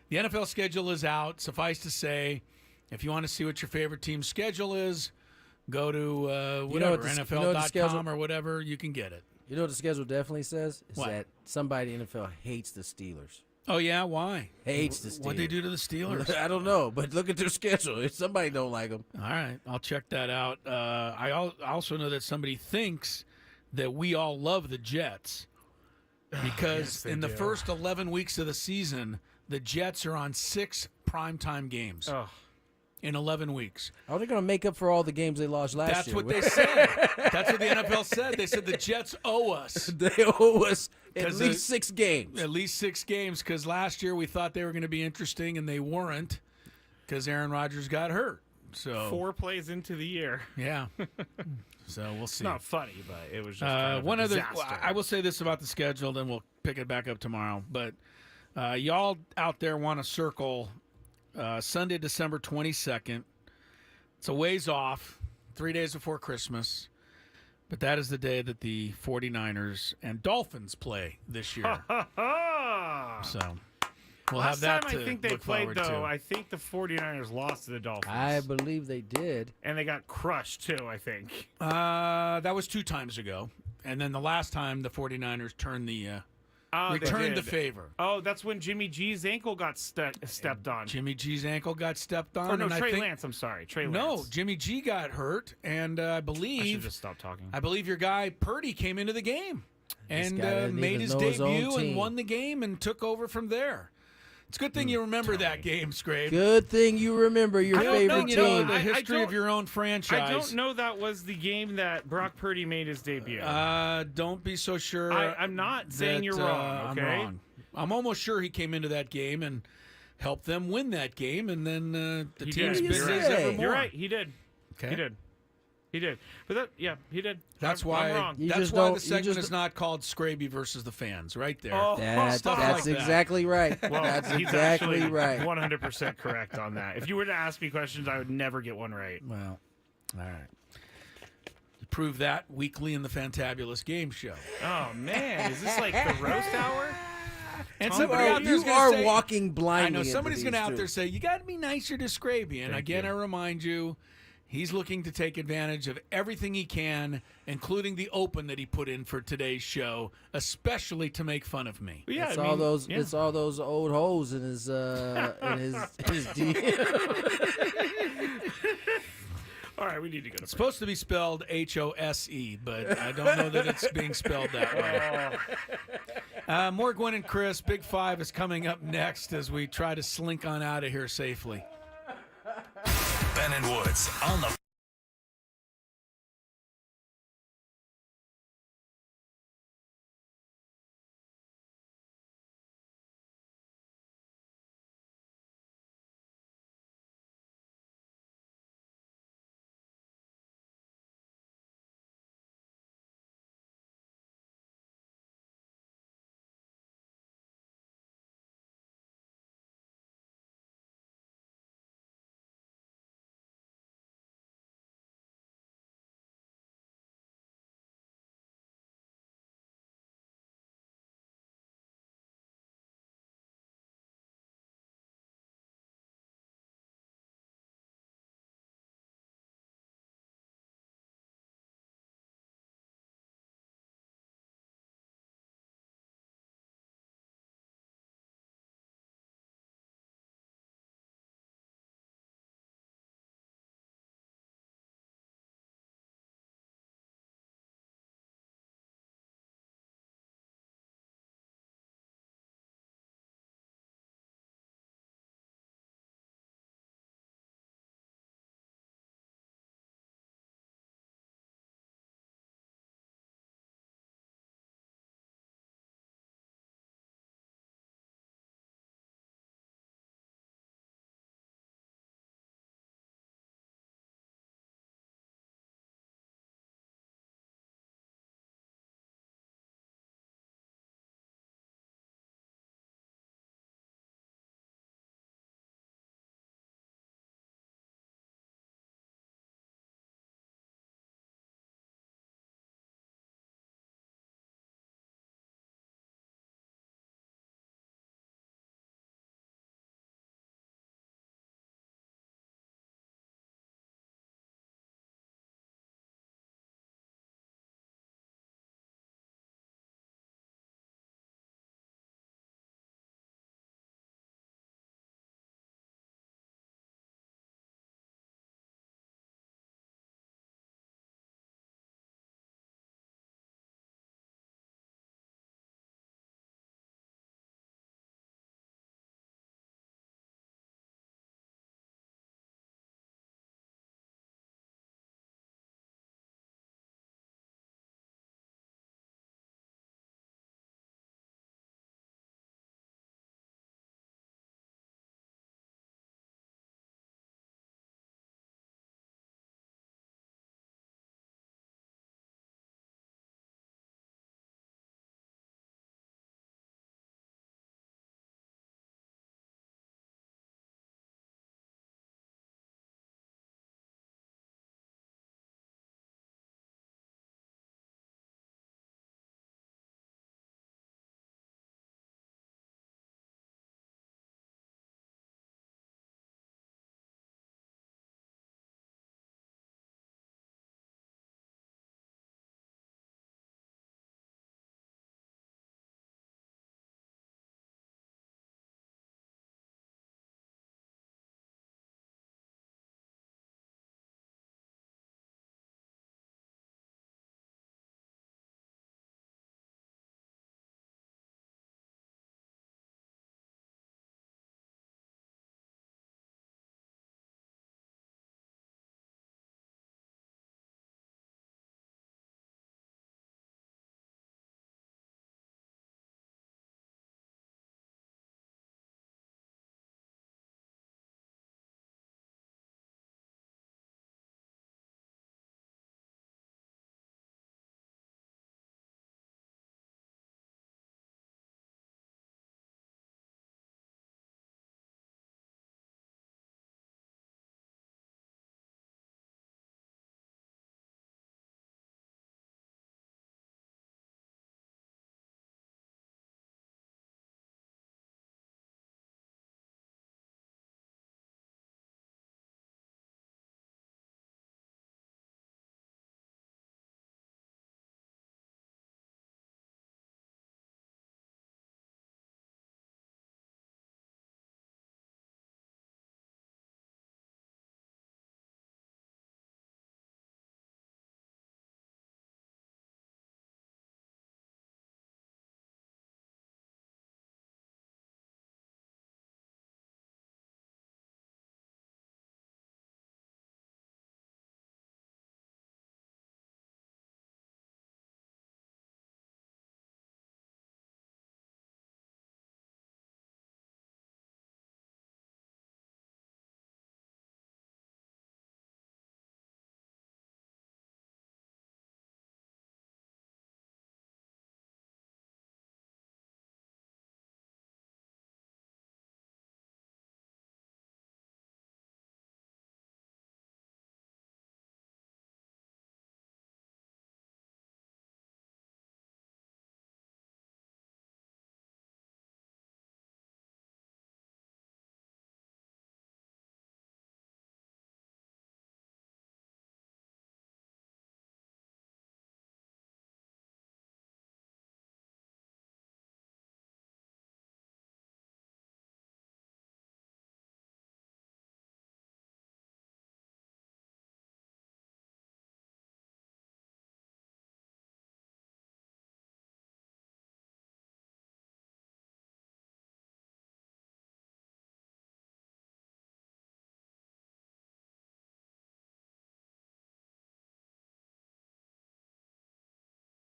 the NFL schedule is out. Suffice to say, if you want to see what your favorite team's schedule is, go to whatever, NFL.com or whatever. You can get it. You know what the schedule definitely says? Is What? that somebody in the NFL hates the Steelers. Oh, yeah? Why? Hates the Steelers. What'd they do to the Steelers? I don't know, but look at their schedule. If somebody don't like them. All right, I'll check that out. I also know that somebody thinks that we all love the Jets because yes, they in the do. first 11 weeks of the season, the Jets are on 6 primetime games Oh. in 11 weeks. Are they going to make up for all the games they lost last That's year? what they said. That's what the NFL said. They said the Jets owe us. They owe us at 'Cause least 6 games. At least 6 games because last year we thought they were going to be interesting and they weren't because Aaron Rodgers got hurt. So 4 plays into the year. yeah. So we'll see. It's not funny, but it was just kind of one a other. disaster. I will say this about the schedule, then we'll pick it back up tomorrow. But y'all out there want to circle Sunday, December 22nd. It's a ways off, 3 days before Christmas. But that is the day that the 49ers and Dolphins play this year. So we'll Last have that time to I think they look played, forward though, to. I think the 49ers lost to the Dolphins. I believe they did. And they got crushed, too, I think. That was 2 times ago. And then the last time the 49ers turned the They returned the did. favor. Oh, that's when Jimmy G's ankle got stepped on. Jimmy G's ankle got stepped on. Or no, and Trey I think, Lance. I'm sorry, Trey Lance. No, Jimmy G got hurt, and I I should believe just stop talking. I believe your guy Purdy came into the game This and guy didn't made even his know his own debut and team. won the game and took over from there. It's a good thing you remember that game, Scrape. Good thing you remember your favorite You know team. the history of your own franchise. I don't know that was the game that Brock Purdy made his debut. Don't be so sure. I'm not saying you're wrong, okay? I'm wrong. I'm almost sure he came into that game and helped them win that game, and then the He team's did. busy You're as right. ever more. You're right. He did. Okay. He did. He did. But that, yeah, he did. That's I'm why. wrong. That's why the segment is not called "Skraby versus the fans." Right there. Oh, That's like that. exactly right. Well, That's he's exactly actually right. 100% correct on that. If you were to ask me questions, I would never get one right. Well, all right. prove that weekly in the Fantabulous Game Show. Oh, man. Is this like the roast hour? And Tom somebody out Brady? there's You gonna are say, walking I blindly. know into somebody's going to these out two. there say, you got to be nicer to Skraby. And again, I remind you, he's looking to take advantage of everything he can, including the open that he put in for today's show, especially to make fun of me. Yeah, It's I all mean, those. yeah. It's all those old hoes in his his DM. All right, we need to go to It's supposed to be spelled Hose, but I don't know that it's being spelled that way. More Gwynn and Chris. Big Five is coming up next as we try to slink on out of here safely. Ben and Woods on the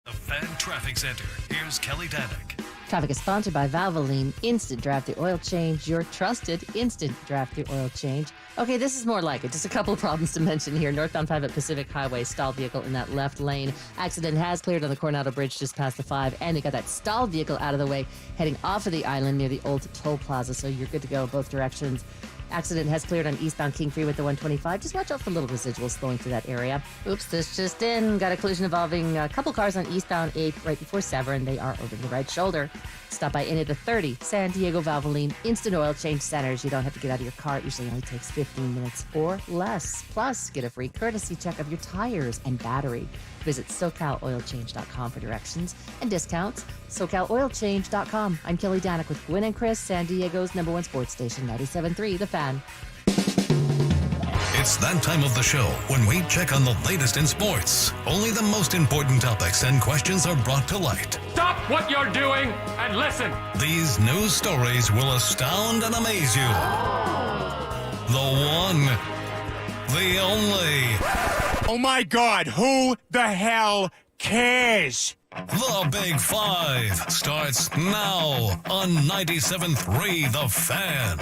The Fan Traffic Center. Here's Kelly Danick. Traffic is sponsored by Valvoline Instant Draft the Oil Change, your trusted instant draft the oil change. Okay, this is more like it. Just a couple of problems to mention here. Northbound 5 at Pacific Highway, stalled vehicle in that left lane. Accident has cleared on the Coronado Bridge just past the 5, and they got that stalled vehicle out of the way, heading off of the island near the old toll plaza, so you're good to go both directions. Accident has cleared on eastbound King Freeway with the 125. Just watch out for little residuals flowing through that area. Oops, this just in. Got a collision involving a couple cars on eastbound 8 right before Severn. They are over the right shoulder. Stop by in at the 30 San Diego Valvoline Instant Oil Change Centers. You don't have to get out of your car. It usually only takes 15 minutes or less. Plus, get a free courtesy check of your tires and battery. Visit SoCalOilChange.com for directions and discounts. SoCalOilChange.com. I'm Kelly Danick with Gwynn and Chris, San Diego's #1 sports station, 97.3 The Fan. It's that time of the show when we check on the latest in sports. Only the most important topics and questions are brought to light. Stop what you're doing and listen. These news stories will astound and amaze you. The one, the only. Oh my God, who the hell cares? The Big Five starts now on 97.3 The Fan.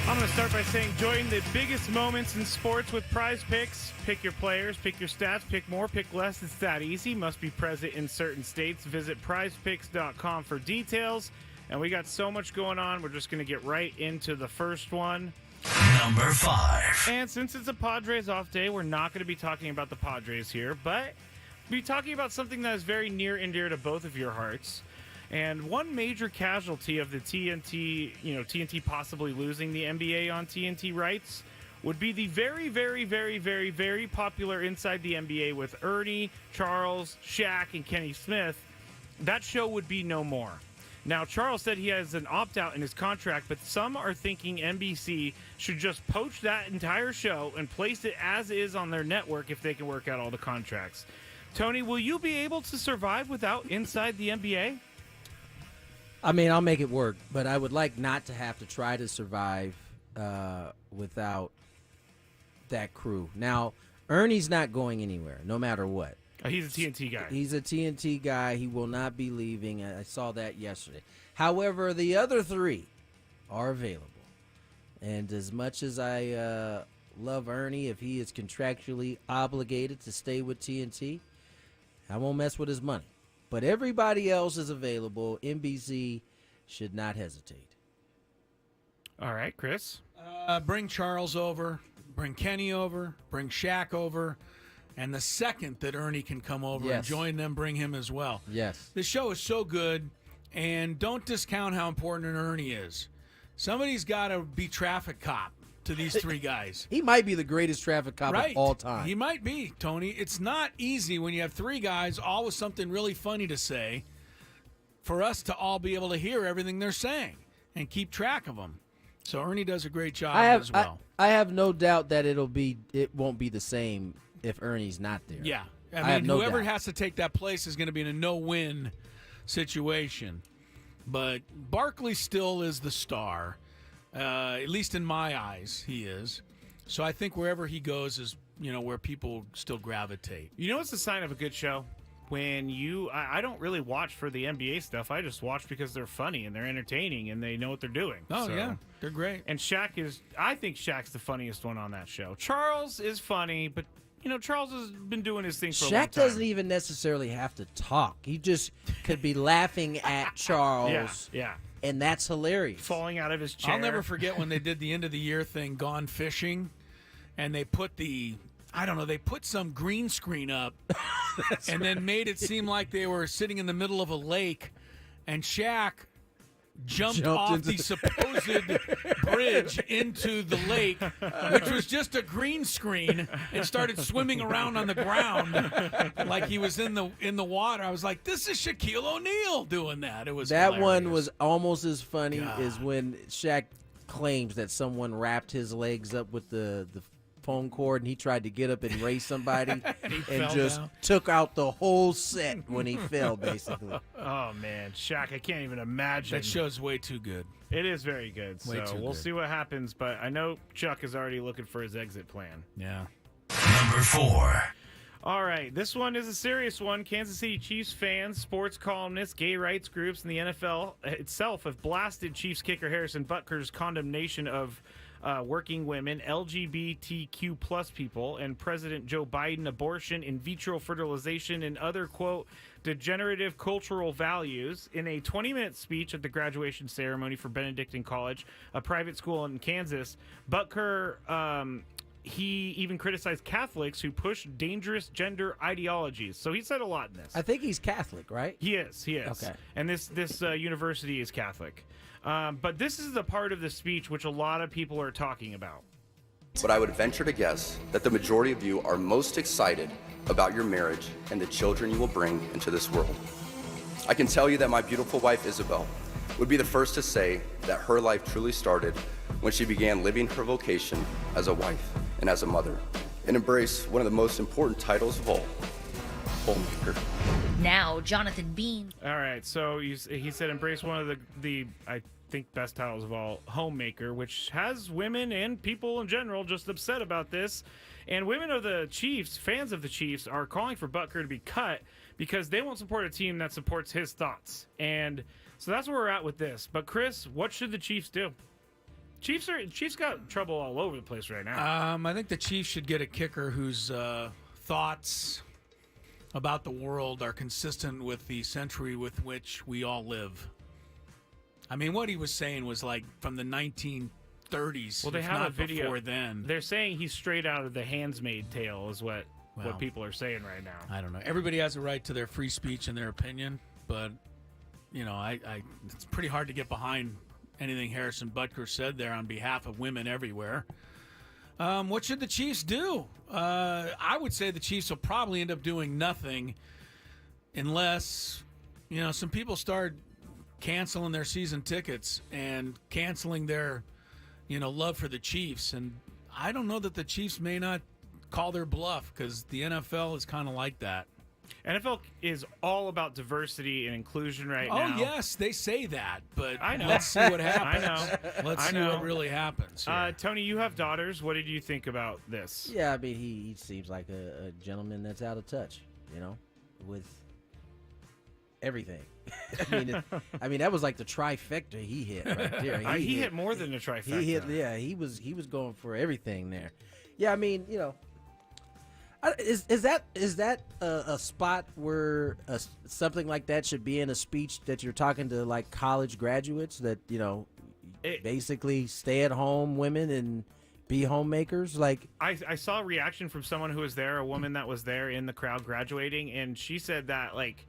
I'm going to start by saying join the biggest moments in sports with Prize Picks. Pick your players, pick your stats, pick more, pick less. It's that easy. Must be present in certain states. Visit prizepicks.com for details. And we got so much going on, we're just going to get right into the first one. Number 5. And since it's a Padres off day, we're not going to be talking about the Padres here, but we'll be talking about something that is very near and dear to both of your hearts. And one major casualty of the TNT possibly losing the NBA on TNT rights would be the very, very, very, very, very popular Inside the NBA with Ernie, Charles, Shaq, and Kenny Smith. That show would be no more. Now, Charles said he has an opt-out in his contract, but some are thinking NBC should just poach that entire show and place it as is on their network if they can work out all the contracts. Tony, will you be able to survive without Inside the NBA? I mean, I'll make it work, but I would like not to have to try to survive without that crew. Now, Ernie's not going anywhere, no matter what. He's a TNT guy. He's a TNT guy. He will not be leaving. I saw that yesterday. However, the other 3 are available. And as much as I love Ernie, if he is contractually obligated to stay with TNT, I won't mess with his money. But everybody else is available. NBC should not hesitate. All right, Chris. Bring Charles over. Bring Kenny over. Bring Shaq over. And the second that Ernie can come over and join them, bring him as well. Yes. The show is so good, and don't discount how important Ernie is. Somebody's got to be traffic cop to these 3 guys. He might be the greatest traffic cop of all time. He might be, Tony. It's not easy when you have 3 guys, all with something really funny to say, for us to all be able to hear everything they're saying and keep track of them. So Ernie does a great job as well. I have no doubt that it won't be the same if Ernie's not there. Yeah. I mean, whoever has to take that place is going to be in a no-win situation. But Barkley still is the star. At least in my eyes, he is. So I think wherever he goes is, where people still gravitate. You know what's the sign of a good show? When I don't really watch for the NBA stuff. I just watch because they're funny and they're entertaining and they know what they're doing. Oh, yeah. They're great. And I think Shaq's the funniest one on that show. Charles is funny, but Charles has been doing his thing for a long time. Shaq doesn't even necessarily have to talk. He just could be laughing at Charles. Yeah. And that's hilarious. Falling out of his chair. I'll never forget when they did the end of the year thing, Gone Fishing, and they put they put some green screen up and then made it seem like they were sitting in the middle of a lake, and Shaq jumped off the supposed bridge into the lake, which was just a green screen, and started swimming around on the ground like he was in the water. I was like, this is Shaquille O'Neal doing that. It was that hilarious. One was almost as funny as when Shaq claims that someone wrapped his legs up with the phone cord and he tried to get up and race somebody and just took out the whole set when he fell, basically. Oh, man. Shaq, I can't even imagine. That show's way too good. It is very good. We'll see what happens, but I know Chuck is already looking for his exit plan. Yeah. Number 4. All right, this one is a serious one. Kansas City Chiefs fans, sports columnists, gay rights groups, and the NFL itself have blasted Chiefs kicker Harrison Butker's condemnation of working women, LGBTQ plus people, and President Joe Biden abortion, in vitro fertilization, and other, quote, degenerative cultural values. In a 20-minute speech at the graduation ceremony for Benedictine College, a private school in Kansas, Butker he even criticized Catholics who push dangerous gender ideologies. So he said a lot in this. I think he's Catholic, right? He is. Okay. And this university is Catholic. But this is the part of the speech which a lot of people are talking about. But I would venture to guess that the majority of you are most excited about your marriage and the children you will bring into this world. I can tell you that my beautiful wife, Isabel, would be the first to say that her life truly started when she began living her vocation as a wife and as a mother, and embrace one of the most important titles of all, homemaker. Now, Jonathan Bean. All right, so he said embrace one of the I think best titles of all, homemaker, which has women and people in general just upset about this. And women of the Chiefs, fans of the Chiefs, are calling for Butker to be cut because they won't support a team that supports his thoughts. And so that's where we're at with this. But Chris, what should the Chiefs do? Chiefs got trouble all over the place right now. I think the Chiefs should get a kicker whose thoughts about the world are consistent with the century with which we all live. I mean, what he was saying was like from the 1930s. Well, they if have not a video. before then. They're saying he's straight out of the Handmaid's Tale is what people are saying right now. I don't know. Everybody has a right to their free speech and their opinion, but you know, it's pretty hard to get behind anything Harrison Butker said there on behalf of women everywhere. What should the Chiefs do? I would say the Chiefs will probably end up doing nothing unless, you know, some people start canceling their season tickets and canceling their, you know, love for the Chiefs. And I don't know that the Chiefs may not call their bluff because the NFL is kind of like that. NFL is all about diversity and inclusion right now. Oh, yes, they say that, but I know. Let's see what happens. I know. Let's see what really happens here. Tony, you have daughters. What did you think about this? Yeah, I mean, he seems like a gentleman that's out of touch, you know, with everything. I mean, that was like the trifecta he hit right there. He hit more than a trifecta. He was going for everything there. Yeah, I mean, you know, is that a spot where something like that should be in a speech that you're talking to like college graduates that, you know, basically stay at home women and be homemakers? Like I saw a reaction from someone who was there, a woman that was there in the crowd graduating, and she said that like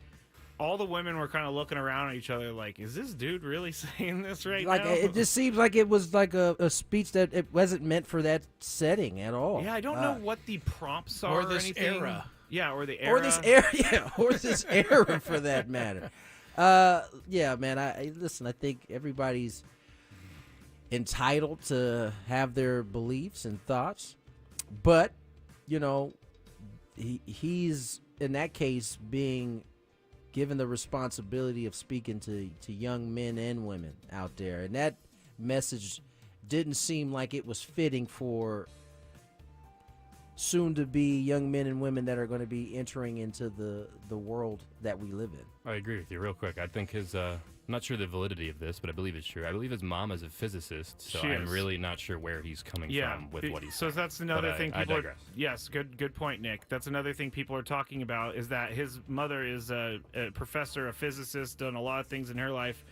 all the women were kind of looking around at each other like, is this dude really saying this right like, now? It just seems like it was like a speech that it wasn't meant for that setting at all. Yeah, I don't know what the prompts are or this anything. era. Yeah, or the era. Or this era, yeah, or this era for that matter. Yeah, man, I listen, I think everybody's entitled to have their beliefs and thoughts, but, you know, he's, in that case, being given the responsibility of speaking to young men and women out there. And that message didn't seem like it was fitting for soon-to-be young men and women that are going to be entering into the world that we live in. I agree with you real quick. I think his, I'm not sure the validity of this, but I believe it's true. I believe his mom is a physicist, so I'm really not sure where he's coming from with what he's saying. So that's another thing I people digress. Yes, good point, Nick. That's another thing people are talking about is that his mother is a professor, a physicist, done a lot of things in her life,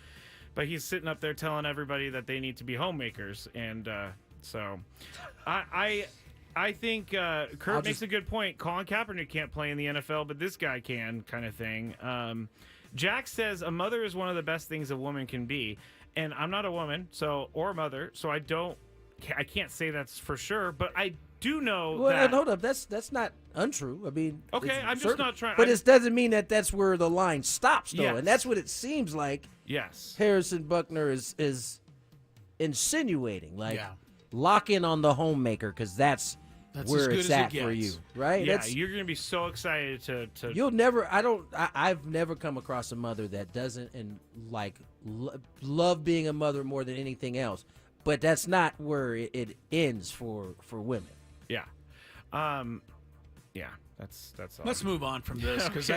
but he's sitting up there telling everybody that they need to be homemakers, and so I think Kurt makes a good point. Colin Kaepernick can't play in the NFL, but this guy can, kind of thing. Jack says a mother is one of the best things a woman can be, and I'm not a woman, or a mother, so I can't say that's for sure, but I do know that. Hold up, that's not untrue. I mean, okay, I'm just not trying. But it doesn't mean that that's where the line stops, though, Yes. and that's what it seems like. Yes, Harrison Butker is insinuating, like lock in on the homemaker because that's where it's at for you, right? Yeah, you're gonna be so excited to. You'll never. I've never come across a mother that doesn't love being a mother more than anything else. But that's not where it ends for women. Yeah. Yeah, that's all. Let's move on from this because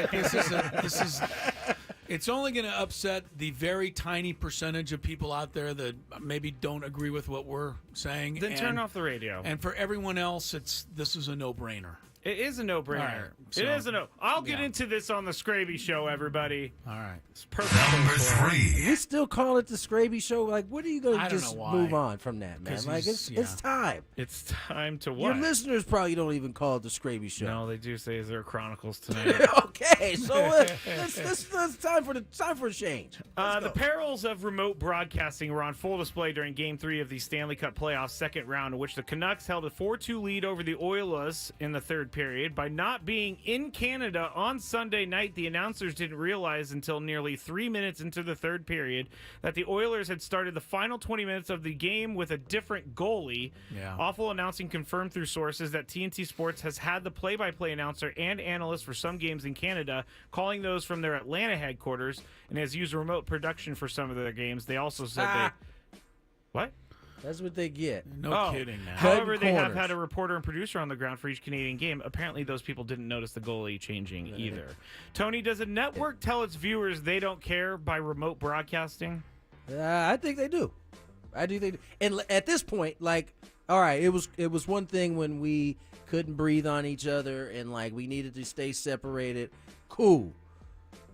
it's only going to upset the very tiny percentage of people out there that maybe don't agree with what we're saying. Then turn off the radio. And for everyone else, this is a no-brainer. It is a no-brainer. Right, it is a no. I'll get into this on the Skraby Show, everybody. All right. It's perfect. Number 3. We still call it the Skraby Show. Like, what are you going to just know why. move on from that, man? Like, it's time. It's time to Your what? listeners probably don't even call it the Skraby Show. No, they do say there are Chronicles tonight. Okay, so it's time for a change. The perils of remote broadcasting were on full display during Game 3 of the Stanley Cup Playoffs second round, in which the Canucks held a 4-2 lead over the Oilers in the third period. By not being in Canada on Sunday night, the announcers didn't realize until nearly 3 minutes into the third period that the Oilers had started the final 20 minutes of the game with a different goalie. Yeah. Awful announcing confirmed through sources that TNT Sports has had the play-by-play announcer and analyst for some games in Canada, calling those from their Atlanta headquarters, and has used remote production for some of their games. They also said What? That's what they get. No kidding, man. However, they have had a reporter and producer on the ground for each Canadian game. Apparently, those people didn't notice the goalie changing either. Tony, does a network tell its viewers they don't care by remote broadcasting? I think they do. I do think, and at this point, like, all right, it was one thing when we couldn't breathe on each other and like we needed to stay separated. Cool,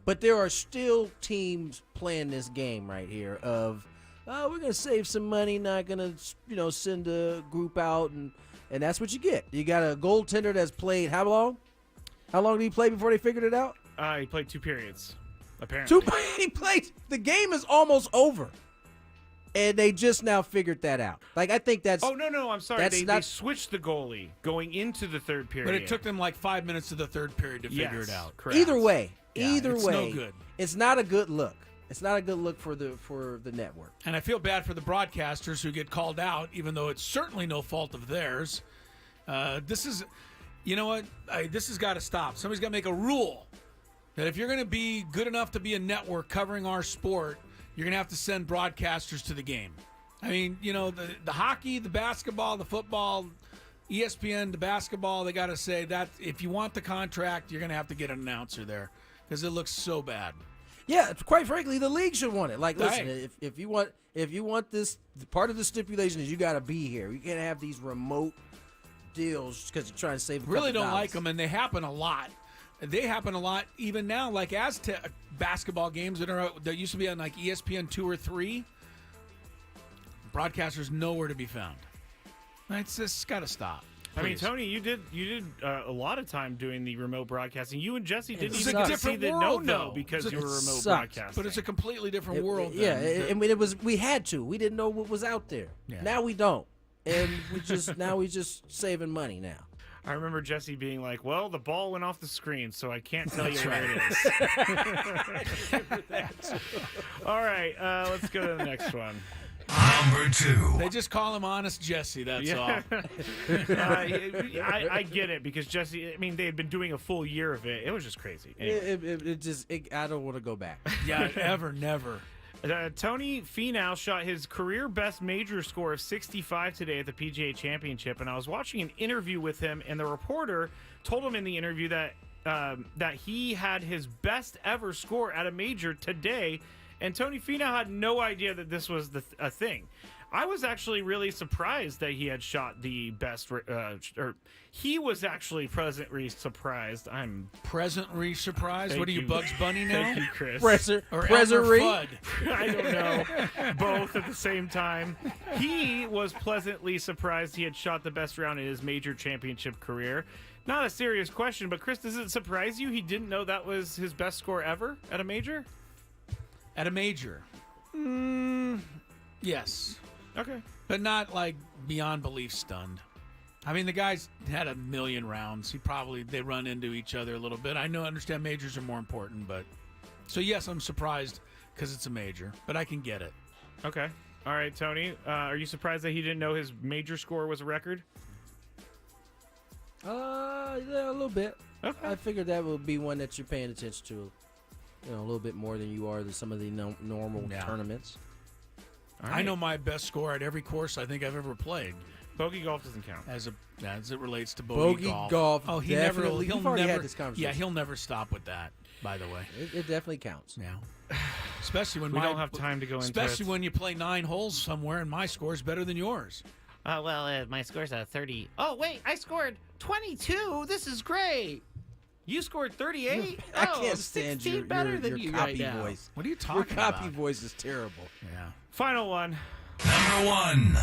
but there are still teams playing this game right here of. Oh, we're gonna save some money, not gonna, send a group out, and that's what you get. You got a goaltender that's played how long? How long did he play before they figured it out? He played 2 periods, apparently. He played. The game is almost over, and they just now figured that out. Like, I think that's. Oh no, I'm sorry. They switched the goalie going into the third period. But it took them like 5 minutes of the third period to figure it out. Correct. Either way, it's no good. It's not a good look. It's not a good look for the network. And I feel bad for the broadcasters who get called out, even though it's certainly no fault of theirs. This is, you know what? This has got to stop. Somebody's got to make a rule that if you're going to be good enough to be a network covering our sport, you're going to have to send broadcasters to the game. I mean, the hockey, the basketball, the football, ESPN, the basketball, they got to say that if you want the contract, you're going to have to get an announcer there because it looks so bad. Yeah, quite frankly, the league should want it. Like, listen, if you want this, part of the stipulation is you got to be here. You can't have these remote deals because you're trying to save. Really don't like them, and they happen a lot. They happen a lot even now. Like Aztec basketball games that used to be on like ESPN 2 or 3. Broadcasters nowhere to be found. It's just got to stop. I mean, Tony, you did a lot of time doing the remote broadcasting. You and Jesse didn't It's even a get to different see the world, no though. because you were remote sucks. broadcasting. But it's a completely different world. Yeah, then. I mean, we had to. We didn't know what was out there. Yeah. Now we don't, and we just saving money now. I remember Jesse being like, "Well, the ball went off the screen, so I can't tell you where it is." All right, let's go to the next one. Number 2. They just call him Honest Jesse, that's all. I get it because Jesse, I mean, they had been doing a full year of it. It was just crazy. Anyway. I don't want to go back. Yeah, never. Tony Finau shot his career best major score of 65 today at the PGA Championship, and I was watching an interview with him, and the reporter told him in the interview that he had his best ever score at a major today. And Tony Finau had no idea that this was a thing. I was actually really surprised that he had shot the best, or he was actually pleasantly surprised. I'm presently surprised. What are you, Bugs Bunny now? Thank you, Chris. Or Elmer Fudd? I don't know. Both at the same time. He was pleasantly surprised he had shot the best round in his major championship career. Not a serious question, but Chris, does it surprise you he didn't know that was his best score ever at a major? At a major? Yes. Okay. But not like beyond belief stunned. I mean, the guy's had a million rounds. They run into each other a little bit. I understand majors are more important, but so yes, I'm surprised because it's a major, but I can get it. Okay. All right, Tony. Are you surprised that he didn't know his major score was a record? Yeah, a little bit. Okay. I figured that would be one that you're paying attention to. A little bit more than you are than some of the normal tournaments. Right. I know my best score at every course I think I've ever played. Bogey golf doesn't count. As it relates to bogey golf. Oh, he definitely. He'll We've already never. had this conversation. Yeah, he'll never stop with that. By the way, it definitely counts. Yeah. Especially when we don't have time to go into it. Especially when you play 9 holes somewhere and my score is better than yours. My score's 30. Oh, wait, I scored 22. This is great. You scored 38? I can't stand 16 your better than you copy right now. voice. What are you talking Your about? copy voice is terrible. Yeah. Final one. Number 1.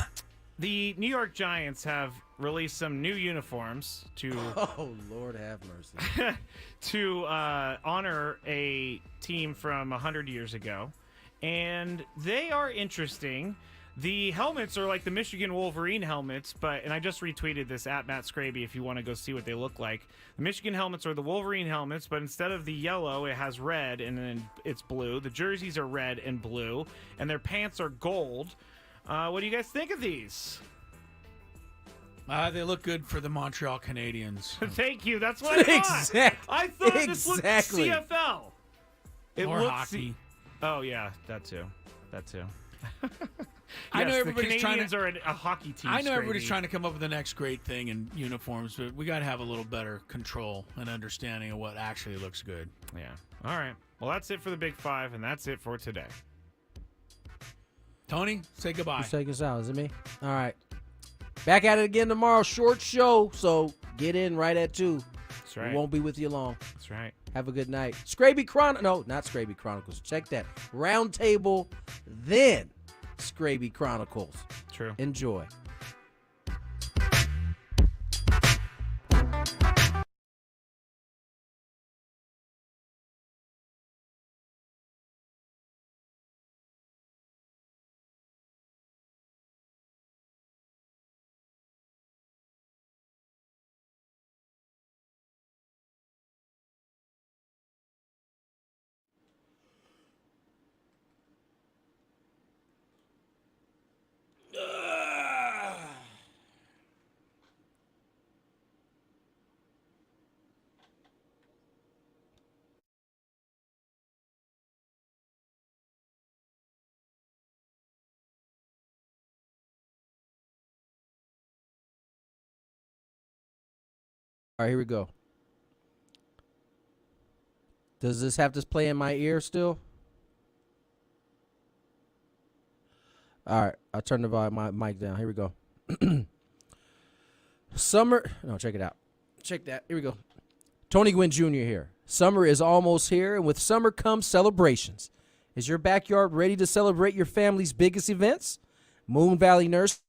The New York Giants have released some new uniforms to Oh, Lord have mercy. to honor a team from 100 years ago. And they are interesting. The helmets are like the Michigan Wolverine helmets, and I just retweeted this at Matt Skraby if you want to go see what they look like. The Michigan helmets are the Wolverine helmets, but instead of the yellow, it has red, and then it's blue. The jerseys are red and blue, and their pants are gold. What do you guys think of these? They look good for the Montreal Canadiens. Thank you. That's what I thought. I thought this looked CFL. Or hockey. Oh, yeah, that too. I know Yes, everybody's the trying Canadians are a hockey team. I know Skraby. everybody's trying to come up with the next great thing in uniforms, but we got to have a little better control and understanding of what actually looks good. Yeah. All right. Well, that's it for the Big Five, and that's it for today. Tony, say goodbye. Who's taking us out? Is it me? All right. Back at it again tomorrow. Short show, so get in right at 2. That's right. We won't be with you long. That's right. Have a good night. Skraby Chronicles. No, not Skraby Chronicles. Check that. Round Table, then Skraby Chronicles. True. Enjoy. All right, here we go. Does this have to play in my ear still? All right, I'll turn my mic down. Here we go. Check it out. Check that. Here we go. Tony Gwynn Jr. here. Summer is almost here, and with summer comes celebrations. Is your backyard ready to celebrate your family's biggest events? Moon Valley Nurse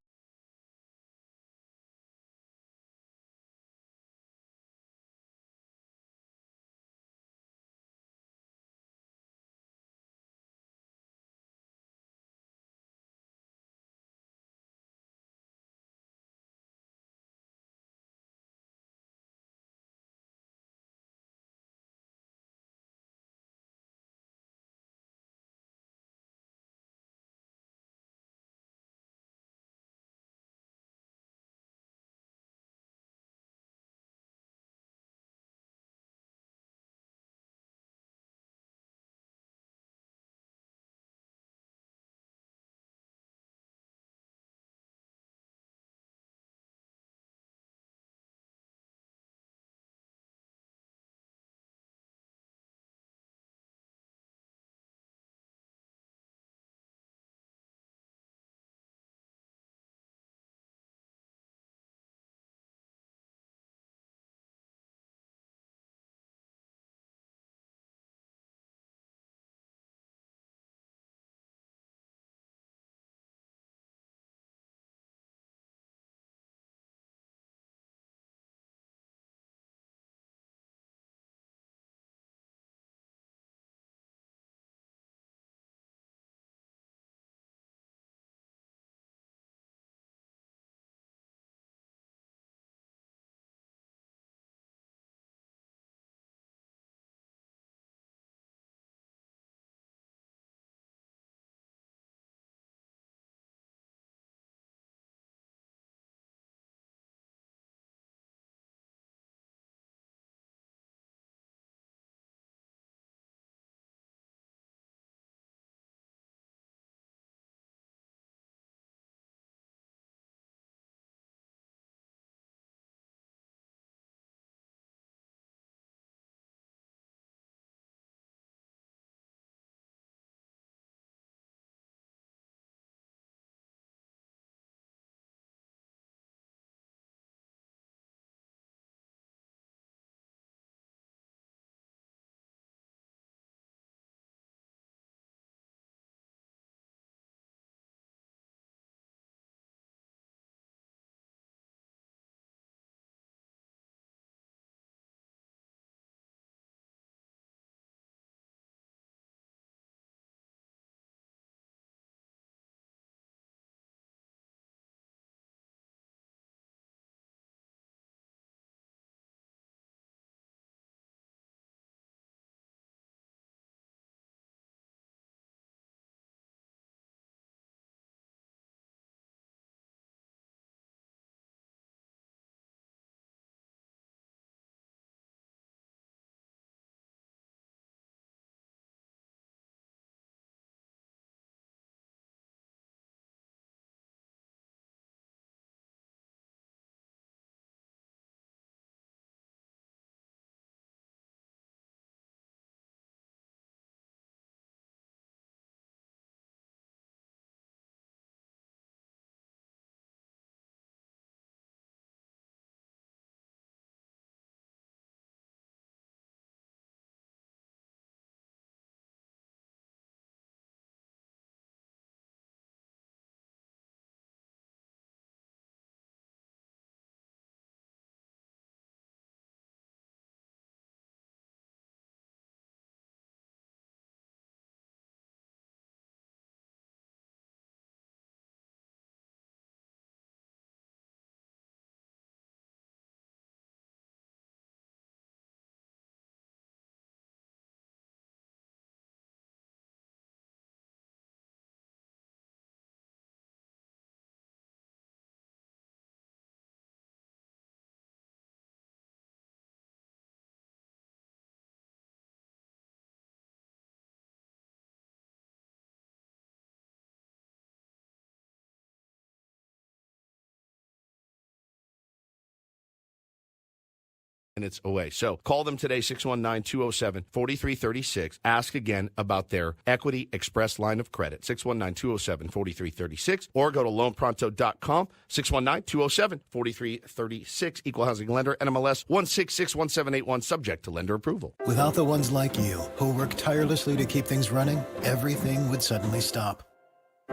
minutes away. So call them today, 619-207-4336. Ask again about their Equity Express line of credit, 619-207-4336, or go to loanpronto.com, 619-207-4336. Equal housing lender, NMLS 1661781, subject to lender approval. Without the ones like you, who work tirelessly to keep things running, everything would suddenly stop.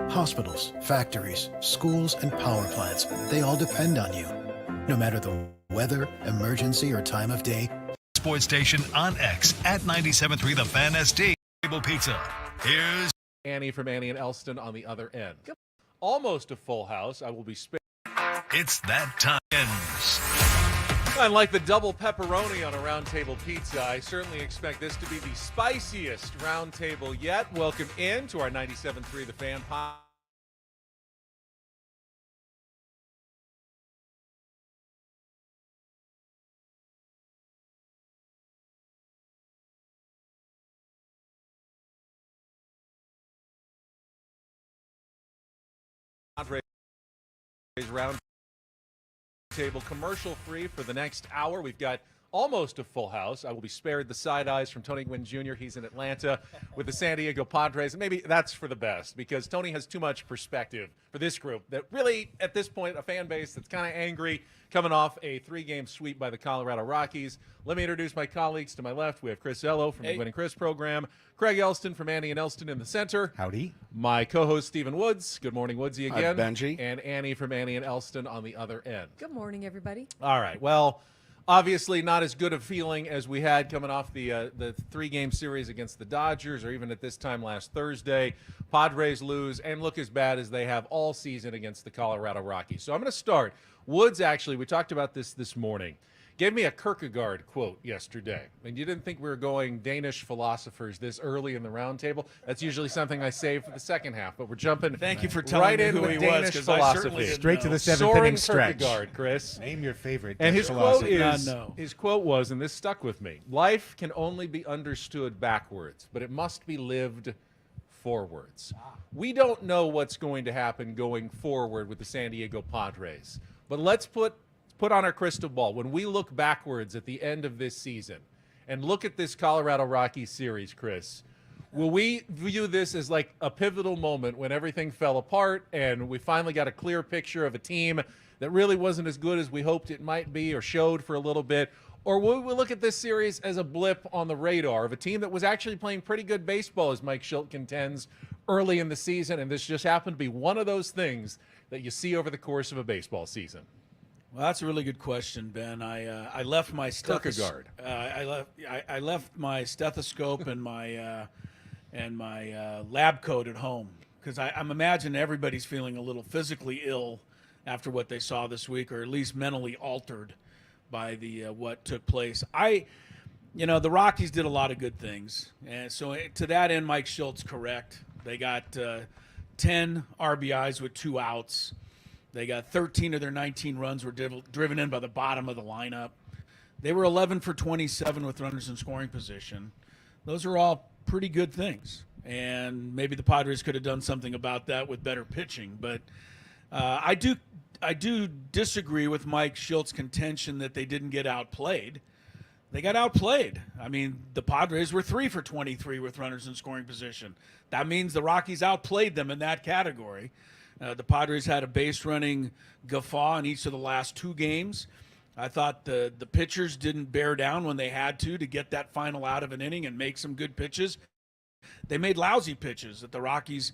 Hospitals, factories, schools, and power plants, they all depend on you. No matter the weather, emergency, or time of day. Sports station on X at 97.3 The Fan SD. Table Pizza. Here's Annie from Annie and Elston on the other end. Almost a full house. I will be spared. It's that time. Unlike the double pepperoni on a round table pizza, I certainly expect this to be the spiciest round table yet. Welcome in to our 97.3 The Fan Pod. Padres round table commercial free for the next hour. We've got almost a full house. I will be spared the side eyes from Tony Gwynn Jr. He's in Atlanta with the San Diego Padres. And maybe that's for the best because Tony has too much perspective for this group that really, at this point, a fan base that's kind of angry coming off a 3-game sweep by the Colorado Rockies. Let me introduce my colleagues. To my left, we have Chris Ello from the Gwynn and Chris program, Craig Elston from Annie and Elston in the center. Howdy. My co-host, Stephen Woods. Good morning, Woodsy again. Hi, Benji. And Annie from Annie and Elston on the other end. Good morning, everybody. All right. Well, obviously not as good a feeling as we had coming off the 3-game series against the Dodgers, or even at this time last Thursday. Padres lose and look as bad as they have all season against the Colorado Rockies. So I'm going to start. Woods, actually, we talked about this morning, gave me a Kierkegaard quote yesterday. And you didn't think we were going Danish philosophers this early in the roundtable. That's usually something I save for the second half, but we're jumping Thank you for telling right me in who with he Danish was, philosophy. Straight to the 7th Soren inning stretch. Kierkegaard, Chris. Name your favorite. And his quote philosopher. his quote was, and this stuck with me, life can only be understood backwards, but it must be lived forwards. We don't know what's going to happen going forward with the San Diego Padres, but let's put on our crystal ball. When we look backwards at the end of this season and look at this Colorado Rockies series, Chris, will we view this as like a pivotal moment when everything fell apart and we finally got a clear picture of a team that really wasn't as good as we hoped it might be or showed for a little bit? Or will we look at this series as a blip on the radar of a team that was actually playing pretty good baseball, as Mike Shildt contends, early in the season, and this just happened to be one of those things that you see over the course of a baseball season? Well, that's a really good question, Ben. I left my Kierkegaard. I left my stethoscope and my lab coat at home because I'm imagining everybody's feeling a little physically ill after what they saw this week, or at least mentally altered by the what took place. The Rockies did a lot of good things, and so to that end, Mike Shildt's correct. They got 10 RBIs with 2 outs. They got 13 of their 19 runs were driven in by the bottom of the lineup. They were 11 for 27 with runners in scoring position. Those are all pretty good things, and maybe the Padres could have done something about that with better pitching. But I do disagree with Mike Shilt's contention that they didn't get outplayed. They got outplayed. I mean, the Padres were 3 for 23 with runners in scoring position. That means the Rockies outplayed them in that category. The Padres had a base running guffaw in each of the last 2 games. I thought the pitchers didn't bear down when they had to get that final out of an inning and make some good pitches. They made lousy pitches that the Rockies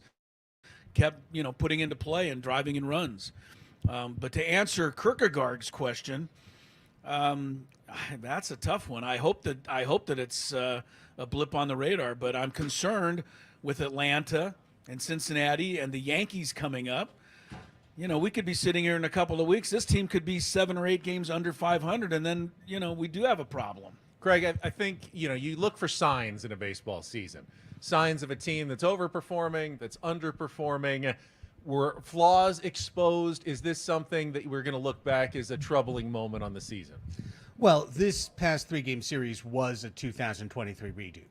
kept, putting into play and driving in runs. But to answer Kierkegaard's question, that's a tough one. I hope that it's a blip on the radar, but I'm concerned with Atlanta and Cincinnati and the Yankees coming up. We could be sitting here in a couple of weeks. This team could be 7 or 8 games under 500, and then, we do have a problem. Craig, I think, you look for signs in a baseball season. Signs of a team that's overperforming, that's underperforming. Were flaws exposed? Is this something that we're going to look back as a troubling moment on the season? Well, this past 3-game series was a 2023 redo.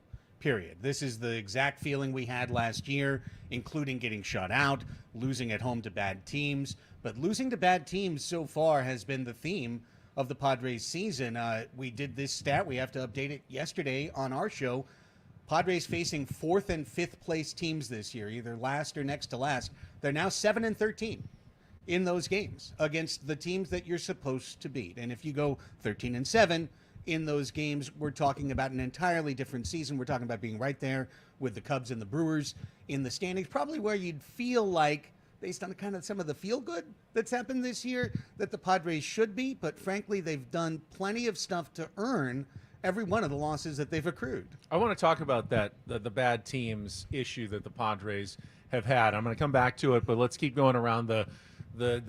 Period. This is the exact feeling we had last year, including getting shut out, losing at home to bad teams. But losing to bad teams so far has been the theme of the Padres season. We did this stat. We have to update it yesterday on our show. Padres facing 4th and 5th place teams this year, either last or next to last. They're now 7-13 in those games against the teams that you're supposed to beat. And if you go 13-7 in those games, we're talking about an entirely different season. We're talking about being right there with the Cubs and the Brewers in the standings, probably where you'd feel like, based on kind of some of the feel-good that's happened this year, that the Padres should be. But frankly, they've done plenty of stuff to earn every one of the losses that they've accrued. I want to talk about that, the bad teams issue that the Padres have had. I'm going to come back to it, but let's keep going around the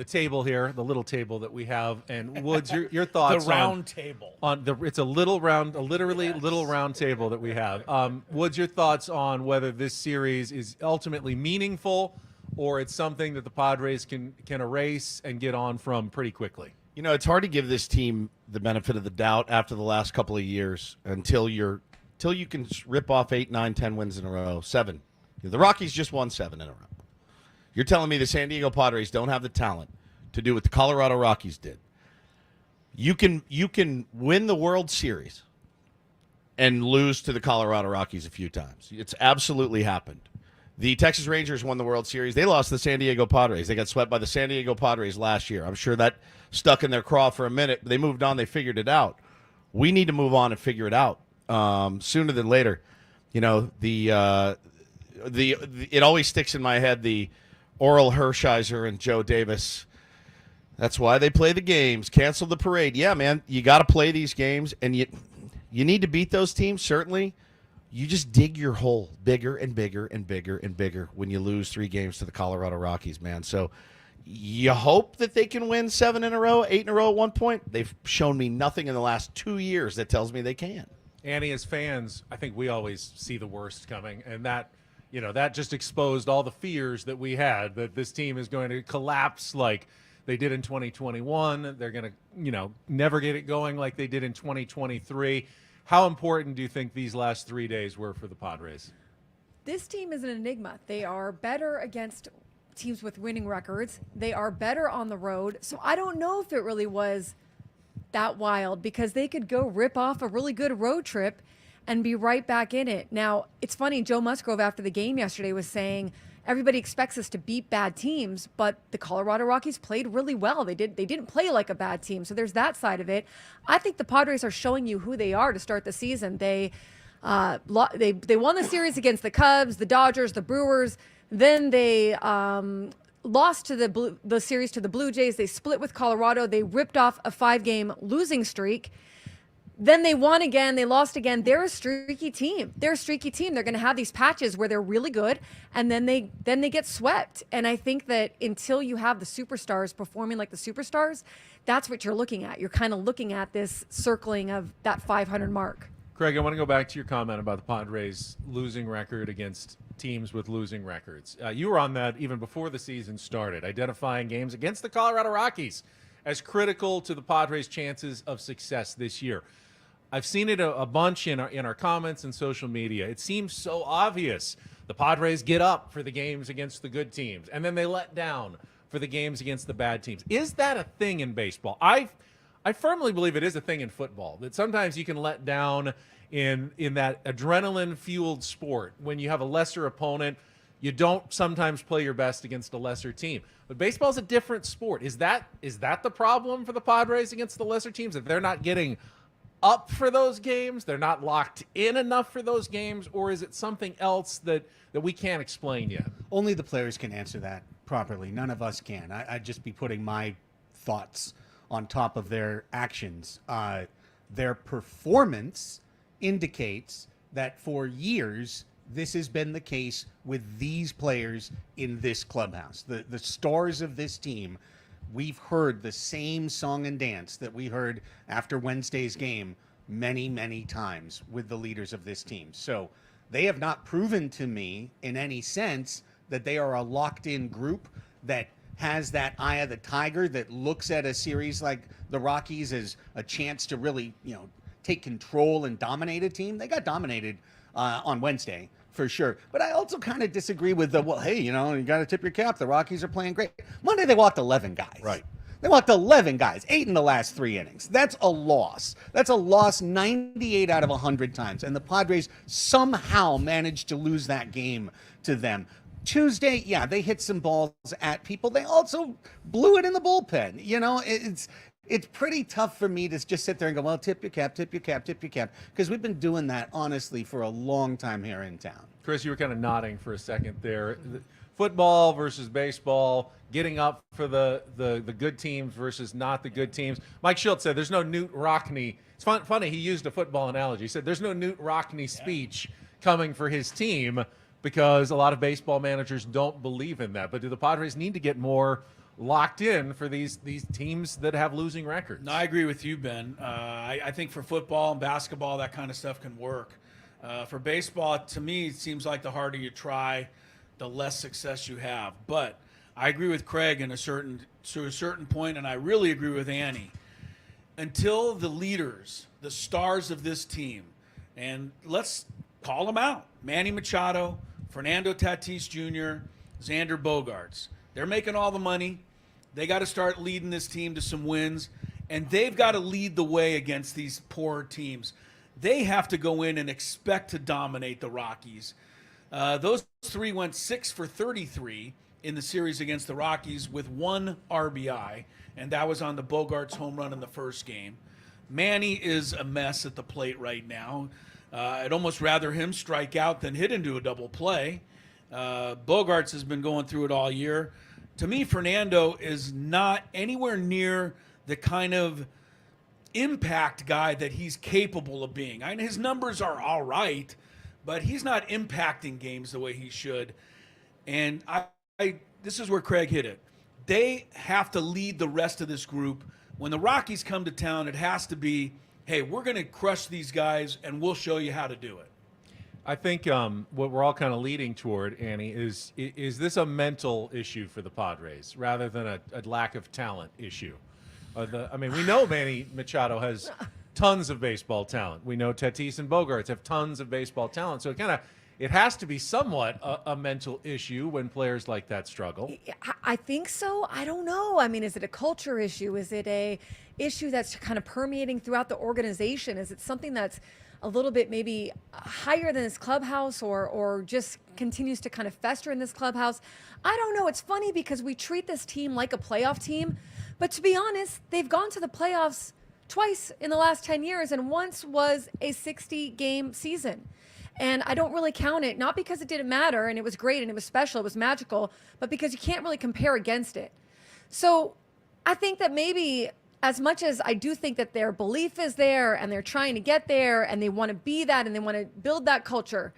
table here, the little table that we have. And Woods, your thoughts the round table. It's a little round, literally little round table that we have. Woods, your thoughts on whether this series is ultimately meaningful or it's something that the Padres can erase and get on from pretty quickly? You know, it's hard to give this team the benefit of the doubt after the last couple of years until you can rip off 8, 9, 10 wins in a row, 7. The Rockies just won 7 in a row. You're telling me the San Diego Padres don't have the talent to do what the Colorado Rockies did. You can win the World Series and lose to the Colorado Rockies a few times. It's absolutely happened. The Texas Rangers won the World Series. They lost to the San Diego Padres. They got swept by the San Diego Padres last year. I'm sure that stuck in their craw for a minute. But they moved on. They figured it out. We need to move on and figure it out sooner than later. You know, it always sticks in my head, the Oral Hershiser and Joe Davis. That's why they play the games. Cancel the parade. Yeah, man, you got to play these games, and you need to beat those teams, certainly. You just dig your hole bigger and bigger and bigger and bigger when you lose 3 games to the Colorado Rockies, man. So you hope that they can win 7 in a row, 8 in a row at one point. They've shown me nothing in the last 2 years that tells me they can. Annie, as fans, I think we always see the worst coming, and that just exposed all the fears that we had, that this team is going to collapse like they did in 2021. They're going to, never get it going like they did in 2023. How important do you think these last 3 days were for the Padres? This team is an enigma. They are better against teams with winning records. They are better on the road. So I don't know if it really was that wild, because they could go rip off a really good road trip and be right back in it. Now, it's funny, Joe Musgrove after the game yesterday was saying everybody expects us to beat bad teams, but the Colorado Rockies played really well. They didn't play like a bad team. So there's that side of it. I think the Padres are showing you who they are to start the season. They won the series against the Cubs, the Dodgers, the Brewers. Then they lost to the series to the Blue Jays. They split with Colorado. They ripped off a 5-game losing streak. Then they won again. They lost again. They're a streaky team. They're going to have these patches where they're really good, and then they get swept. And I think that until you have the superstars performing like the superstars, that's what you're looking at. You're kind of looking at this circling of that 500 mark. Craig, I want to go back to your comment about the Padres' losing record against teams with losing records. You were on that even before the season started, identifying games against the Colorado Rockies as critical to the Padres' chances of success this year. I've seen it a bunch in our comments and social media. It seems so obvious. The Padres get up for the games against the good teams, and then they let down for the games against the bad teams. Is that a thing in baseball? I firmly believe it is a thing in football, that sometimes you can let down in that adrenaline-fueled sport. When you have a lesser opponent, you don't sometimes play your best against a lesser team. But baseball's a different sport. Is that the problem for the Padres against the lesser teams, that they're not getting up for those games, they're not locked in enough for those games, or is it something else that we can't explain yet? Only the players can answer that properly. None of us can. I'd just be putting my thoughts on top of their actions. Their performance indicates that for years this has been the case with these players in this clubhouse. The stars of this team, we've heard the same song and dance that we heard after Wednesday's game many, many times with the leaders of this team. So they have not proven to me in any sense that they are a locked-in group that has that eye of the tiger, that looks at a series like the Rockies as a chance to really, take control and dominate a team. They got dominated on Wednesday, for sure. But I also kind of disagree with you got to tip your cap. The Rockies are playing great. Monday, they walked 11 guys. Right. They walked 11 guys, 8 in the last 3 innings. That's a loss. That's a loss 98 out of 100 times. And the Padres somehow managed to lose that game to them. Tuesday, yeah, they hit some balls at people. They also blew it in the bullpen. You know, it's pretty tough for me to just sit there and go, well, tip your cap, tip your cap, tip your cap, because we've been doing that, honestly, for a long time here in town. Chris, you were kind of nodding for a second there. Football versus baseball, getting up for the good teams versus not the good teams. Mike Shildt said there's no Newt Rockne. It's funny, he used a football analogy. He said there's no Newt Rockne speech coming for his team because a lot of baseball managers don't believe in that. But do the Padres need to get more locked in for these teams that have losing records? No, I agree with you, Ben. I think for football and basketball, that kind of stuff can work. For baseball, to me, it seems like the harder you try, the less success you have. But I agree with Craig to a certain point, and I really agree with Annie. Until the leaders, the stars of this team, and let's call them out, Manny Machado, Fernando Tatis Jr., Xander Bogaerts, they're making all the money. They got to start leading this team to some wins, and they've got to lead the way against these poor teams. They have to go in and expect to dominate the Rockies. Those 3 went 6 for 33 in the series against the Rockies with 1 RBI, and that was on the Bogaerts home run in the first game. Manny is a mess at the plate right now. I'd almost rather him strike out than hit into a double play. Bogaerts has been going through it all year. To me, Fernando is not anywhere near the kind of impact guy that he's capable of being. I mean, his numbers are all right, but he's not impacting games the way he should. And this is where Craig hit it. They have to lead the rest of this group. When the Rockies come to town, it has to be, hey, we're going to crush these guys, and we'll show you how to do it. I think what we're all kind of leading toward, Annie, is this a mental issue for the Padres rather than a lack of talent issue? We know Manny Machado has tons of baseball talent. We know Tatis and Bogaerts have tons of baseball talent. So it has to be somewhat a mental issue when players like that struggle. I think so. I don't know. I mean, is it a culture issue? Is it a issue that's kind of permeating throughout the organization? Is it something that's a little bit maybe higher than this clubhouse or just continues to kind of fester in this clubhouse? I don't know. It's funny because we treat this team like a playoff team, but to be honest, they've gone to the playoffs twice in the last 10 years, and once was a 60-game season. And I don't really count it, not because it didn't matter and it was great and it was special, it was magical, but because you can't really compare against it. So I think that maybe, as much as I do think that their belief is there and they're trying to get there and they want to be that and they want to build that culture,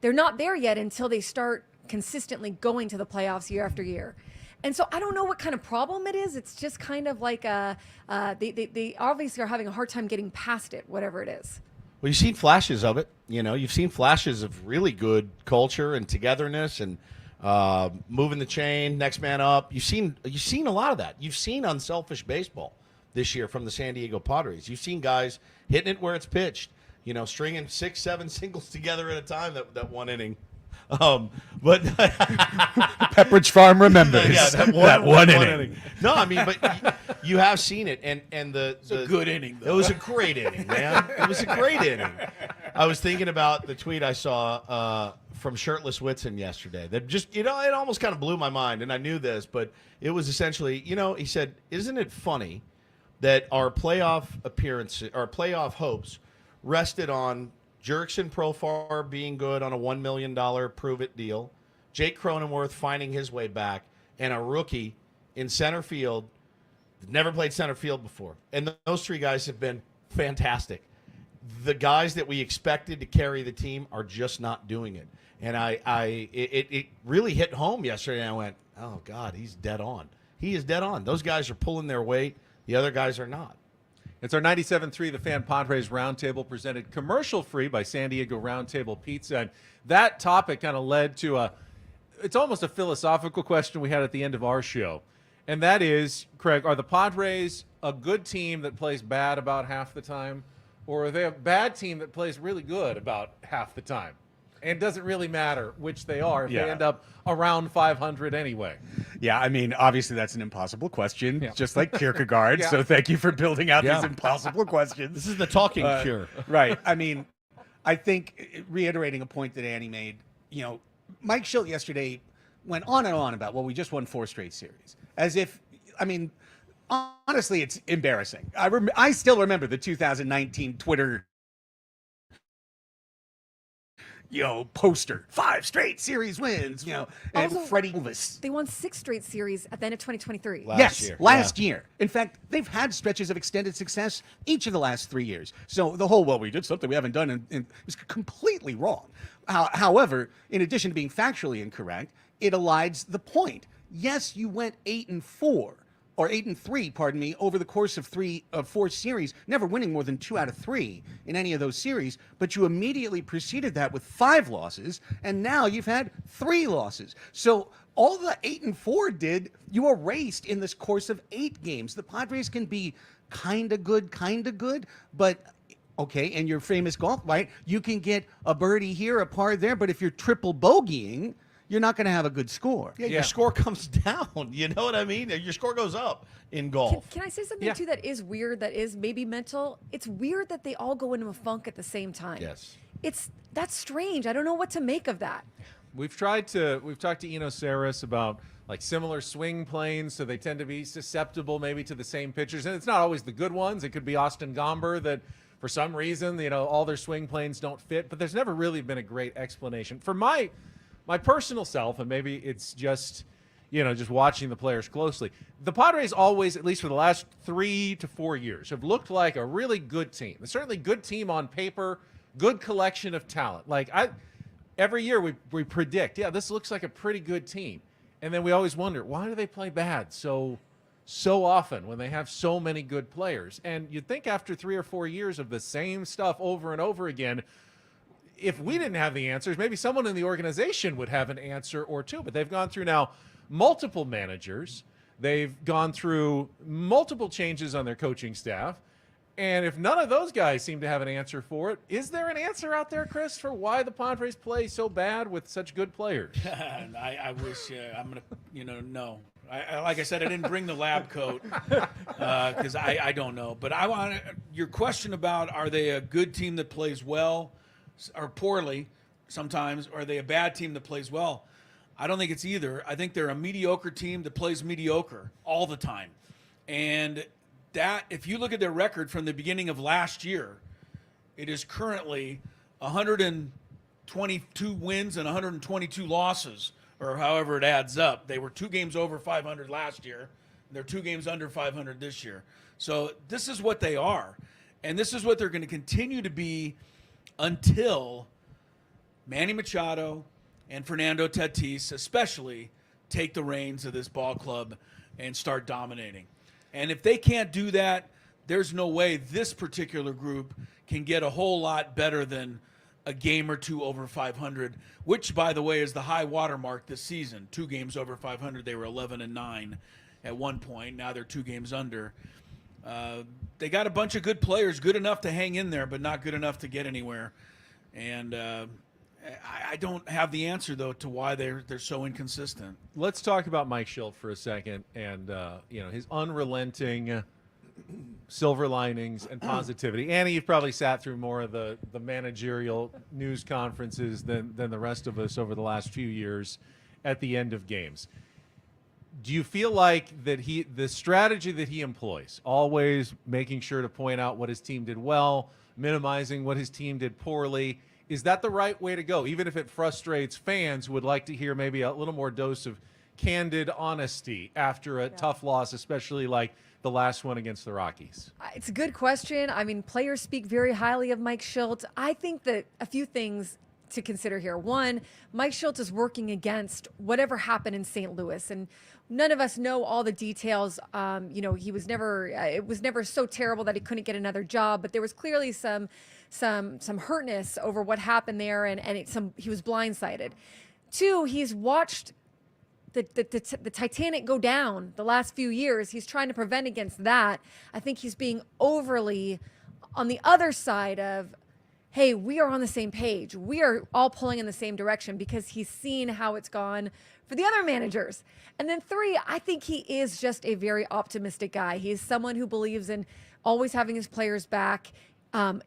they're not there yet until they start consistently going to the playoffs year after year. And so I don't know what kind of problem it is. It's just kind of like they obviously are having a hard time getting past it, whatever it is. Well, you've seen flashes of it. You know, you've seen flashes of really good culture and togetherness and moving the chain, next man up. You've seen a lot of that. You've seen unselfish baseball this year from the San Diego Padres. You've seen guys hitting it where it's pitched. You know, stringing 6, 7 singles together at a time that one inning. But Pepperidge Farm remembers. Yeah, that one inning. No, I mean, but you have seen it, and the good inning, though. It was a great inning, man. It was a great inning. I was thinking about the tweet I saw from Shirtless Whitson yesterday. That just, it almost kind of blew my mind, and I knew this, but it was essentially, he said, "Isn't it funny that our playoff appearances, our playoff hopes, rested on Jurickson Profar being good on a $1 million prove-it deal, Jake Cronenworth finding his way back, and a rookie in center field that never played center field before. And those 3 guys have been fantastic. The guys that we expected to carry the team are just not doing it. And it really hit home yesterday, and I went, oh, God, he's dead on. He is dead on. Those guys are pulling their weight. The other guys are not. It's our 97.3 The Fan Padres Roundtable, presented commercial-free by San Diego Roundtable Pizza. And that topic kind of led to it's almost a philosophical question we had at the end of our show. And that is, Craig, are the Padres a good team that plays bad about half the time? Or are they a bad team that plays really good about half the time? And doesn't really matter which they are if Yeah. they end up around 500 anyway. Yeah, I mean, obviously that's an impossible question, Yeah. just like Kierkegaard. Yeah. So thank you for building out Yeah. these impossible questions. This is the talking cure. Right. I mean, I think reiterating a point that Annie made, Mike Shildt yesterday went on and on about, well, we just won 4 straight series. As if, I mean, honestly, it's embarrassing. I still remember the 2019 Twitter poster, 5 straight series wins, and Also, Freddie Elvis. They won 6 straight series at the end of 2023. Last year. In fact, they've had stretches of extended success each of the last 3 years. So the whole, well, we did something we haven't done is completely wrong. However, in addition to being factually incorrect, it elides the point. Yes, you went 8-4. Or 8-3, pardon me, over the course of 4 series, never winning more than 2 out of 3 in any of those series. But you immediately preceded that with 5 losses, and now you've had 3 losses. So all the 8-4 did, you erased in this course of 8 games. The Padres can be kind of good, but okay, and your famous golf, right? You can get a birdie here, a par there, but if you're triple bogeying, you're not going to have a good score. Yeah, your score comes down. You know what I mean? Your score goes up in golf. Can I say something too that is weird, that is maybe mental? It's weird that they all go into a funk at the same time. Yes. That's strange. I don't know what to make of that. We've talked to Eno Saris about like similar swing planes, so they tend to be susceptible maybe to the same pitchers. And it's not always the good ones. It could be Austin Gomber that for some reason, all their swing planes don't fit, but there's never really been a great explanation. For my personal self, and maybe it's just, just watching the players closely, the Padres always, at least for the last 3 to 4 years, have looked like a really good team. It's certainly a good team on paper, good collection of talent. Every year we predict, this looks like a pretty good team. And then we always wonder, why do they play bad so often when they have so many good players? And you'd think after 3 or 4 years of the same stuff over and over again, if we didn't have the answers, maybe someone in the organization would have an answer or two. But they've gone through now multiple managers. They've gone through multiple changes on their coaching staff. And if none of those guys seem to have an answer for it, is there an answer out there, Chris, for why the Padres play so bad with such good players? I wish I'm going to, no. Like I said, I didn't bring the lab coat because I don't know. But I want your question about, are they a good team that plays well or poorly sometimes, or are they a bad team that plays well? I don't think it's either. I think they're a mediocre team that plays mediocre all the time. And that, if you look at their record from the beginning of last year, it is currently 122 wins and 122 losses, or however it adds up. They were 2 games over 500 last year. And they're 2 games under 500 this year. So this is what they are. And this is what they're going to continue to be until Manny Machado and Fernando Tatis especially take the reins of this ball club and start dominating. And if they can't do that, there's no way this particular group can get a whole lot better than a game or 2 over 500, which, by the way, is the high watermark this season. 2 games over 500. They were 11-9 at one point. Now they're 2 games under. They got a bunch of good players, good enough to hang in there, but not good enough to get anywhere. And I don't have the answer, though, to why they're so inconsistent. Let's talk about Mike Shildt for a second, and his unrelenting silver linings and positivity. Annie, you've probably sat through more of the managerial news conferences than the rest of us over the last few years at the end of games. Do you feel like that the strategy that he employs, always making sure to point out what his team did well, minimizing what his team did poorly, is that the right way to go? Even if it frustrates fans who would like to hear maybe a little more dose of candid honesty after a tough loss, especially like the last one against the Rockies? It's a good question. I mean, players speak very highly of Mike Shildt. I think that a few things to consider here. One, Mike Shildt is working against whatever happened in St. Louis, and none of us know all the details. He was never. It was never so terrible that he couldn't get another job, but there was clearly some hurtness over what happened there, and he was blindsided. 2, he's watched the Titanic go down the last few years. He's trying to prevent against that. I think he's being overly on the other side of, hey, we are on the same page. We are all pulling in the same direction because he's seen how it's gone for the other managers. And then 3, I think he is just a very optimistic guy. He is someone who believes in always having his players back.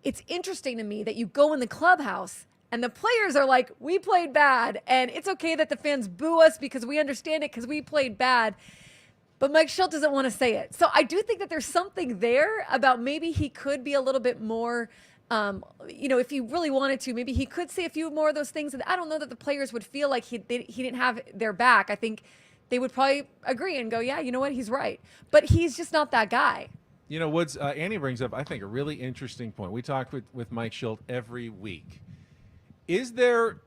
It's interesting to me that you go in the clubhouse and the players are like, we played bad. And it's okay that the fans boo us because we understand it because we played bad. But Mike Shildt doesn't want to say it. So I do think that there's something there about maybe he could be a little bit more, if he really wanted to, maybe he could say a few more of those things. And I don't know that the players would feel like he didn't have their back. I think they would probably agree and go, yeah, you know what, he's right. But he's just not that guy. You know, Woods, Annie brings up, I think, a really interesting point. We talk with Mike Shildt every week. Is there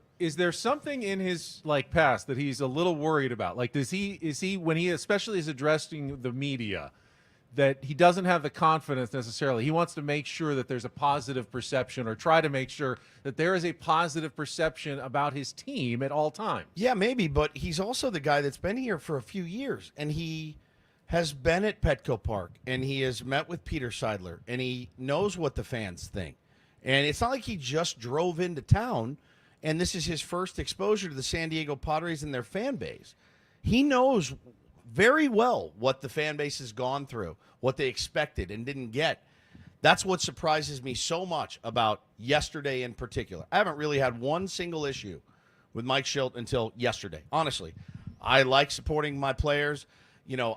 something in his past that he's a little worried about? Like, is he when he especially is addressing the media, that he doesn't have the confidence necessarily? He wants to make sure that there's a positive perception, or try to make sure that there is a positive perception about his team at all times. Yeah, maybe, but he's also the guy that's been here for a few years, and he has been at Petco Park, and he has met with Peter Seidler, and he knows what the fans think. And it's not like he just drove into town, and this is his first exposure to the San Diego Padres and their fan base. He knows very well what the fan base has gone through, what they expected and didn't get. That's what surprises me so much about yesterday in particular. I haven't really had one single issue with Mike Shildt until yesterday. Honestly, I like supporting my players. You know,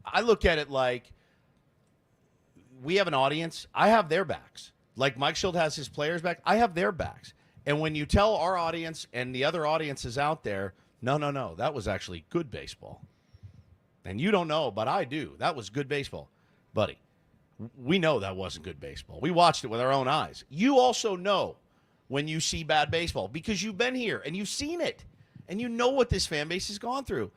I look at it like we have an audience. I have their backs. Like Mike Shildt has his players' back, I have their backs. And when you tell our audience and the other audiences out there, no, that was actually good baseball. And you don't know, but I do. That was good baseball. Buddy, we know that wasn't good baseball. We watched it with our own eyes. You also know when you see bad baseball because you've been here and you've seen it. And you know what this fan base has gone through.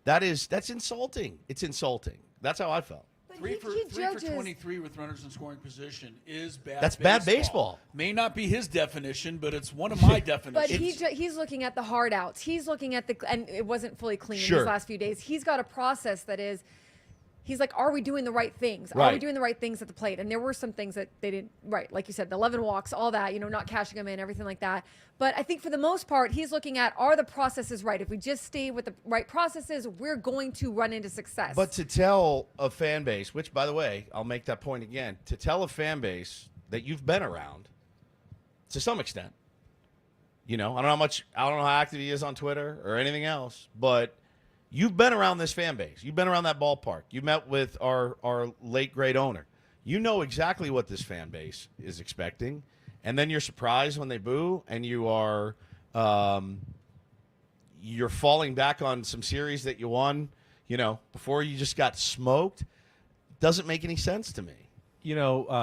That's insulting. It's insulting. That's how I felt. Three for 23 with runners in scoring position is bad. That's bad baseball. May not be his definition, but it's one of my definitions. But he's looking at the hard outs. He's looking at and it wasn't fully clean in Sure. these last few days. He's got a process that is, he's like, are we doing the right things? Are we Right. doing the right things at the plate? And there were some things that they didn't, right, like you said, the 11 walks, all that, not cashing them in, everything like that. But I think for the most part, he's looking at, are the processes right? If we just stay with the right processes, we're going to run into success. But to tell a fan base, which, by the way, I'll make that point again, to tell a fan base that you've been around to some extent, I don't know how active he is on Twitter or anything else, but you've been around this fan base. You've been around that ballpark. You met with our late great owner. You know exactly what this fan base is expecting. And then you're surprised when they boo, and you're falling back on some series that you won, before you just got smoked. Doesn't make any sense to me.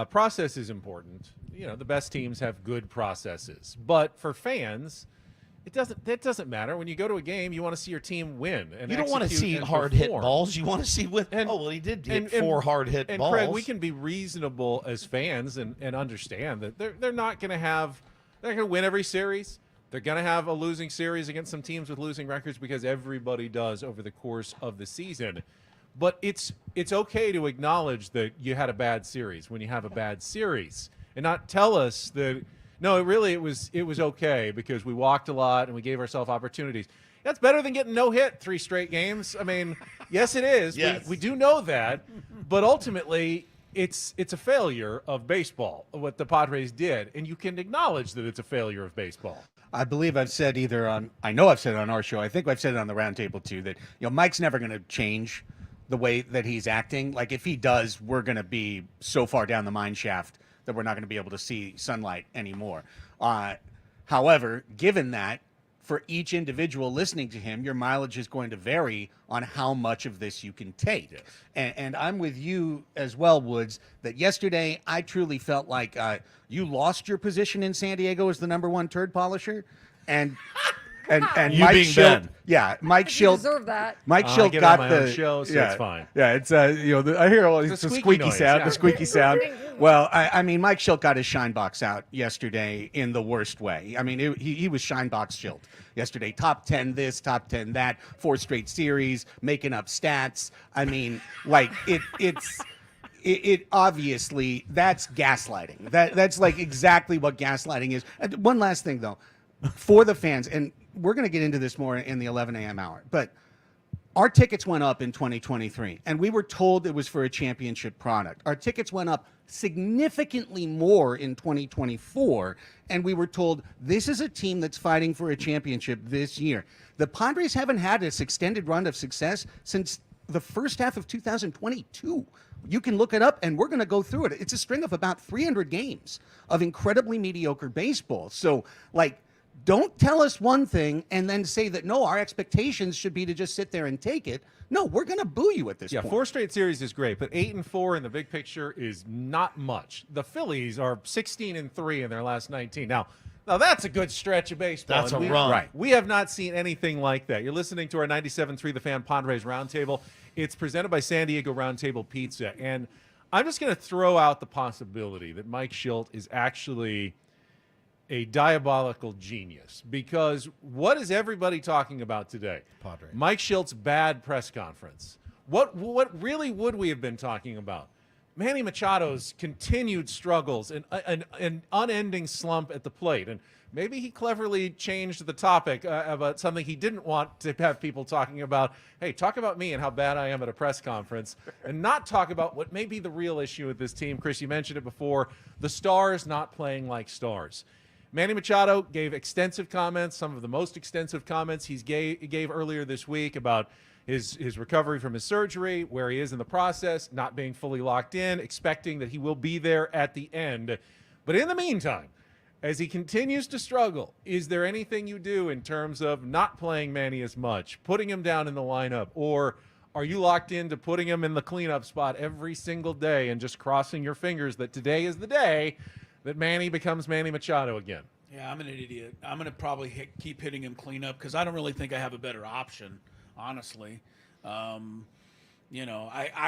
Process is important. The best teams have good processes. But for fans, that doesn't matter. When you go to a game, you want to see your team win. And you don't want to see hard-hit balls. You want to see win. He did hit 4 hard-hit balls. And Craig, we can be reasonable as fans and understand that they're not going to win every series. They're going to have a losing series against some teams with losing records because everybody does over the course of the season. But it's okay to acknowledge that you had a bad series when you have a bad series, and not tell us that. No, it was okay because we walked a lot and we gave ourselves opportunities. That's better than getting no hit 3 straight games. I mean, yes, it is. Yes. We do know that, but ultimately, it's a failure of baseball what the Padres did, and you can acknowledge that it's a failure of baseball. I believe I've said I know I've said it on our show. I think I've said it on the roundtable too, that Mike's never going to change the way that he's acting. Like if he does, we're going to be so far down the mine shaft that we're not going to be able to see sunlight anymore. However, given that, for each individual listening to him, your mileage is going to vary on how much of this you can take. Yes. And I'm with you as well, Woods, that yesterday I truly felt like you lost your position in San Diego as the #1 turd polisher. And you Mike being Shildt, Ben. Yeah, Mike Shildt deserve that. Mike Shildt get got on my the own show, so yeah, it's fine. Yeah, it's I hear all the squeaky noise, sound, yeah. the squeaky sound. Well, I mean, Mike Shildt got his shine box out yesterday in the worst way. I mean, he was shine box Shildt yesterday. Top 10 this, top 10 that, 4 straight series, making up stats. I mean, like it's it obviously, that's gaslighting. That's like exactly what gaslighting is. And one last thing, though, for the fans, and we're going to get into this more in the 11 a.m. hour, but our tickets went up in 2023, and we were told it was for a championship product. Our tickets went up significantly more in 2024, and we were told this is a team that's fighting for a championship this year. The Padres haven't had this extended run of success since the first half of 2022. You can look it up, and we're going to go through it. It's a string of about 300 games of incredibly mediocre baseball. So, like, don't tell us one thing and then say that, no, our expectations should be to just sit there and take it. No, we're going to boo you at this point. 4 straight series is great, but 8-4 in the big picture is not much. The Phillies are 16-3 in their last 19. Now that's a good stretch of baseball. That's a run. Right. We have not seen anything like that. You're listening to our 97.3 The Fan Padres Roundtable. It's presented by San Diego Roundtable Pizza. And I'm just going to throw out the possibility that Mike Shildt is actually a diabolical genius, because what is everybody talking about today? Padres. Mike Shilt's bad press conference. What really would we have been talking about? Manny Machado's continued struggles and an unending slump at the plate. And maybe he cleverly changed the topic about something he didn't want to have people talking about. Hey, talk about me and how bad I am at a press conference, and not talk about what may be the real issue with this team. Chris, you mentioned it before, the stars not playing like stars. Manny Machado gave extensive comments, some of the most extensive comments he gave earlier this week about his recovery from his surgery, where he is in the process, not being fully locked in, expecting that he will be there at the end. But in the meantime, as he continues to struggle, is there anything you do in terms of not playing Manny as much, putting him down in the lineup, or are you locked into putting him in the cleanup spot every single day and just crossing your fingers that today is the day that Manny becomes Manny Machado again? Yeah, I'm an idiot. I'm going to probably keep hitting him cleanup because I don't really think I have a better option, honestly. I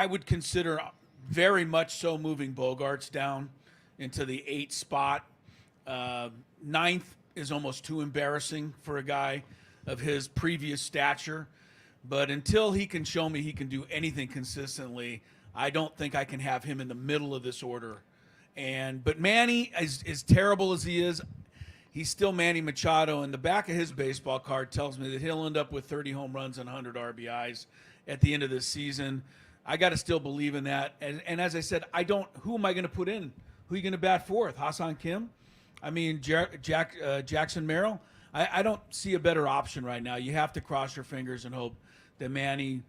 would consider very much so moving Bogarts down into the 8th spot. 9th is almost too embarrassing for a guy of his previous stature. But until he can show me he can do anything consistently, I don't think I can have him in the middle of this order. But Manny, as terrible as he is, he's still Manny Machado, and the back of his baseball card tells me that he'll end up with 30 home runs and 100 RBIs at the end of this season. I got to still believe in that. And as I said, who am I going to put in? Who are you going to bat fourth? Hassan Kim? I mean, Jackson Merrill? I don't see a better option right now. You have to cross your fingers and hope that Manny,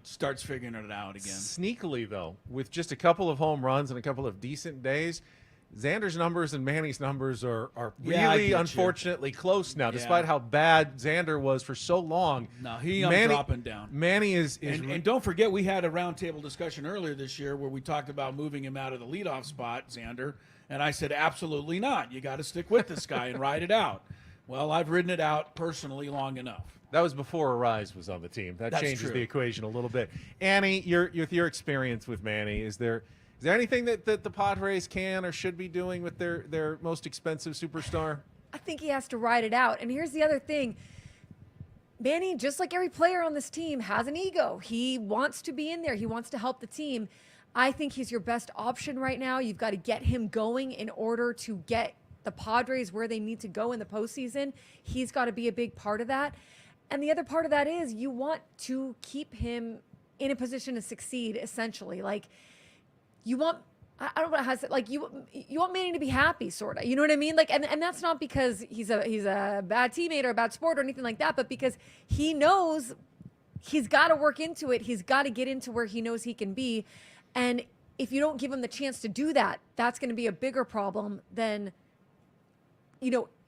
starts figuring it out again. Sneakily, though, with just a couple of home runs and a couple of decent days, Xander's numbers and Manny's numbers are really, unfortunately, close now, despite how bad Xander was for so long. No, I'm dropping down. Manny is and don't forget, we had a roundtable discussion earlier this year where we talked about moving him out of the leadoff spot, Xander, and I said, absolutely not. You got to stick with this guy and ride it out. Well, I've ridden it out personally long enough. That was before Arise was on the team. That's changes true. The equation a little bit. Annie, with your experience with Manny, is there anything that the Padres can or should be doing with their most expensive superstar? I think he has to ride it out. And here's the other thing. Manny, just like every player on this team, has an ego. He wants to be in there. He wants to help the team. I think he's your best option right now. You've got to get him going in order to get the Padres where they need to go in the postseason. He's got to be a big part of that. And the other part of that is you want to keep him in a position to succeed, essentially. Like, you want, I don't know how to say, like, you want Manny to be happy, sort of. You know what I mean? Like, and that's not because he's a bad teammate or a bad sport or anything like that, but because he knows he's got to work into it. He's got to get into where he knows he can be. And if you don't give him the chance to do that, that's going to be a bigger problem than,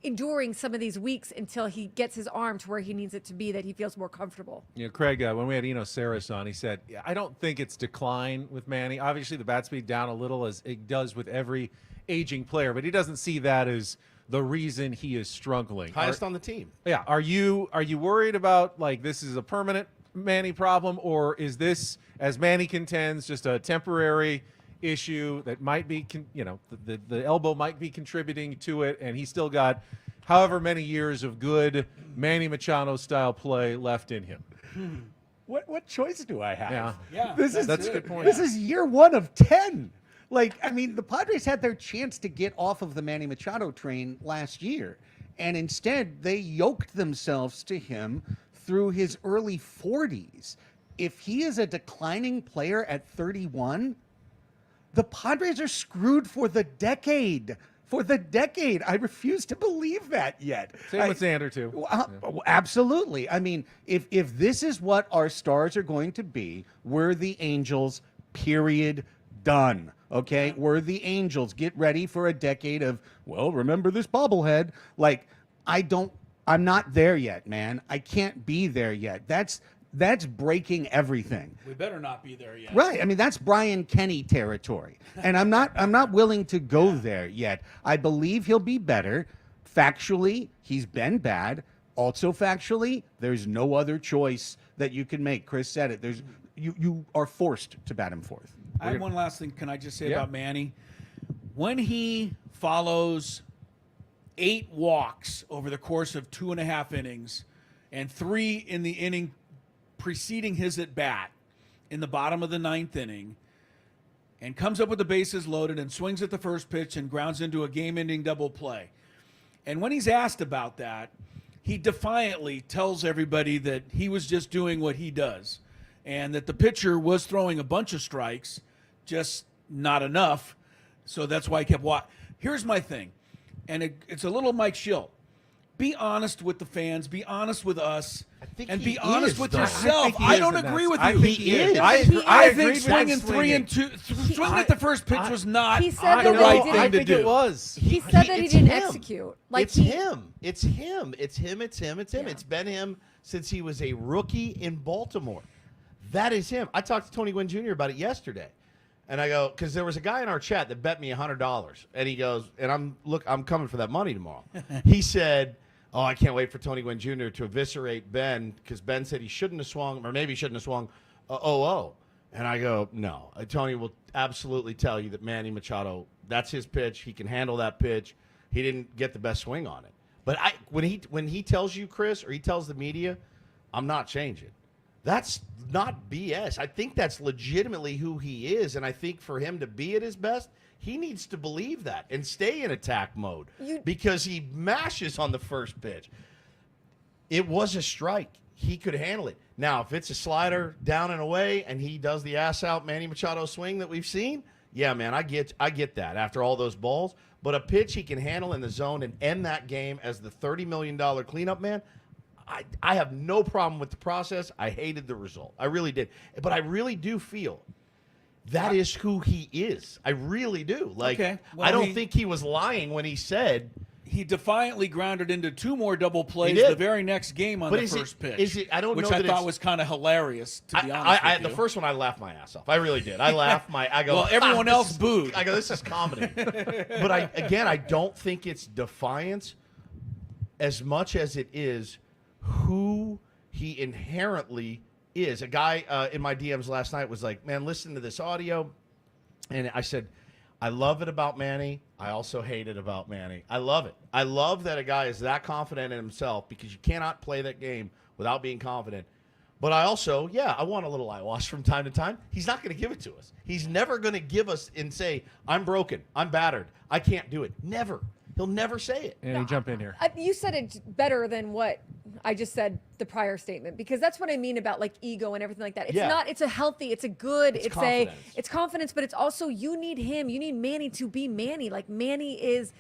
enduring some of these weeks until he gets his arm to where he needs it to be, that he feels more comfortable. Craig, when we had Eno Saris on, he said, I don't think it's decline with Manny. Obviously, the bat speed down a little, as it does with every aging player, but he doesn't see that as the reason he is struggling. Highest on the team. Yeah. Are you worried about, like, this is a permanent Manny problem, or is this, as Manny contends, just a temporary issue that might be, the elbow might be contributing to it, and he's still got however many years of good Manny Machado style play left in him? what choice do I have? Yeah. This is That's a good point. This is year 1 of 10. Like, I mean, the Padres had their chance to get off of the Manny Machado train last year, and instead they yoked themselves to him through his early 40s. If he is a declining player at 31, the Padres are screwed for the decade. For the decade. I refuse to believe that yet. Same with Xander, too. Absolutely. I mean, if this is what our stars are going to be, we're the Angels, period, done. Okay? We're the Angels. Get ready for a decade of, well, remember this bobblehead. Like, I'm not there yet, man. I can't be there yet. That's breaking everything. We better not be there yet. Right. I mean, that's Brian Kenny territory. And I'm not willing to go there yet. I believe he'll be better. Factually, he's been bad. Also factually, there's no other choice that you can make. Chris said it. You are forced to bat him fourth. I have one last thing. Can I just say about Manny? When he follows 8 walks over the course of 2.5 innings and 3 in the inning preceding his at bat in the bottom of the 9th inning, and comes up with the bases loaded and swings at the first pitch and grounds into a game-ending double play. And when he's asked about that, he defiantly tells everybody that he was just doing what he does and that the pitcher was throwing a bunch of strikes, just not enough. So that's why he kept walking. Here's my thing, and it's a little Mike Shildt. Be honest with the fans. Be honest with us. And be honest with yourself. I don't agree with you. I think he is. I think swinging 3 and 2, swinging at the first pitch was not He said the that right he thing to think do. it was. He said that he didn't him. execute. Like It's him. It's him. It's him. It's him. It's him. It's been him since he was a rookie in Baltimore. That is him. I talked to Tony Gwynn Jr. about it yesterday. And I go, because there was a guy in our chat that bet me $100. And he goes, and I'm coming for that money tomorrow. He said, oh, I can't wait for Tony Gwynn Jr. to eviscerate Ben, because Ben said he shouldn't have swung, or maybe he shouldn't have swung 0-0. And I go, no. Tony will absolutely tell you that Manny Machado, that's his pitch. He can handle that pitch. He didn't get the best swing on it. But when he tells you, Chris, or he tells the media, I'm not changing. That's not BS. I think that's legitimately who he is. And I think for him to be at his best, he needs to believe that and stay in attack mode because he mashes on the first pitch. It was a strike. He could handle it. Now, if it's a slider down and away and he does the ass out Manny Machado swing that we've seen, yeah, man, I get that after all those balls. But a pitch he can handle in the zone and end that game as the $30 million cleanup man, I have no problem with the process. I hated the result. I really did. But I really do feel that is who he is. I really do. Like, Okay. Well, I don't think he was lying when he said he defiantly grounded into 2 more double plays the very next game on the first pitch. I don't which know I that thought it's- was kind of hilarious, to be honest with you. The first one, I laughed my ass off. I really did. I laughed I go, well, everyone else booed. I go, this is comedy. But I don't think it's defiance as much as it is who he inherently is. A guy in my DMs last night was like, man, listen to this audio. And I said, I love it about Manny. I also hate it about Manny. I love it. I love that a guy is that confident in himself, because you cannot play that game without being confident. But I also, I want a little eyewash from time to time. He's not going to give it to us. He's never going to give us and say, I'm broken, I'm battered, I can't do it. Never. He'll never say it. And jump in here. You said it better than what I just said, the prior statement, because that's what I mean about like ego and everything like that. It's not, it's a healthy, it's a good, it's confidence, but it's also, you need him. You need Manny to be Manny. Like Manny is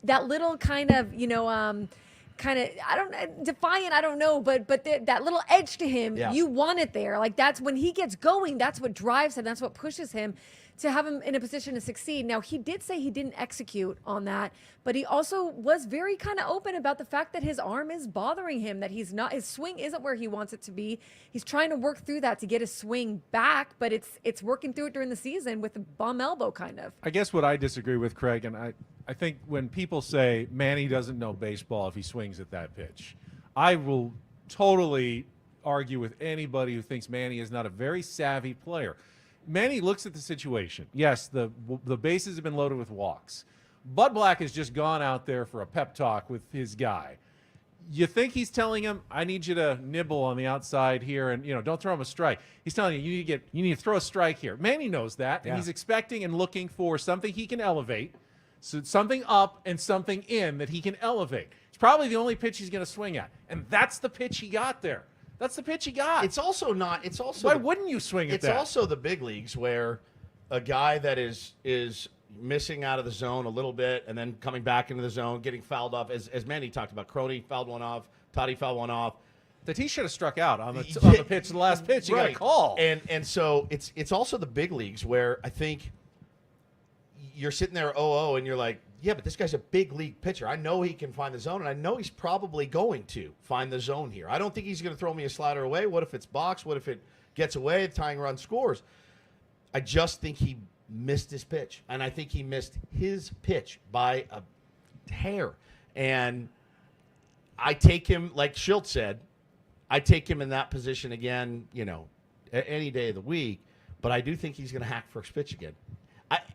that little kind of, I don't defiant, I don't know, but that little edge to him, you want it there. Like that's when he gets going, that's what drives him, that's what pushes him to have him in a position to succeed. Now, he did say he didn't execute on that, but he also was very kind of open about the fact that his arm is bothering him, that his swing isn't where he wants it to be. He's trying to work through that to get his swing back, but it's working through it during the season with a bum elbow kind of. I guess what I disagree with, Craig, and I think when people say Manny doesn't know baseball if he swings at that pitch, I will totally argue with anybody who thinks Manny is not a very savvy player. Manny looks at the situation. Yes, the bases have been loaded with walks. Bud Black has just gone out there for a pep talk with his guy. You think he's telling him, I need you to nibble on the outside here and, don't throw him a strike. He's telling you, you need to throw a strike here. Manny knows that, and he's expecting and looking for something he can elevate, so something up and something in that he can elevate. It's probably the only pitch he's going to swing at, and that's the pitch he got there. That's the pitch he got. It's also not. It's also. Why wouldn't you swing at that? It's also the big leagues where a guy that is missing out of the zone a little bit and then coming back into the zone, getting fouled off. As Manny talked about, Crony fouled one off, Toddy fouled one off. That he should have struck out on the pitch, the last pitch. You got a call. And so it's also the big leagues where I think you're sitting there 0-0 and you're like, yeah, but this guy's a big league pitcher. I know he can find the zone, and I know he's probably going to find the zone here. I don't think he's going to throw me a slider away. What if it's box? What if it gets away? The tying run scores. I just think he missed his pitch, and I think he missed his pitch by a hair. And I take him, like Shildt said, I take him in that position again, any day of the week, but I do think he's going to hack first pitch again.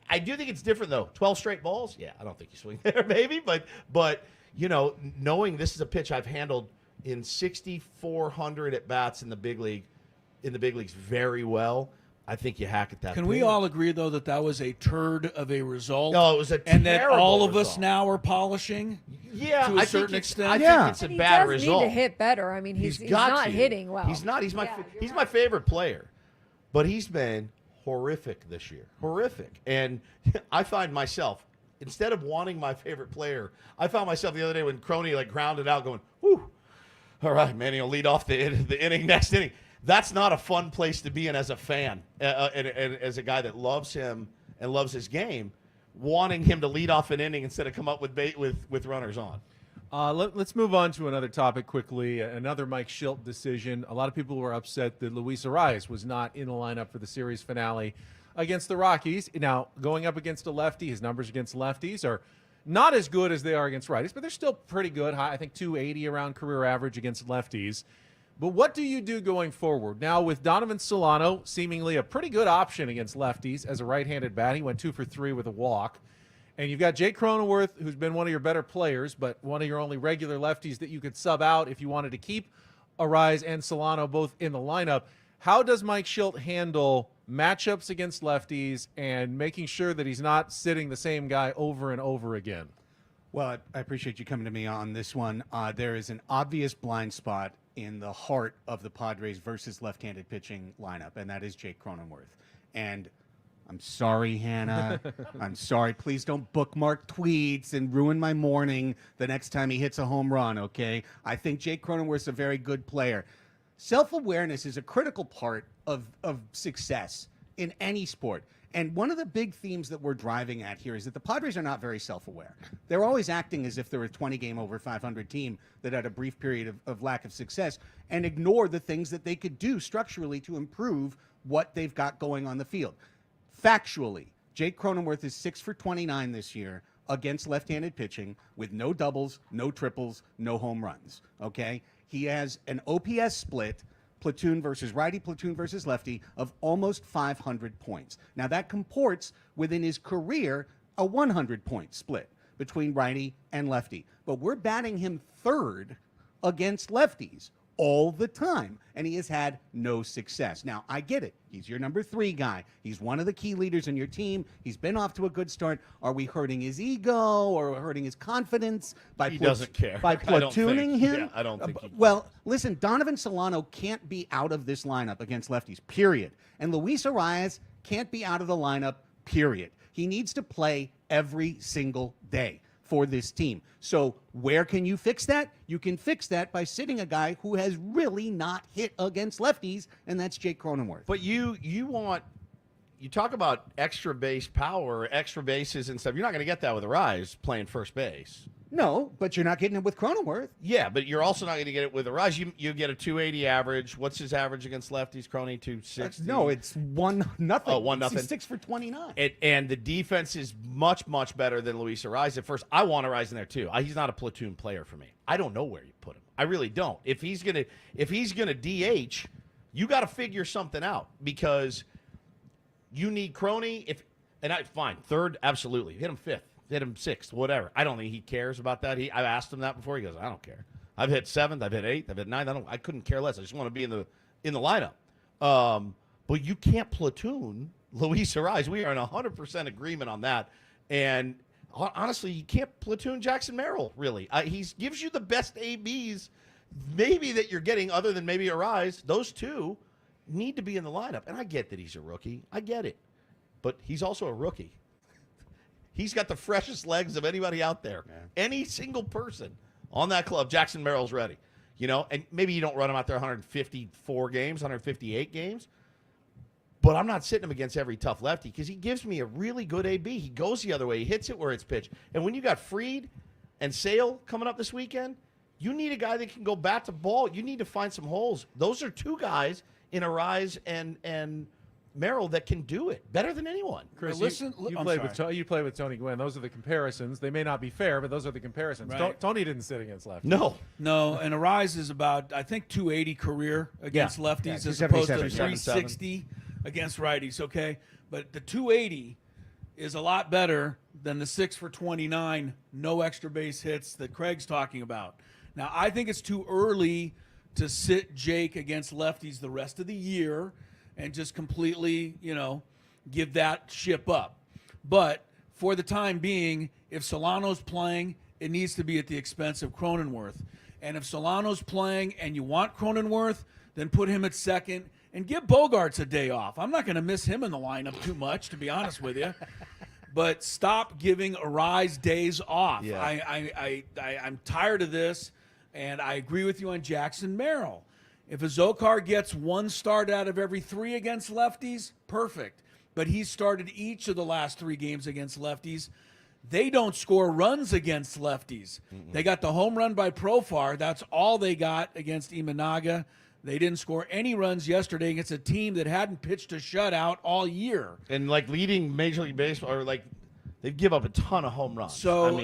I do think it's different, though. 12 straight balls? Yeah, I don't think you swing there, maybe, but knowing this is a pitch I've handled in 6,400 at-bats in the big leagues very well, I think you hack at that. Can we all agree, though, that was a turd of a result? No, it was a and that all of result. us now are polishing. Yeah, to a certain extent. I think it's a And bad he does result. need to hit better. I mean, he's got not to. hitting well. He's not. He's my favorite player, but he's been horrific this year. Horrific. And I find myself, instead of wanting my favorite player, I found myself the other day when Crony grounded out, going, "Whew, all right, man, he'll lead off the inning next inning." That's not a fun place to be in as a fan, and as a guy that loves him and loves his game, wanting him to lead off an inning instead of come up with runners on. Let's move on to another topic quickly. Another Mike Shildt decision. A lot of people were upset that Luis Arias was not in the lineup for the series finale against the Rockies. Now, going up against a lefty, his numbers against lefties are not as good as they are against righties, but they're still pretty good. I think 280 around career average against lefties. But what do you do going forward? Now, with Donovan Solano seemingly a pretty good option against lefties as a right-handed bat, he went 2 for 3 with a walk. And you've got Jake Cronenworth, who's been one of your better players, but one of your only regular lefties that you could sub out if you wanted to keep Arias and Solano both in the lineup. How does Mike Shildt handle matchups against lefties and making sure that he's not sitting the same guy over and over again? Well, I appreciate you coming to me on this one. There is an obvious blind spot in the heart of the Padres versus left-handed pitching lineup, and that is Jake Cronenworth. And I'm sorry, Hannah. I'm sorry. Please don't bookmark tweets and ruin my morning the next time he hits a home run, okay? I think Jake Cronenworth's a very good player. Self-awareness is a critical part of success in any sport. And one of the big themes that we're driving at here is that the Padres are not very self-aware. They're always acting as if they're a 20-game over 500 team that had a brief period of lack of success and ignore the things that they could do structurally to improve what they've got going on the field. Factually, Jake Cronenworth is 6 for 29 this year against left-handed pitching with no doubles, no triples, no home runs, okay? He has an OPS split, platoon versus righty, platoon versus lefty, of almost 500 points. Now, that comports within his career a 100-point split between righty and lefty. But we're batting him third against lefties all the time, and he has had no success. Now, I get it. He's your number 3 guy. He's one of the key leaders in your team. He's been off to a good start. Are we hurting his ego or hurting his confidence by He doesn't care. by I don't platooning think. him? Yeah, I don't think he- Well, listen, Donovan Solano can't be out of this lineup against lefties, period. And Luis Arias can't be out of the lineup, period. He needs to play every single day for this team. So where can you fix that? You can fix that by sitting a guy who has really not hit against lefties, and that's Jake Cronenworth. But you talk about extra base power, extra bases and stuff. You're not going to get that with Arias playing first base. No, but you're not getting it with Cronenworth. Yeah, but you're also not going to get it with Arias. You get a 280 average. What's his average against lefties? Crony 260. No, it's 1-0. Oh, 1-0. He's 6 for 29. And the defense is much, much better than Luis Arias. At first, I want Arias in there too. He's not a platoon player for me. I don't know where you put him. I really don't. If he's gonna DH, you got to figure something out because you need Crony. Fine, third, absolutely. Hit him fifth. Hit him sixth, whatever. I don't think he cares about that. I asked him that before. He goes, I don't care. I've hit 7th, I've hit 8th, I've hit 9th. I couldn't care less. I just want to be in the lineup. But you can't platoon Luis Arraez. We are in 100% agreement on that. And honestly, you can't platoon Jackson Merrill, really. He gives you the best ABs maybe that you're getting other than maybe Arraez. Those two need to be in the lineup. And I get that he's a rookie. I get it. But he's also a rookie. He's got the freshest legs of anybody out there. Yeah. Any single person on that club, Jackson Merrill's ready. And maybe you don't run him out there 154 games, 158 games. But I'm not sitting him against every tough lefty because he gives me a really good AB. He goes the other way. He hits it where it's pitched. And when you got Fried and Sale coming up this weekend, you need a guy that can go bat to ball. You need to find some holes. Those are two guys in Arraez and Merrill that can do it better than anyone. Chris, listen, you play with Tony Gwynn. Those are the comparisons. They may not be fair, but those are the comparisons. Right. Tony didn't sit against lefties. No, and Arraez is about, I think, 280 career against lefties as 277, opposed to 360 against righties, okay? But the 280 is a lot better than the 6 for 29, no extra base hits that Craig's talking about. Now, I think it's too early to sit Jake against lefties the rest of the year and just completely, give that ship up. But for the time being, if Solano's playing, it needs to be at the expense of Cronenworth. And if Solano's playing and you want Cronenworth, then put him at second and give Bogarts a day off. I'm not going to miss him in the lineup too much, to be honest with you. But stop giving Arraez days off. Yeah. I'm tired of this, and I agree with you on Jackson Merrill. If a Zokar gets one start out of every 3 against lefties, perfect. But he's started each of the last 3 games against lefties. They don't score runs against lefties. They got the home run by Profar. That's all they got against Imanaga. They didn't score any runs yesterday against a team that hadn't pitched a shutout all year. And leading Major League Baseball, or they give up a ton of home runs. So,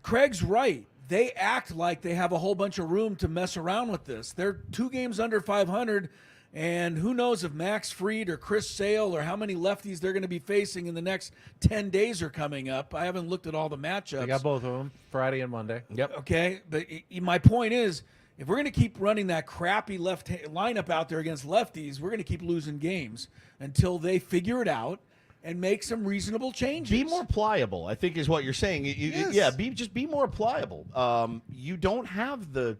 Craig's right. They act like they have a whole bunch of room to mess around with this. They're 2 games under 500, and who knows if Max Fried or Chris Sale or how many lefties they're going to be facing in the next 10 days are coming up. I haven't looked at all the matchups. They got both of them, Friday and Monday. Yep. Okay, but my point is, if we're going to keep running that crappy left lineup out there against lefties, we're going to keep losing games until they figure it out and make some reasonable changes. Be more pliable, I think, is what you're saying. Yes. Yeah, be more pliable. You don't have the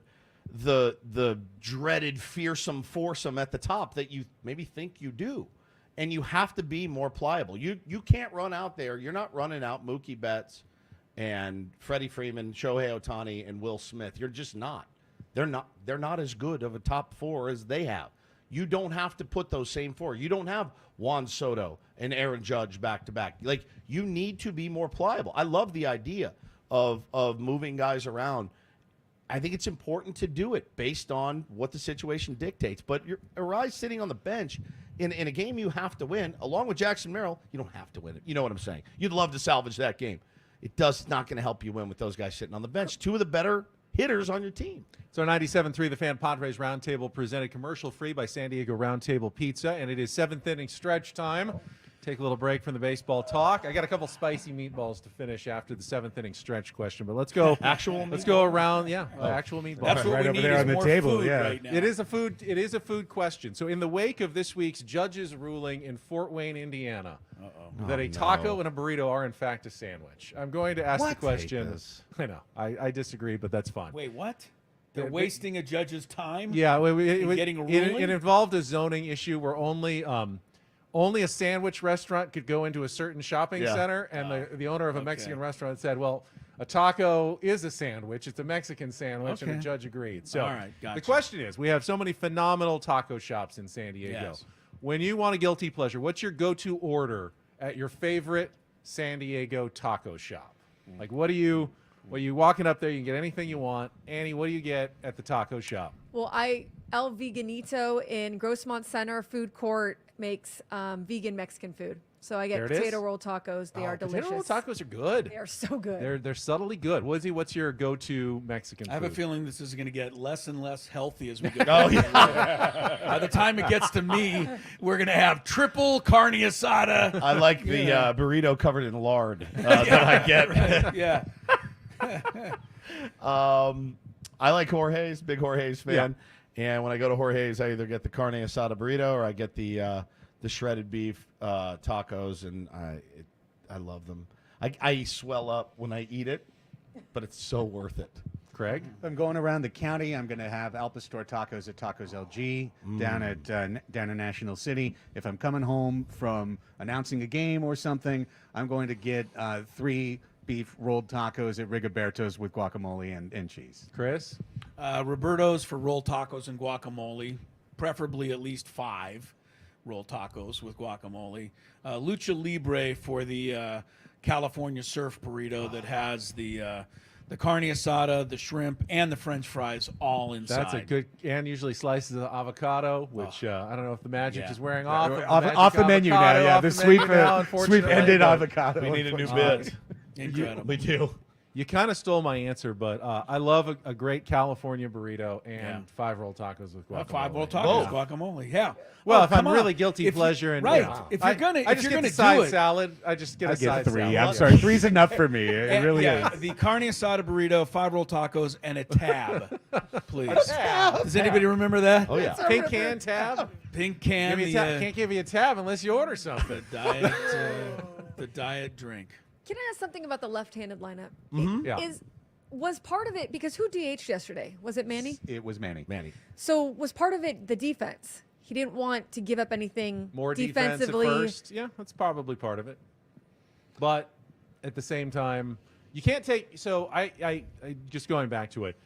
dreaded fearsome foursome at the top that you maybe think you do, and you have to be more pliable. You can't run out there. You're not running out Mookie Betts and Freddie Freeman, Shohei Ohtani, and Will Smith. You're just not. They're not as good of a top 4 as they have. You don't have to put those same 4. You don't have Juan Soto and Aaron Judge back-to-back. You need to be more pliable. I love the idea of moving guys around. I think it's important to do it based on what the situation dictates. But Arraez sitting on the bench in a game you have to win, along with Jackson Merrill, you don't have to win it. You know what I'm saying. You'd love to salvage that game. It's not going to help you win with those guys sitting on the bench. 2 of the better hitters on your team. So 97.3 The Fan Padres Roundtable presented commercial-free by San Diego Roundtable Pizza, and it is 7th inning stretch time. Take a little break from the baseball talk. I got a couple spicy meatballs to finish after the 7th inning stretch question, but let's go. Let's go around. Yeah, actual meatballs. That's what right we over need there is on the more table. food Yeah, right now. It is a food question. So in the wake of this week's judge's ruling in Fort Wayne, Indiana, that a taco and a burrito are in fact a sandwich, I'm going to ask the question. I know. I disagree, but that's fine. Wait, what? They're wasting a judge's time? Yeah, getting a ruling? It involved a zoning issue where only a sandwich restaurant could go into a certain shopping center, and the owner of a Mexican restaurant said, well, a taco is a sandwich. It's a Mexican sandwich, and the judge agreed. So all right, gotcha. The question is, we have so many phenomenal taco shops in San Diego. Yes. When you want a guilty pleasure, what's your go-to order at your favorite San Diego taco shop? Like, what are you walking up there, you can get anything you want. Annie, what do you get at the taco shop? Well, El Veganito in Grossmont Center Food Court makes vegan Mexican food. So I get potato roll tacos. They are delicious. Potato roll tacos are good. They are so good. They're subtly good. Wizzy, what's your go-to Mexican food? I have a feeling this is going to get less and less healthy as we go. By the time it gets to me, we're going to have triple carne asada. I like the burrito covered in lard that I get. Yeah. I like Jorge's, big Jorge's fan. And when I go to Jorge's, I either get the carne asada burrito or I get the shredded beef tacos, and I love them. I swell up when I eat it, but it's so worth it. Craig? If I'm going around the county, I'm going to have Al Pastor tacos at Tacos LG down in National City. If I'm coming home from announcing a game or something, I'm going to get 3 beef rolled tacos at Rigoberto's with guacamole and cheese. Chris? Roberto's for rolled tacos and guacamole, preferably at least 5 rolled tacos with guacamole. Lucha Libre for the California surf burrito that has the carne asada, the shrimp, and the French fries all inside. That's a good, and usually slices of avocado, which I don't know if the Magic is wearing off. Off the menu now, yeah. The sweep-ended avocado. We need a new bit. Incredible. We do. You kind of stole my answer, but I love a great California burrito and 5 rolled tacos with guacamole. 5 rolled tacos, guacamole. Yeah. Well, if I'm really guilty pleasure, and if you're gonna, I just get the side salad. I just get a side 3. salad. I'm sorry, 3's enough for me. It really is. The carne asada burrito, 5 rolled tacos, and a tab, please. Does anybody remember that? Oh yeah. Pink can tab. Pink can. Can't give you a tab unless you order something. The diet drink. Can I ask something about the left-handed lineup? Yeah. Was part of it, because who DH'd yesterday? Was it Manny? It was Manny. So was part of it the defense? He didn't want to give up anything More defense at defensively. first. Yeah, that's probably part of it. But at the same time, you can't take. So I just going back to it.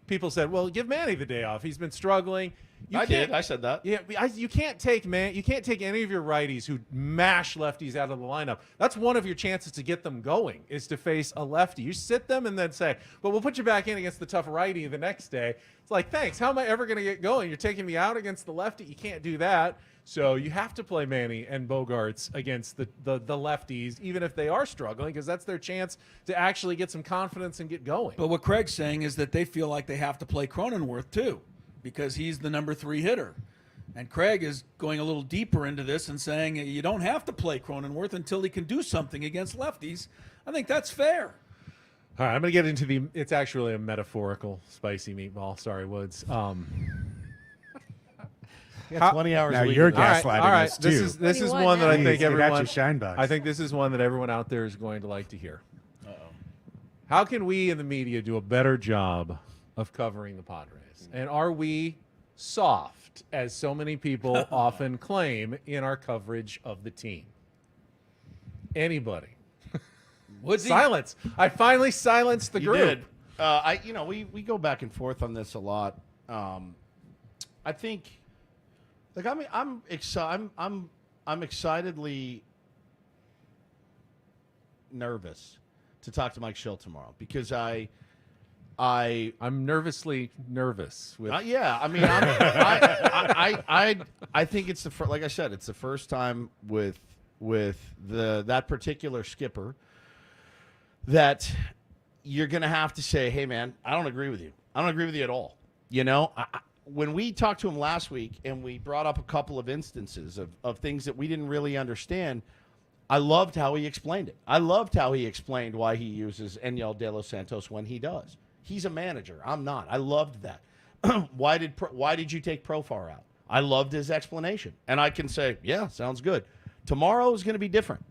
People said, "Well, give Manny the day off. He's been struggling." I did. I said that. Yeah, you can't take You can't take any of your righties who mash lefties out of the lineup. That's one of your chances to get them going, is to face a lefty. You sit them and then say, "But we'll put you back in against the tough righty the next day." It's like, thanks. How am I ever going to get going? You're taking me out against the lefty. You can't do that. So you have to play Manny and Bogarts against the lefties, even if they are struggling, because that's their chance to actually get some confidence and get going. But what Craig's saying is that they feel like they have to play Cronenworth too, because he's the number 3 hitter. And Craig is going a little deeper into this and saying you don't have to play Cronenworth until he can do something against lefties. I think that's fair. All right, I'm going to get into it's actually a metaphorical spicy meatball. Sorry, Woods. 20 hours now a week. you're gaslighting all right. us, too. This is one that I think everyone. shine box. I think this is one that everyone out there is going to like to hear. How can we in the media do a better job of covering the Padres? And are we soft, as so many people often claim in our coverage of the team? Anybody? Silence. I finally silenced the group. Did. We go back and forth on this a lot. I think. Like I'm excitedly nervous to talk to Mike Shildt tomorrow because I'm nervously nervous. With I mean, I think it's like I said, it's the first time with that particular skipper that you're gonna have to say, hey man, I don't agree with you. I don't agree with you at all. You know. When we talked to him last week and we brought up a couple of instances of things that we didn't really understand, I loved how he explained it. I loved how he explained why he uses Enyel De Los Santos when he does. He's a manager. I'm not. I loved that. Why did you take Profar out? I loved his explanation. And I can say, yeah, sounds good. Tomorrow is going to be different.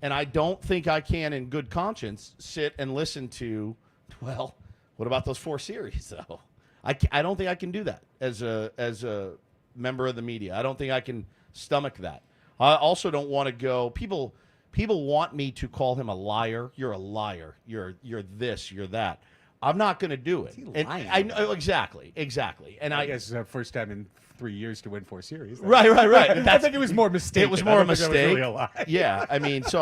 And I don't think I can, in good conscience, sit and listen to, well, what about those 4 series, though? I don't think I can do that as a member of the media. I don't think I can stomach that. I also don't want to go. People want me to call him a liar. You're a liar. You're this. You're that. I'm not going to do it. And I know exactly. And I guess it's our first time in 3 years to win 4 series. Right. I think it was more mistake. It was more a mistake. Really a lie. Yeah. I mean, so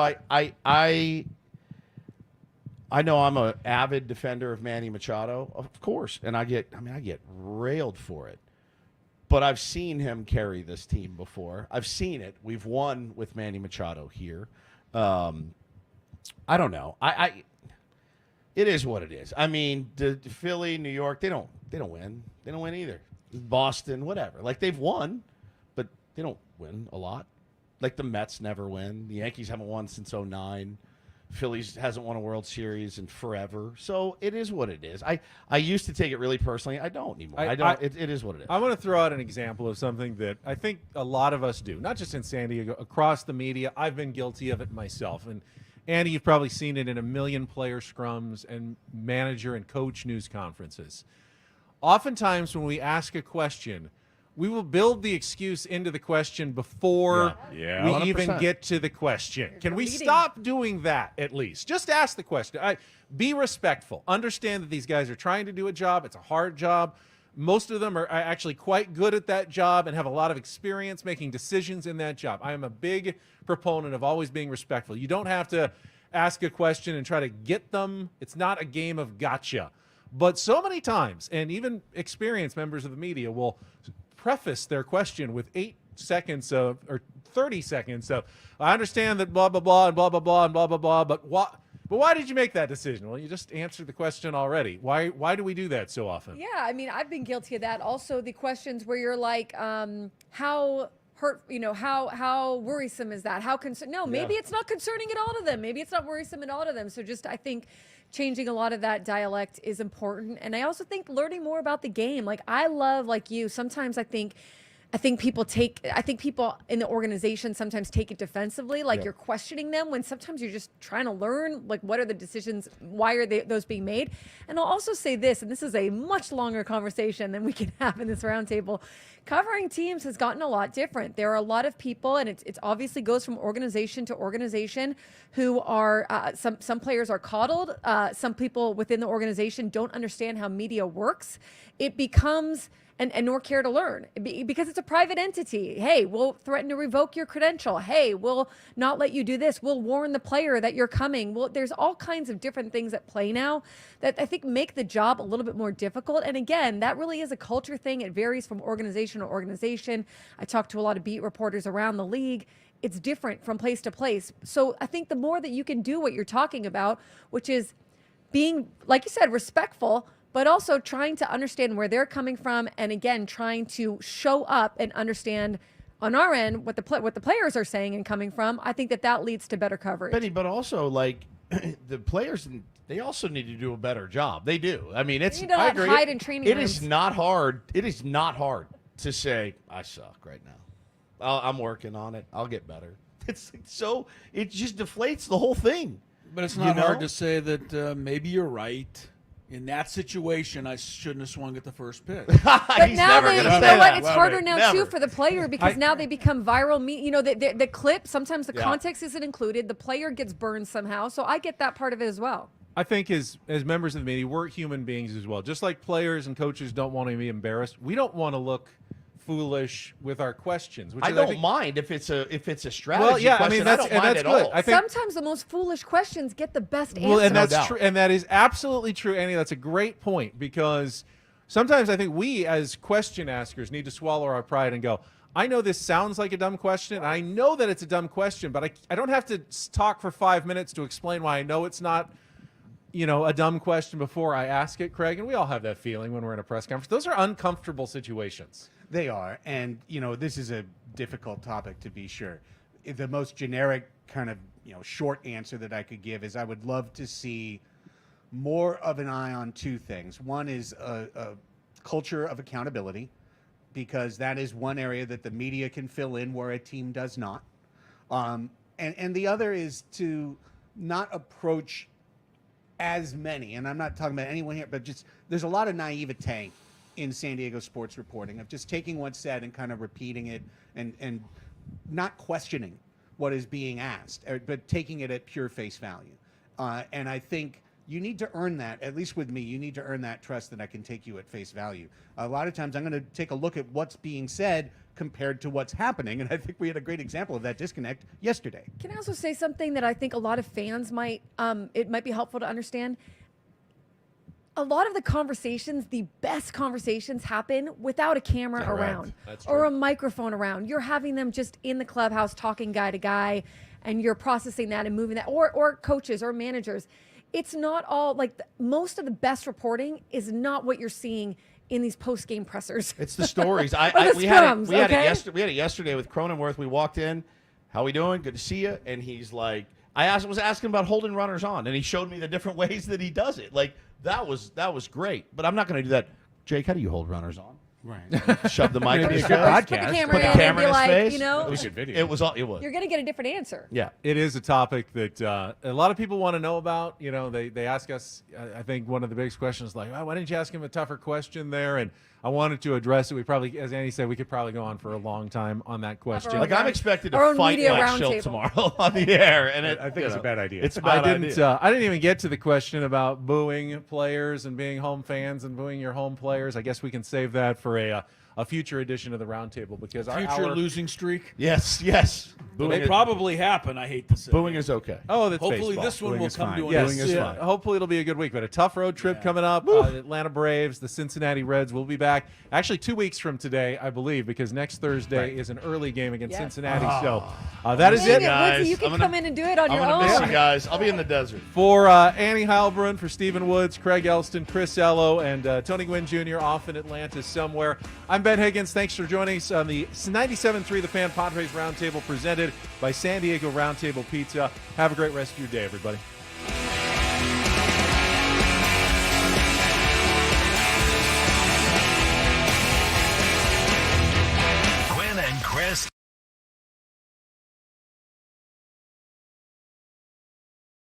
I know I'm an avid defender of Manny Machado, of course, and I get railed for it. But I've seen him carry this team before. I've seen it. We've won with Manny Machado here. I don't know. It is what it is. I mean, the Philly, New York, they don't win. They don't win either. Boston, whatever. Like they've won, but they don't win a lot. Like the Mets never win. The Yankees haven't won since 2009. Phillies hasn't won a World Series in forever, so it is what it is. I used to take it really personally. I don't anymore. I don't. It is what it is. I want to throw out an example of something that I think a lot of us do, not just in San Diego, across the media. I've been guilty of it myself. And Andy, you've probably seen it in a million player scrums and manager and coach news conferences. Oftentimes when we ask a question, we will build the excuse into the question before we 100%. even get to the question. Can we stop doing that at least? Just ask the question. Be respectful. Understand that these guys are trying to do a job. It's a hard job. Most of them are actually quite good at that job and have a lot of experience making decisions in that job. I am a big proponent of always being respectful. You don't have to ask a question and try to get them. It's not a game of gotcha. But so many times, and even experienced members of the media will preface their question with 8 seconds of, or 30 seconds of, I understand that blah, blah, blah, and blah, blah, blah, and blah, blah, blah, but why did you make that decision? Well, you just answered the question already. Why do we do that so often? Yeah, I mean, I've been guilty of that. Also, the questions where you're like, how hurt, how worrisome is that? How concerned? No, maybe it's not concerning at all to them. Maybe it's not worrisome at all to them. So just, I think, changing a lot of that dialect is important. And I also think learning more about the game. Like, I love, like you, sometimes I think people in the organization sometimes take it defensively, like you're questioning them, when sometimes you're just trying to learn, like, what are the decisions, why are those being made? And I'll also say this, and this is a much longer conversation than we can have in this roundtable. Covering teams has gotten a lot different. There are a lot of people, and it's obviously goes from organization to organization, who are some players are coddled. Some people within the organization don't understand how media works. It becomes and nor care to learn, because it's a private entity. Hey, we'll threaten to revoke your credential. Hey, we'll not let you do this. We'll warn the player that you're coming. Well, there's all kinds of different things at play now that I think make the job a little bit more difficult. And again, that really is a culture thing. It varies from organization to organization. I talked to a lot of beat reporters around the league. It's different from place to place. So I think the more that you can do what you're talking about, which is being, like you said, respectful, but also trying to understand where they're coming from, and again, trying to show up and understand on our end what the players are saying and coming from. I think that leads to better coverage. Benny, but also, like, the players, they also need to do a better job. They do. I mean, it's, I agree. Hide in training It rooms. is not hard. It is not hard to say, I suck right now. I'm working on it. I'll get better. It's so, it just deflates the whole thing. But it's not hard to say that maybe you're right. In that situation, I shouldn't have swung at the first pitch. But now it's harder now too for the player, because now they become viral. The clip, sometimes the context isn't included. The player gets burned somehow. So I get that part of it as well. I think as members of the media, we're human beings as well. Just like players and coaches don't want to be embarrassed, we don't want to look foolish with our questions. Which I don't mind if it's a strategy question. I mean, I don't mind at all. I think, sometimes the most foolish questions get the best answers. Well, and that's true, and that is absolutely true, Annie. That's a great point, because sometimes I think we as question askers need to swallow our pride and go, I know this sounds like a dumb question. I know that it's a dumb question, but I don't have to talk for 5 minutes to explain why I know it's not, a dumb question before I ask it, Craig. And we all have that feeling when we're in a press conference. Those are uncomfortable situations. They are. And, this is a difficult topic, to be sure. The most generic kind of, short answer that I could give is I would love to see more of an eye on two things. One is a culture of accountability, because that is one area that the media can fill in where a team does not. And the other is to not approach as many, and I'm not talking about anyone here, but just there's a lot of naivete in San Diego sports reporting of just taking what's said and kind of repeating it and not questioning what is being asked, but taking it at pure face value. And I think you need to earn that, at least with me, you need to earn that trust that I can take you at face value. A lot of times I'm going to take a look at what's being said compared to what's happening, and I think we had a great example of that disconnect yesterday. Can I also say something that I think a lot of fans might be helpful to understand? A lot of the conversations, the best conversations, happen without a camera around or a microphone around. You're having them just in the clubhouse talking guy to guy, and you're processing that and moving that, or coaches or managers. It's not all, like, most of the best reporting is not what you're seeing in these post-game pressers. It's the stories. We had it yesterday with Cronenworth. We walked in. How we doing? Good to see you. And he's like, I was asking about holding runners on, and he showed me the different ways that he does it. Like, that was great. But I'm not going to do that. Jake, how do you hold runners on? Right. Shove the mic in his face. Put the camera in and be like, you know, It was a good video. It was. you're going to get a different answer. Yeah, it is a topic that a lot of people want to know about. You know, they ask us. I think one of the biggest questions is like, why didn't you ask him a tougher question there? And I wanted to address it. We probably, as Andy said, we could probably go on for a long time on that question. Like, I'm expected to fight Mike Shildt tomorrow on the air, and I think it's a bad idea. It's a bad idea. I didn't even get to the question about booing players and being home fans and booing your home players. I guess we can save that for a future edition of the roundtable because our losing streak. Yes. They probably happen. I hate to say. Booing is okay. Oh, that's hopefully baseball. this one Booing will is come fine. to an yes, end. Booing is fine. Hopefully it'll be a good week, but a tough road trip coming up. The Atlanta Braves, the Cincinnati Reds will be back. Actually, 2 weeks from today, I believe, because next Thursday is an early game against Cincinnati. So that is it. Guys, you can come in and do it on your own. I'm going to miss you guys. I'll be in the desert. For Annie Heilbrunn, for Stephen Woods, Craig Elston, Chris Ello, and Tony Gwynn Jr. off in Atlanta somewhere. I'm Ben Higgins. Thanks for joining us on the 97.3 The Fan Padres Roundtable presented by San Diego Roundtable Pizza. Have a great rest of your day, everybody.